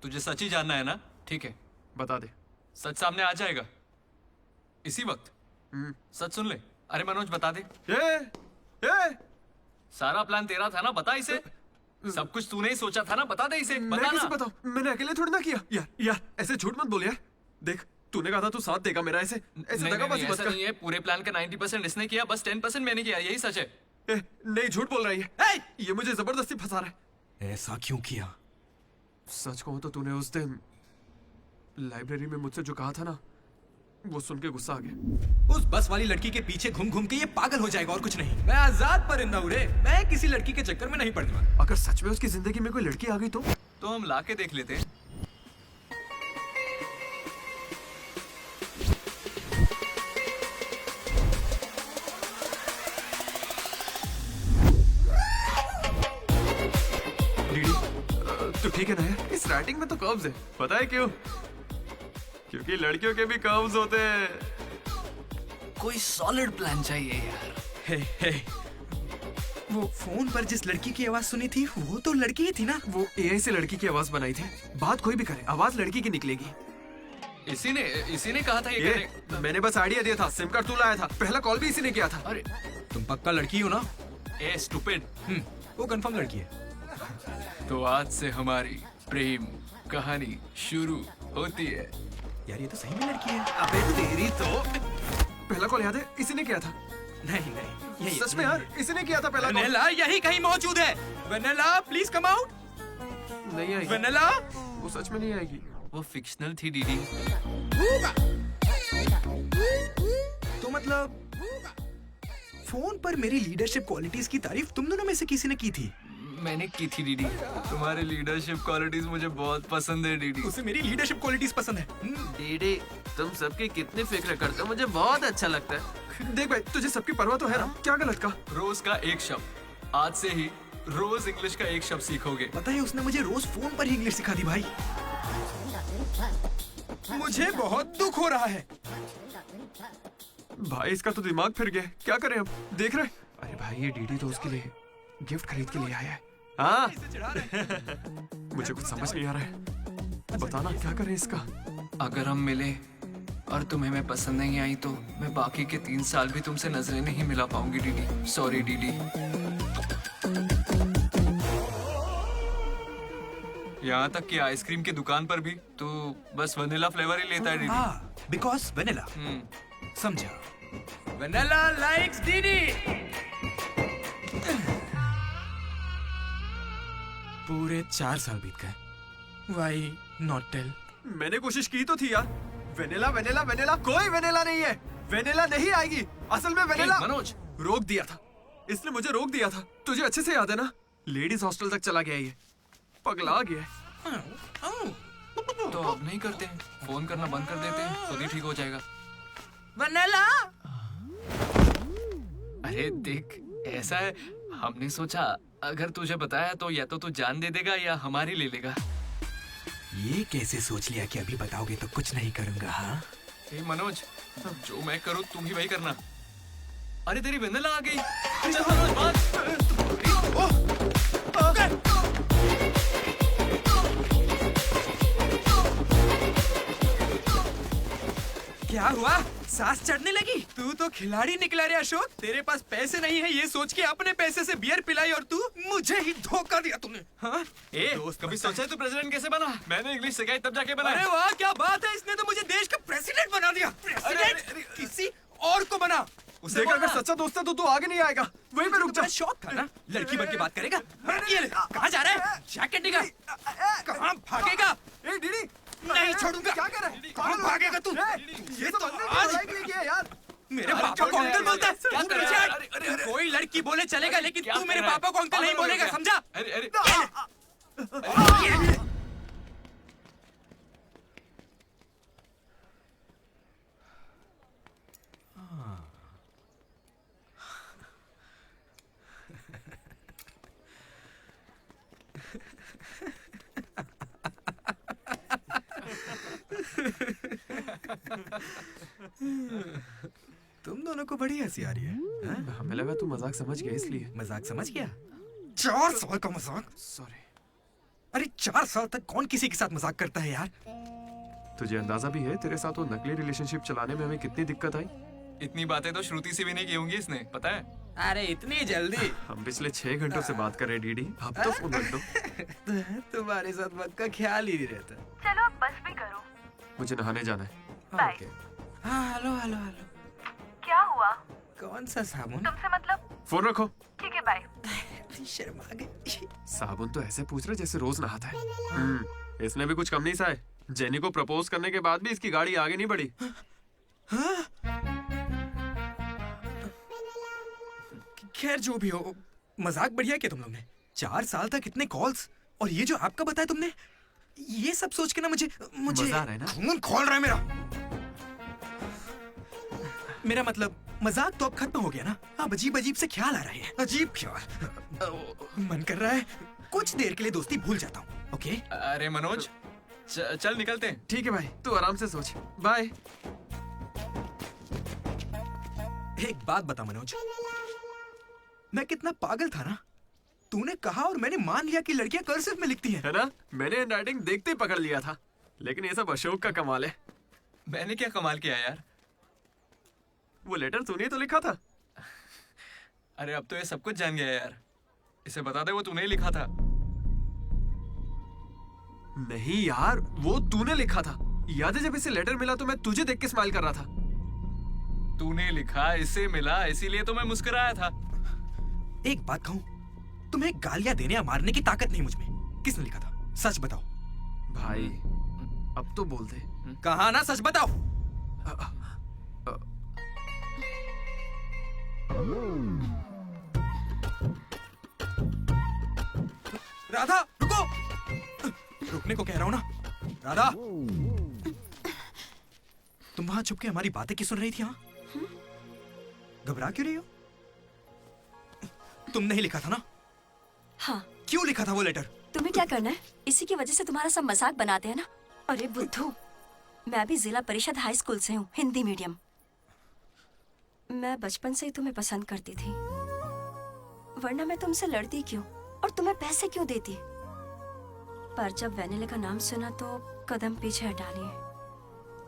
[SPEAKER 23] तुझे सच ही जानना है ना? ठीक है,
[SPEAKER 6] बता दे।
[SPEAKER 23] सच सामने आ जाएगा इसी वक्त। सच सुन ले। अरे मनोज बता दे। सारा प्लान तेरा था ना, बता इसे। सब कुछ तूने ही सोचा था ना, बता दे इसे।
[SPEAKER 6] मैं
[SPEAKER 23] बता
[SPEAKER 6] कैसे
[SPEAKER 23] ना।
[SPEAKER 6] बताऊं? मैंने अकेले थोड़ी ना किया। यार ऐसे झूठ मत बोल यार। देख, तूने कहा था तू साथ देगा मेरा। ऐसे दगाबाजी मत
[SPEAKER 23] ऐसा
[SPEAKER 6] कर।
[SPEAKER 23] नहीं है। पूरे प्लान का 90% इसने किया, बस 10% मैंने किया, यही सच है।
[SPEAKER 6] नहीं, झूठ बोल रही है। ये मुझे जबरदस्ती फंसा रहा है।
[SPEAKER 8] ऐसा क्यों किया?
[SPEAKER 6] सच कहूं तो तूने उस दिन लाइब्रेरी में मुझसे जो कहा था ना, वो सुन के गुस्सा आ गया।
[SPEAKER 8] उस बस वाली लड़की के पीछे घूम घूम के ये पागल हो जाएगा और कुछ नहीं। मैं आजाद परिंदा हूं रे। मैं किसी लड़की के चक्कर में नहीं पड़ने वाला।
[SPEAKER 6] अगर सच में उसकी जिंदगी में कोई लड़की आ गई तो
[SPEAKER 23] हम ला के देख लेते हैं।
[SPEAKER 6] तो ठीक है ना यार, इस राइटिंग में तो कर्व्स है। पता है क्यों? क्योंकि लड़कियों के भी कर्व्स होते हैं।
[SPEAKER 9] कोई सॉलिड प्लान चाहिए यार।
[SPEAKER 8] हे, वो फोन पर जिस लड़की की आवाज सुनी थी, वो तो लड़की ही थी ना।
[SPEAKER 6] वो एआई से लड़की की आवाज बनाई थी। बात कोई भी करे, आवाज लड़की की निकलेगी।
[SPEAKER 23] इसी ने कहा था ये करने।
[SPEAKER 6] मैंने बस आइडिया दिया था, सिम कार्ड तू लाया था, पहला कॉल भी इसी ने किया था।
[SPEAKER 23] अरे
[SPEAKER 8] तुम पक्का लड़की हो ना?
[SPEAKER 23] ए स्टूपिड।
[SPEAKER 8] वो कंफर्म लड़की है।
[SPEAKER 23] तो आज से हमारी प्रेम कहानी शुरू होती है।
[SPEAKER 8] यार ये तो सही में लड़की है।
[SPEAKER 6] अबे तेरी तो। पहला कॉल याद है? इसी ने किया था।
[SPEAKER 8] नहीं, यही
[SPEAKER 6] सच में यार, इसी ने किया था पहला कॉल।
[SPEAKER 8] वेनेला यही कहीं मौजूद है। Vennela please come out.
[SPEAKER 6] नहीं आएगी।
[SPEAKER 8] वेनेला
[SPEAKER 6] वो सच में नहीं आएगी।
[SPEAKER 23] वो फिक्शनल थी डीडी।
[SPEAKER 8] तो मतलब फोन पर मेरी लीडरशिप क्वालिटीज की तारीफ तुम दोनों में से किसी ने की थी?
[SPEAKER 23] मैंने की थी डीडी। तुम्हारी लीडरशिप क्वालिटीज मुझे बहुत पसंद है डीडी।
[SPEAKER 8] उसे मेरी लीडरशिप क्वालिटीज पसंद है।
[SPEAKER 17] डीडी, तुम सबकी कितनी फिक्र करते हो, मुझे बहुत अच्छा लगता है।
[SPEAKER 6] देख भाई, तुझे सबकी परवाह तो है ना, क्या गलत का?
[SPEAKER 23] रोज का एक शब्द, आज से ही रोज इंग्लिश का एक शब्द सीखोगे।
[SPEAKER 8] पता है उसने मुझे रोज फोन पर ही इंग्लिश सिखा दी भाई। मुझे बहुत दुख हो रहा है
[SPEAKER 6] भाई। इसका तो दिमाग फिर गया। क्या करें अब? देख रहे? अरे भाई, ये डीडी तो उसके लिए गिफ्ट खरीद के लिए आया है। हाँ मुझे कुछ समझ नहीं आ रहा है। बताना क्या करें इसका।
[SPEAKER 23] अगर हम मिले और तुम्हें मैं पसंद नहीं आई तो मैं बाकी के 3 साल भी तुमसे नजरें नहीं मिला पाऊंगी डीडी। Sorry DD. यहाँ तक कि आइसक्रीम की दुकान पर भी तू बस वनीला फ्लेवर ही लेता है डीडी।
[SPEAKER 8] Because vanilla. समझा? Vanilla likes DD. पूरे 4 साल बीत गए। Why not tell?
[SPEAKER 6] मैंने कोशिश की तो थी यार। वेनिला वेनिला वेनिला, कोई वेनिला नहीं है। वेनिला नहीं आएगी। असल में वेनिला
[SPEAKER 23] मनोज
[SPEAKER 6] रोक दिया था। इसने मुझे रोक दिया था। तुझे अच्छे से याद है ना? लेडीज हॉस्टल तक चला गया ये, पगला गया।
[SPEAKER 23] तो अब नहीं करते हैं, फोन करना बंद कर देते हैं, खुद ही ठीक हो जाएगा।
[SPEAKER 17] वनेला। अरे देख, ऐसा है, हमने सोचा अगर तुझे बताया तो या तो तू जान दे देगा या हमारी ले लेगा।
[SPEAKER 8] ये कैसे सोच लिया कि अभी बताओगे तो कुछ नहीं करूंगा? हाँ
[SPEAKER 23] ए मनोज, जो मैं करूँ तुम भी वही करना। अरे तेरी वेनेला आ गई। चल मनोज बात।
[SPEAKER 8] क्या हुआ? सांस चढ़ने लगी? तू तो खिलाड़ी निकला रे अशोक। तेरे पास पैसे नहीं है ये सोच के अपने पैसे से बियर पिलाई और तू मुझे ही धोखा दिया तूने। हाँ?
[SPEAKER 23] कभी सोचा है तू प्रेसिडेंट कैसे बना? मैंने इंग्लिश सिखाई तब जाके बना।
[SPEAKER 8] अरे वाह, क्या बात है, इसने तो मुझे देश का प्रेसिडेंट बना दिया। प्रेसिडेंट किसी और को बना।
[SPEAKER 6] देख, अगर सच्चा दोस्त है तो तू आगे नहीं आएगा, वहीं पे रुक जा।
[SPEAKER 8] शौक था ना, लड़की बन के बात करेगा। ये कहाँ जा रहा है? जैकेट निकाल। कहाँ भागेगा? नहीं छोड़ूंगा। क्या कर रहा है? कहाँ भागेगा तू? ये तो आज यार मेरे पापा को अंकल बोलता है। क्या कर रहा है? कोई लड़की बोले चलेगा, लेकिन तू मेरे पापा को अंकल नहीं बोलेगा, समझा? तुम दोनों को बड़ी हंसी आ रही है।
[SPEAKER 6] हमें लगा तू मजाक समझ गया, इसलिए।
[SPEAKER 8] मजाक समझ गया? 4 साल का मजाक?
[SPEAKER 6] सॉरी।
[SPEAKER 8] अरे 4 साल तक कौन किसी के साथ मजाक करता है यार?
[SPEAKER 6] तुझे अंदाजा भी है तेरे साथ वो नकली रिलेशनशिप चलाने में हमें कितनी दिक्कत आई?
[SPEAKER 23] इतनी बातें तो श्रुति से भी नहीं की होंगी इसने, पता है?
[SPEAKER 8] अरे इतनी जल्दी?
[SPEAKER 6] हम पिछले 6 घंटों से बात कर रहे हैं डीडी, अब तो फोन रख दो।
[SPEAKER 8] तुम्हारे साथ वक्त का ख्याल ही नहीं रहता।
[SPEAKER 3] चलो बस भी करो।
[SPEAKER 6] मुझे नहाने जाना है।
[SPEAKER 3] बाय।
[SPEAKER 8] हाँ हेलो हेलो हेलो।
[SPEAKER 3] क्या हुआ?
[SPEAKER 8] कौन सा साबुन?
[SPEAKER 3] तुमसे मतलब?
[SPEAKER 6] फोन रखो।
[SPEAKER 3] ठीक है बाय।
[SPEAKER 8] शर्मा गई।
[SPEAKER 6] साबुन तो ऐसे पूछ रहे जैसे रोज नहाता है। इसने भी कुछ कम नहीं सा है। जेनी को प्रपोज करने के बाद भी इसकी गाड़ी आगे नहीं बढ़ी।
[SPEAKER 8] खैर जो भी हो, मजाक बढ़िया किया तुम लोग ने। 4 साल तक इतने कॉल्स, और ये जो आपका बताया तुमने, ये सब सोच के ना मुझे
[SPEAKER 6] मजा आ रहा है ना?
[SPEAKER 8] खून खोल रहा है मेरा मतलब मजाक तो अब खत्म हो गया ना। अब अजीब अजीब से ख्याल आ रहे हैं, अजीब ख्याल। मन कर रहा है कुछ देर के लिए दोस्ती भूल जाता हूँ। ओके?
[SPEAKER 23] अरे मनोज, चल निकलते हैं।
[SPEAKER 6] ठीक है भाई, तू आराम से सोच। बाय।
[SPEAKER 8] एक बात बता मनोज, मैं कितना पागल था ना। तूने कहा और मैंने मान लिया कि लड़कियां कर्सिव में लिखती हैं।
[SPEAKER 6] है ना? मैंने हैंडराइटिंग देखते ही पकड़ लिया था। लेकिन ये सब अशोक का कमाल है।
[SPEAKER 23] मैंने क्या कमाल किया यार?
[SPEAKER 6] वो लेटर तूने तो लिखा था।
[SPEAKER 23] अरे अब तो ये सब कुछ जान गया यार। इसे बता दे वो तूने ही लिखा था।
[SPEAKER 6] नहीं यार, वो तूने लिखा था। याद है जब इसे लेटर मिला तो मैं तुझे देख के स्माइल कर रहा था।
[SPEAKER 23] तूने लिखा, इसे मिला, इसीलिए तो मैं मुस्कुराया था।
[SPEAKER 8] एक बात कहूं, तुम्हें गालियां देने या मारने की ताकत नहीं मुझ में। किसने लिखा था? सच बताओ।
[SPEAKER 6] भाई अब तो बोल दे।
[SPEAKER 8] कहा ना, सच बताओ। राधा रुको। रुकने को कह रहा हूं ना। राधा, तुम वहां छुप के हमारी बातें क्यों सुन रही थी? हाँ, घबरा क्यों रही हो? तुमने ही लिखा था ना?
[SPEAKER 21] हाँ।
[SPEAKER 8] क्यों लिखा था वो लेटर?
[SPEAKER 21] तुम्हें क्या करना है? इसी की वजह से तुम्हारा सब मजाक बनाते हैं ना। अरे बुद्धू, मैं भी जिला परिषद हाई स्कूल से हूँ, हिंदी मीडियम। मैं बचपन से ही तुम्हें पसंद करती थी, वरना मैं तुमसे लड़ती क्यों और तुम्हें पैसे क्यों देती? पर जब वेनिला का नाम सुना तो कदम पीछे हटा लिए।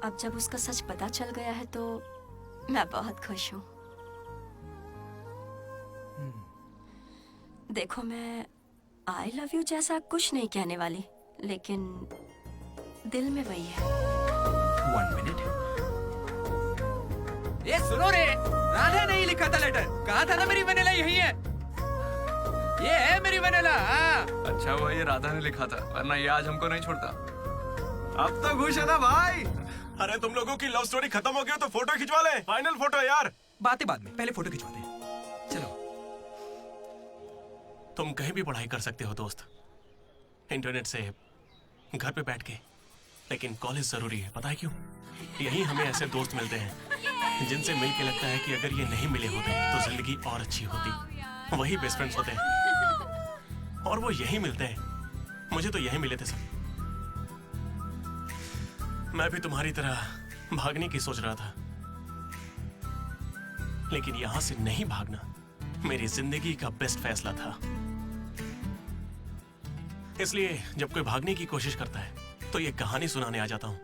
[SPEAKER 21] अब जब उसका सच पता चल गया है तो मैं बहुत खुश हूँ। देखो, मैं आई लव यू जैसा कुछ नहीं कहने वाली, लेकिन दिल में वही है।
[SPEAKER 8] 1 मिनट। ये सुनो रे, राधा नहीं लिखा था लेटर। कहा था ना मेरी वेनिला यही है। ये है मेरी वेनिला।
[SPEAKER 23] अच्छा हुआ ये राधा ने लिखा था, वरना ये आज हमको नहीं छोड़ता।
[SPEAKER 6] अब तो खुश है ना भाई?
[SPEAKER 4] अरे तुम लोगों की लव स्टोरी खत्म हो गई तो फोटो खिंचवा ले। फाइनल फोटो यार।
[SPEAKER 8] बातें बाद में, पहले फोटो खिंचवाते हैं। चलो।
[SPEAKER 2] तुम कहीं भी पढ़ाई कर सकते हो दोस्त, इंटरनेट से, घर पे बैठ के, लेकिन कॉलेज जरूरी है। पता है क्यों? यही हमें ऐसे दोस्त मिलते हैं जिनसे मिल के लगता है कि अगर ये नहीं मिले होते तो जिंदगी और अच्छी होती। वही बेस्ट फ्रेंड्स होते हैं और वो यही मिलते हैं। मुझे तो यही मिले थे सब। मैं भी तुम्हारी तरह भागने की सोच रहा था, लेकिन यहां से नहीं भागना मेरी जिंदगी का बेस्ट फैसला था। इसलिए जब कोई भागने की कोशिश करता है तो ये कहानी सुनाने आ जाता हूं।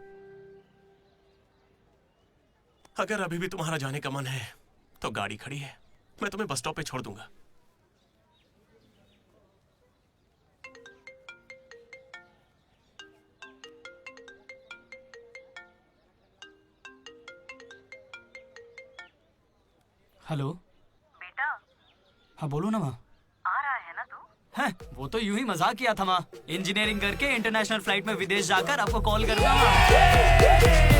[SPEAKER 2] अगर अभी भी तुम्हारा जाने का मन है तो गाड़ी खड़ी है, मैं तुम्हें बस स्टॉप पे छोड़ दूंगा।
[SPEAKER 1] हेलो
[SPEAKER 3] बेटा,
[SPEAKER 1] हाँ बोलो ना माँ।
[SPEAKER 3] आ रहा है ना तू?
[SPEAKER 1] हैं, वो तो यूं ही मजाक किया था माँ। इंजीनियरिंग करके इंटरनेशनल फ्लाइट में विदेश जाकर आपको कॉल करूंगा माँ।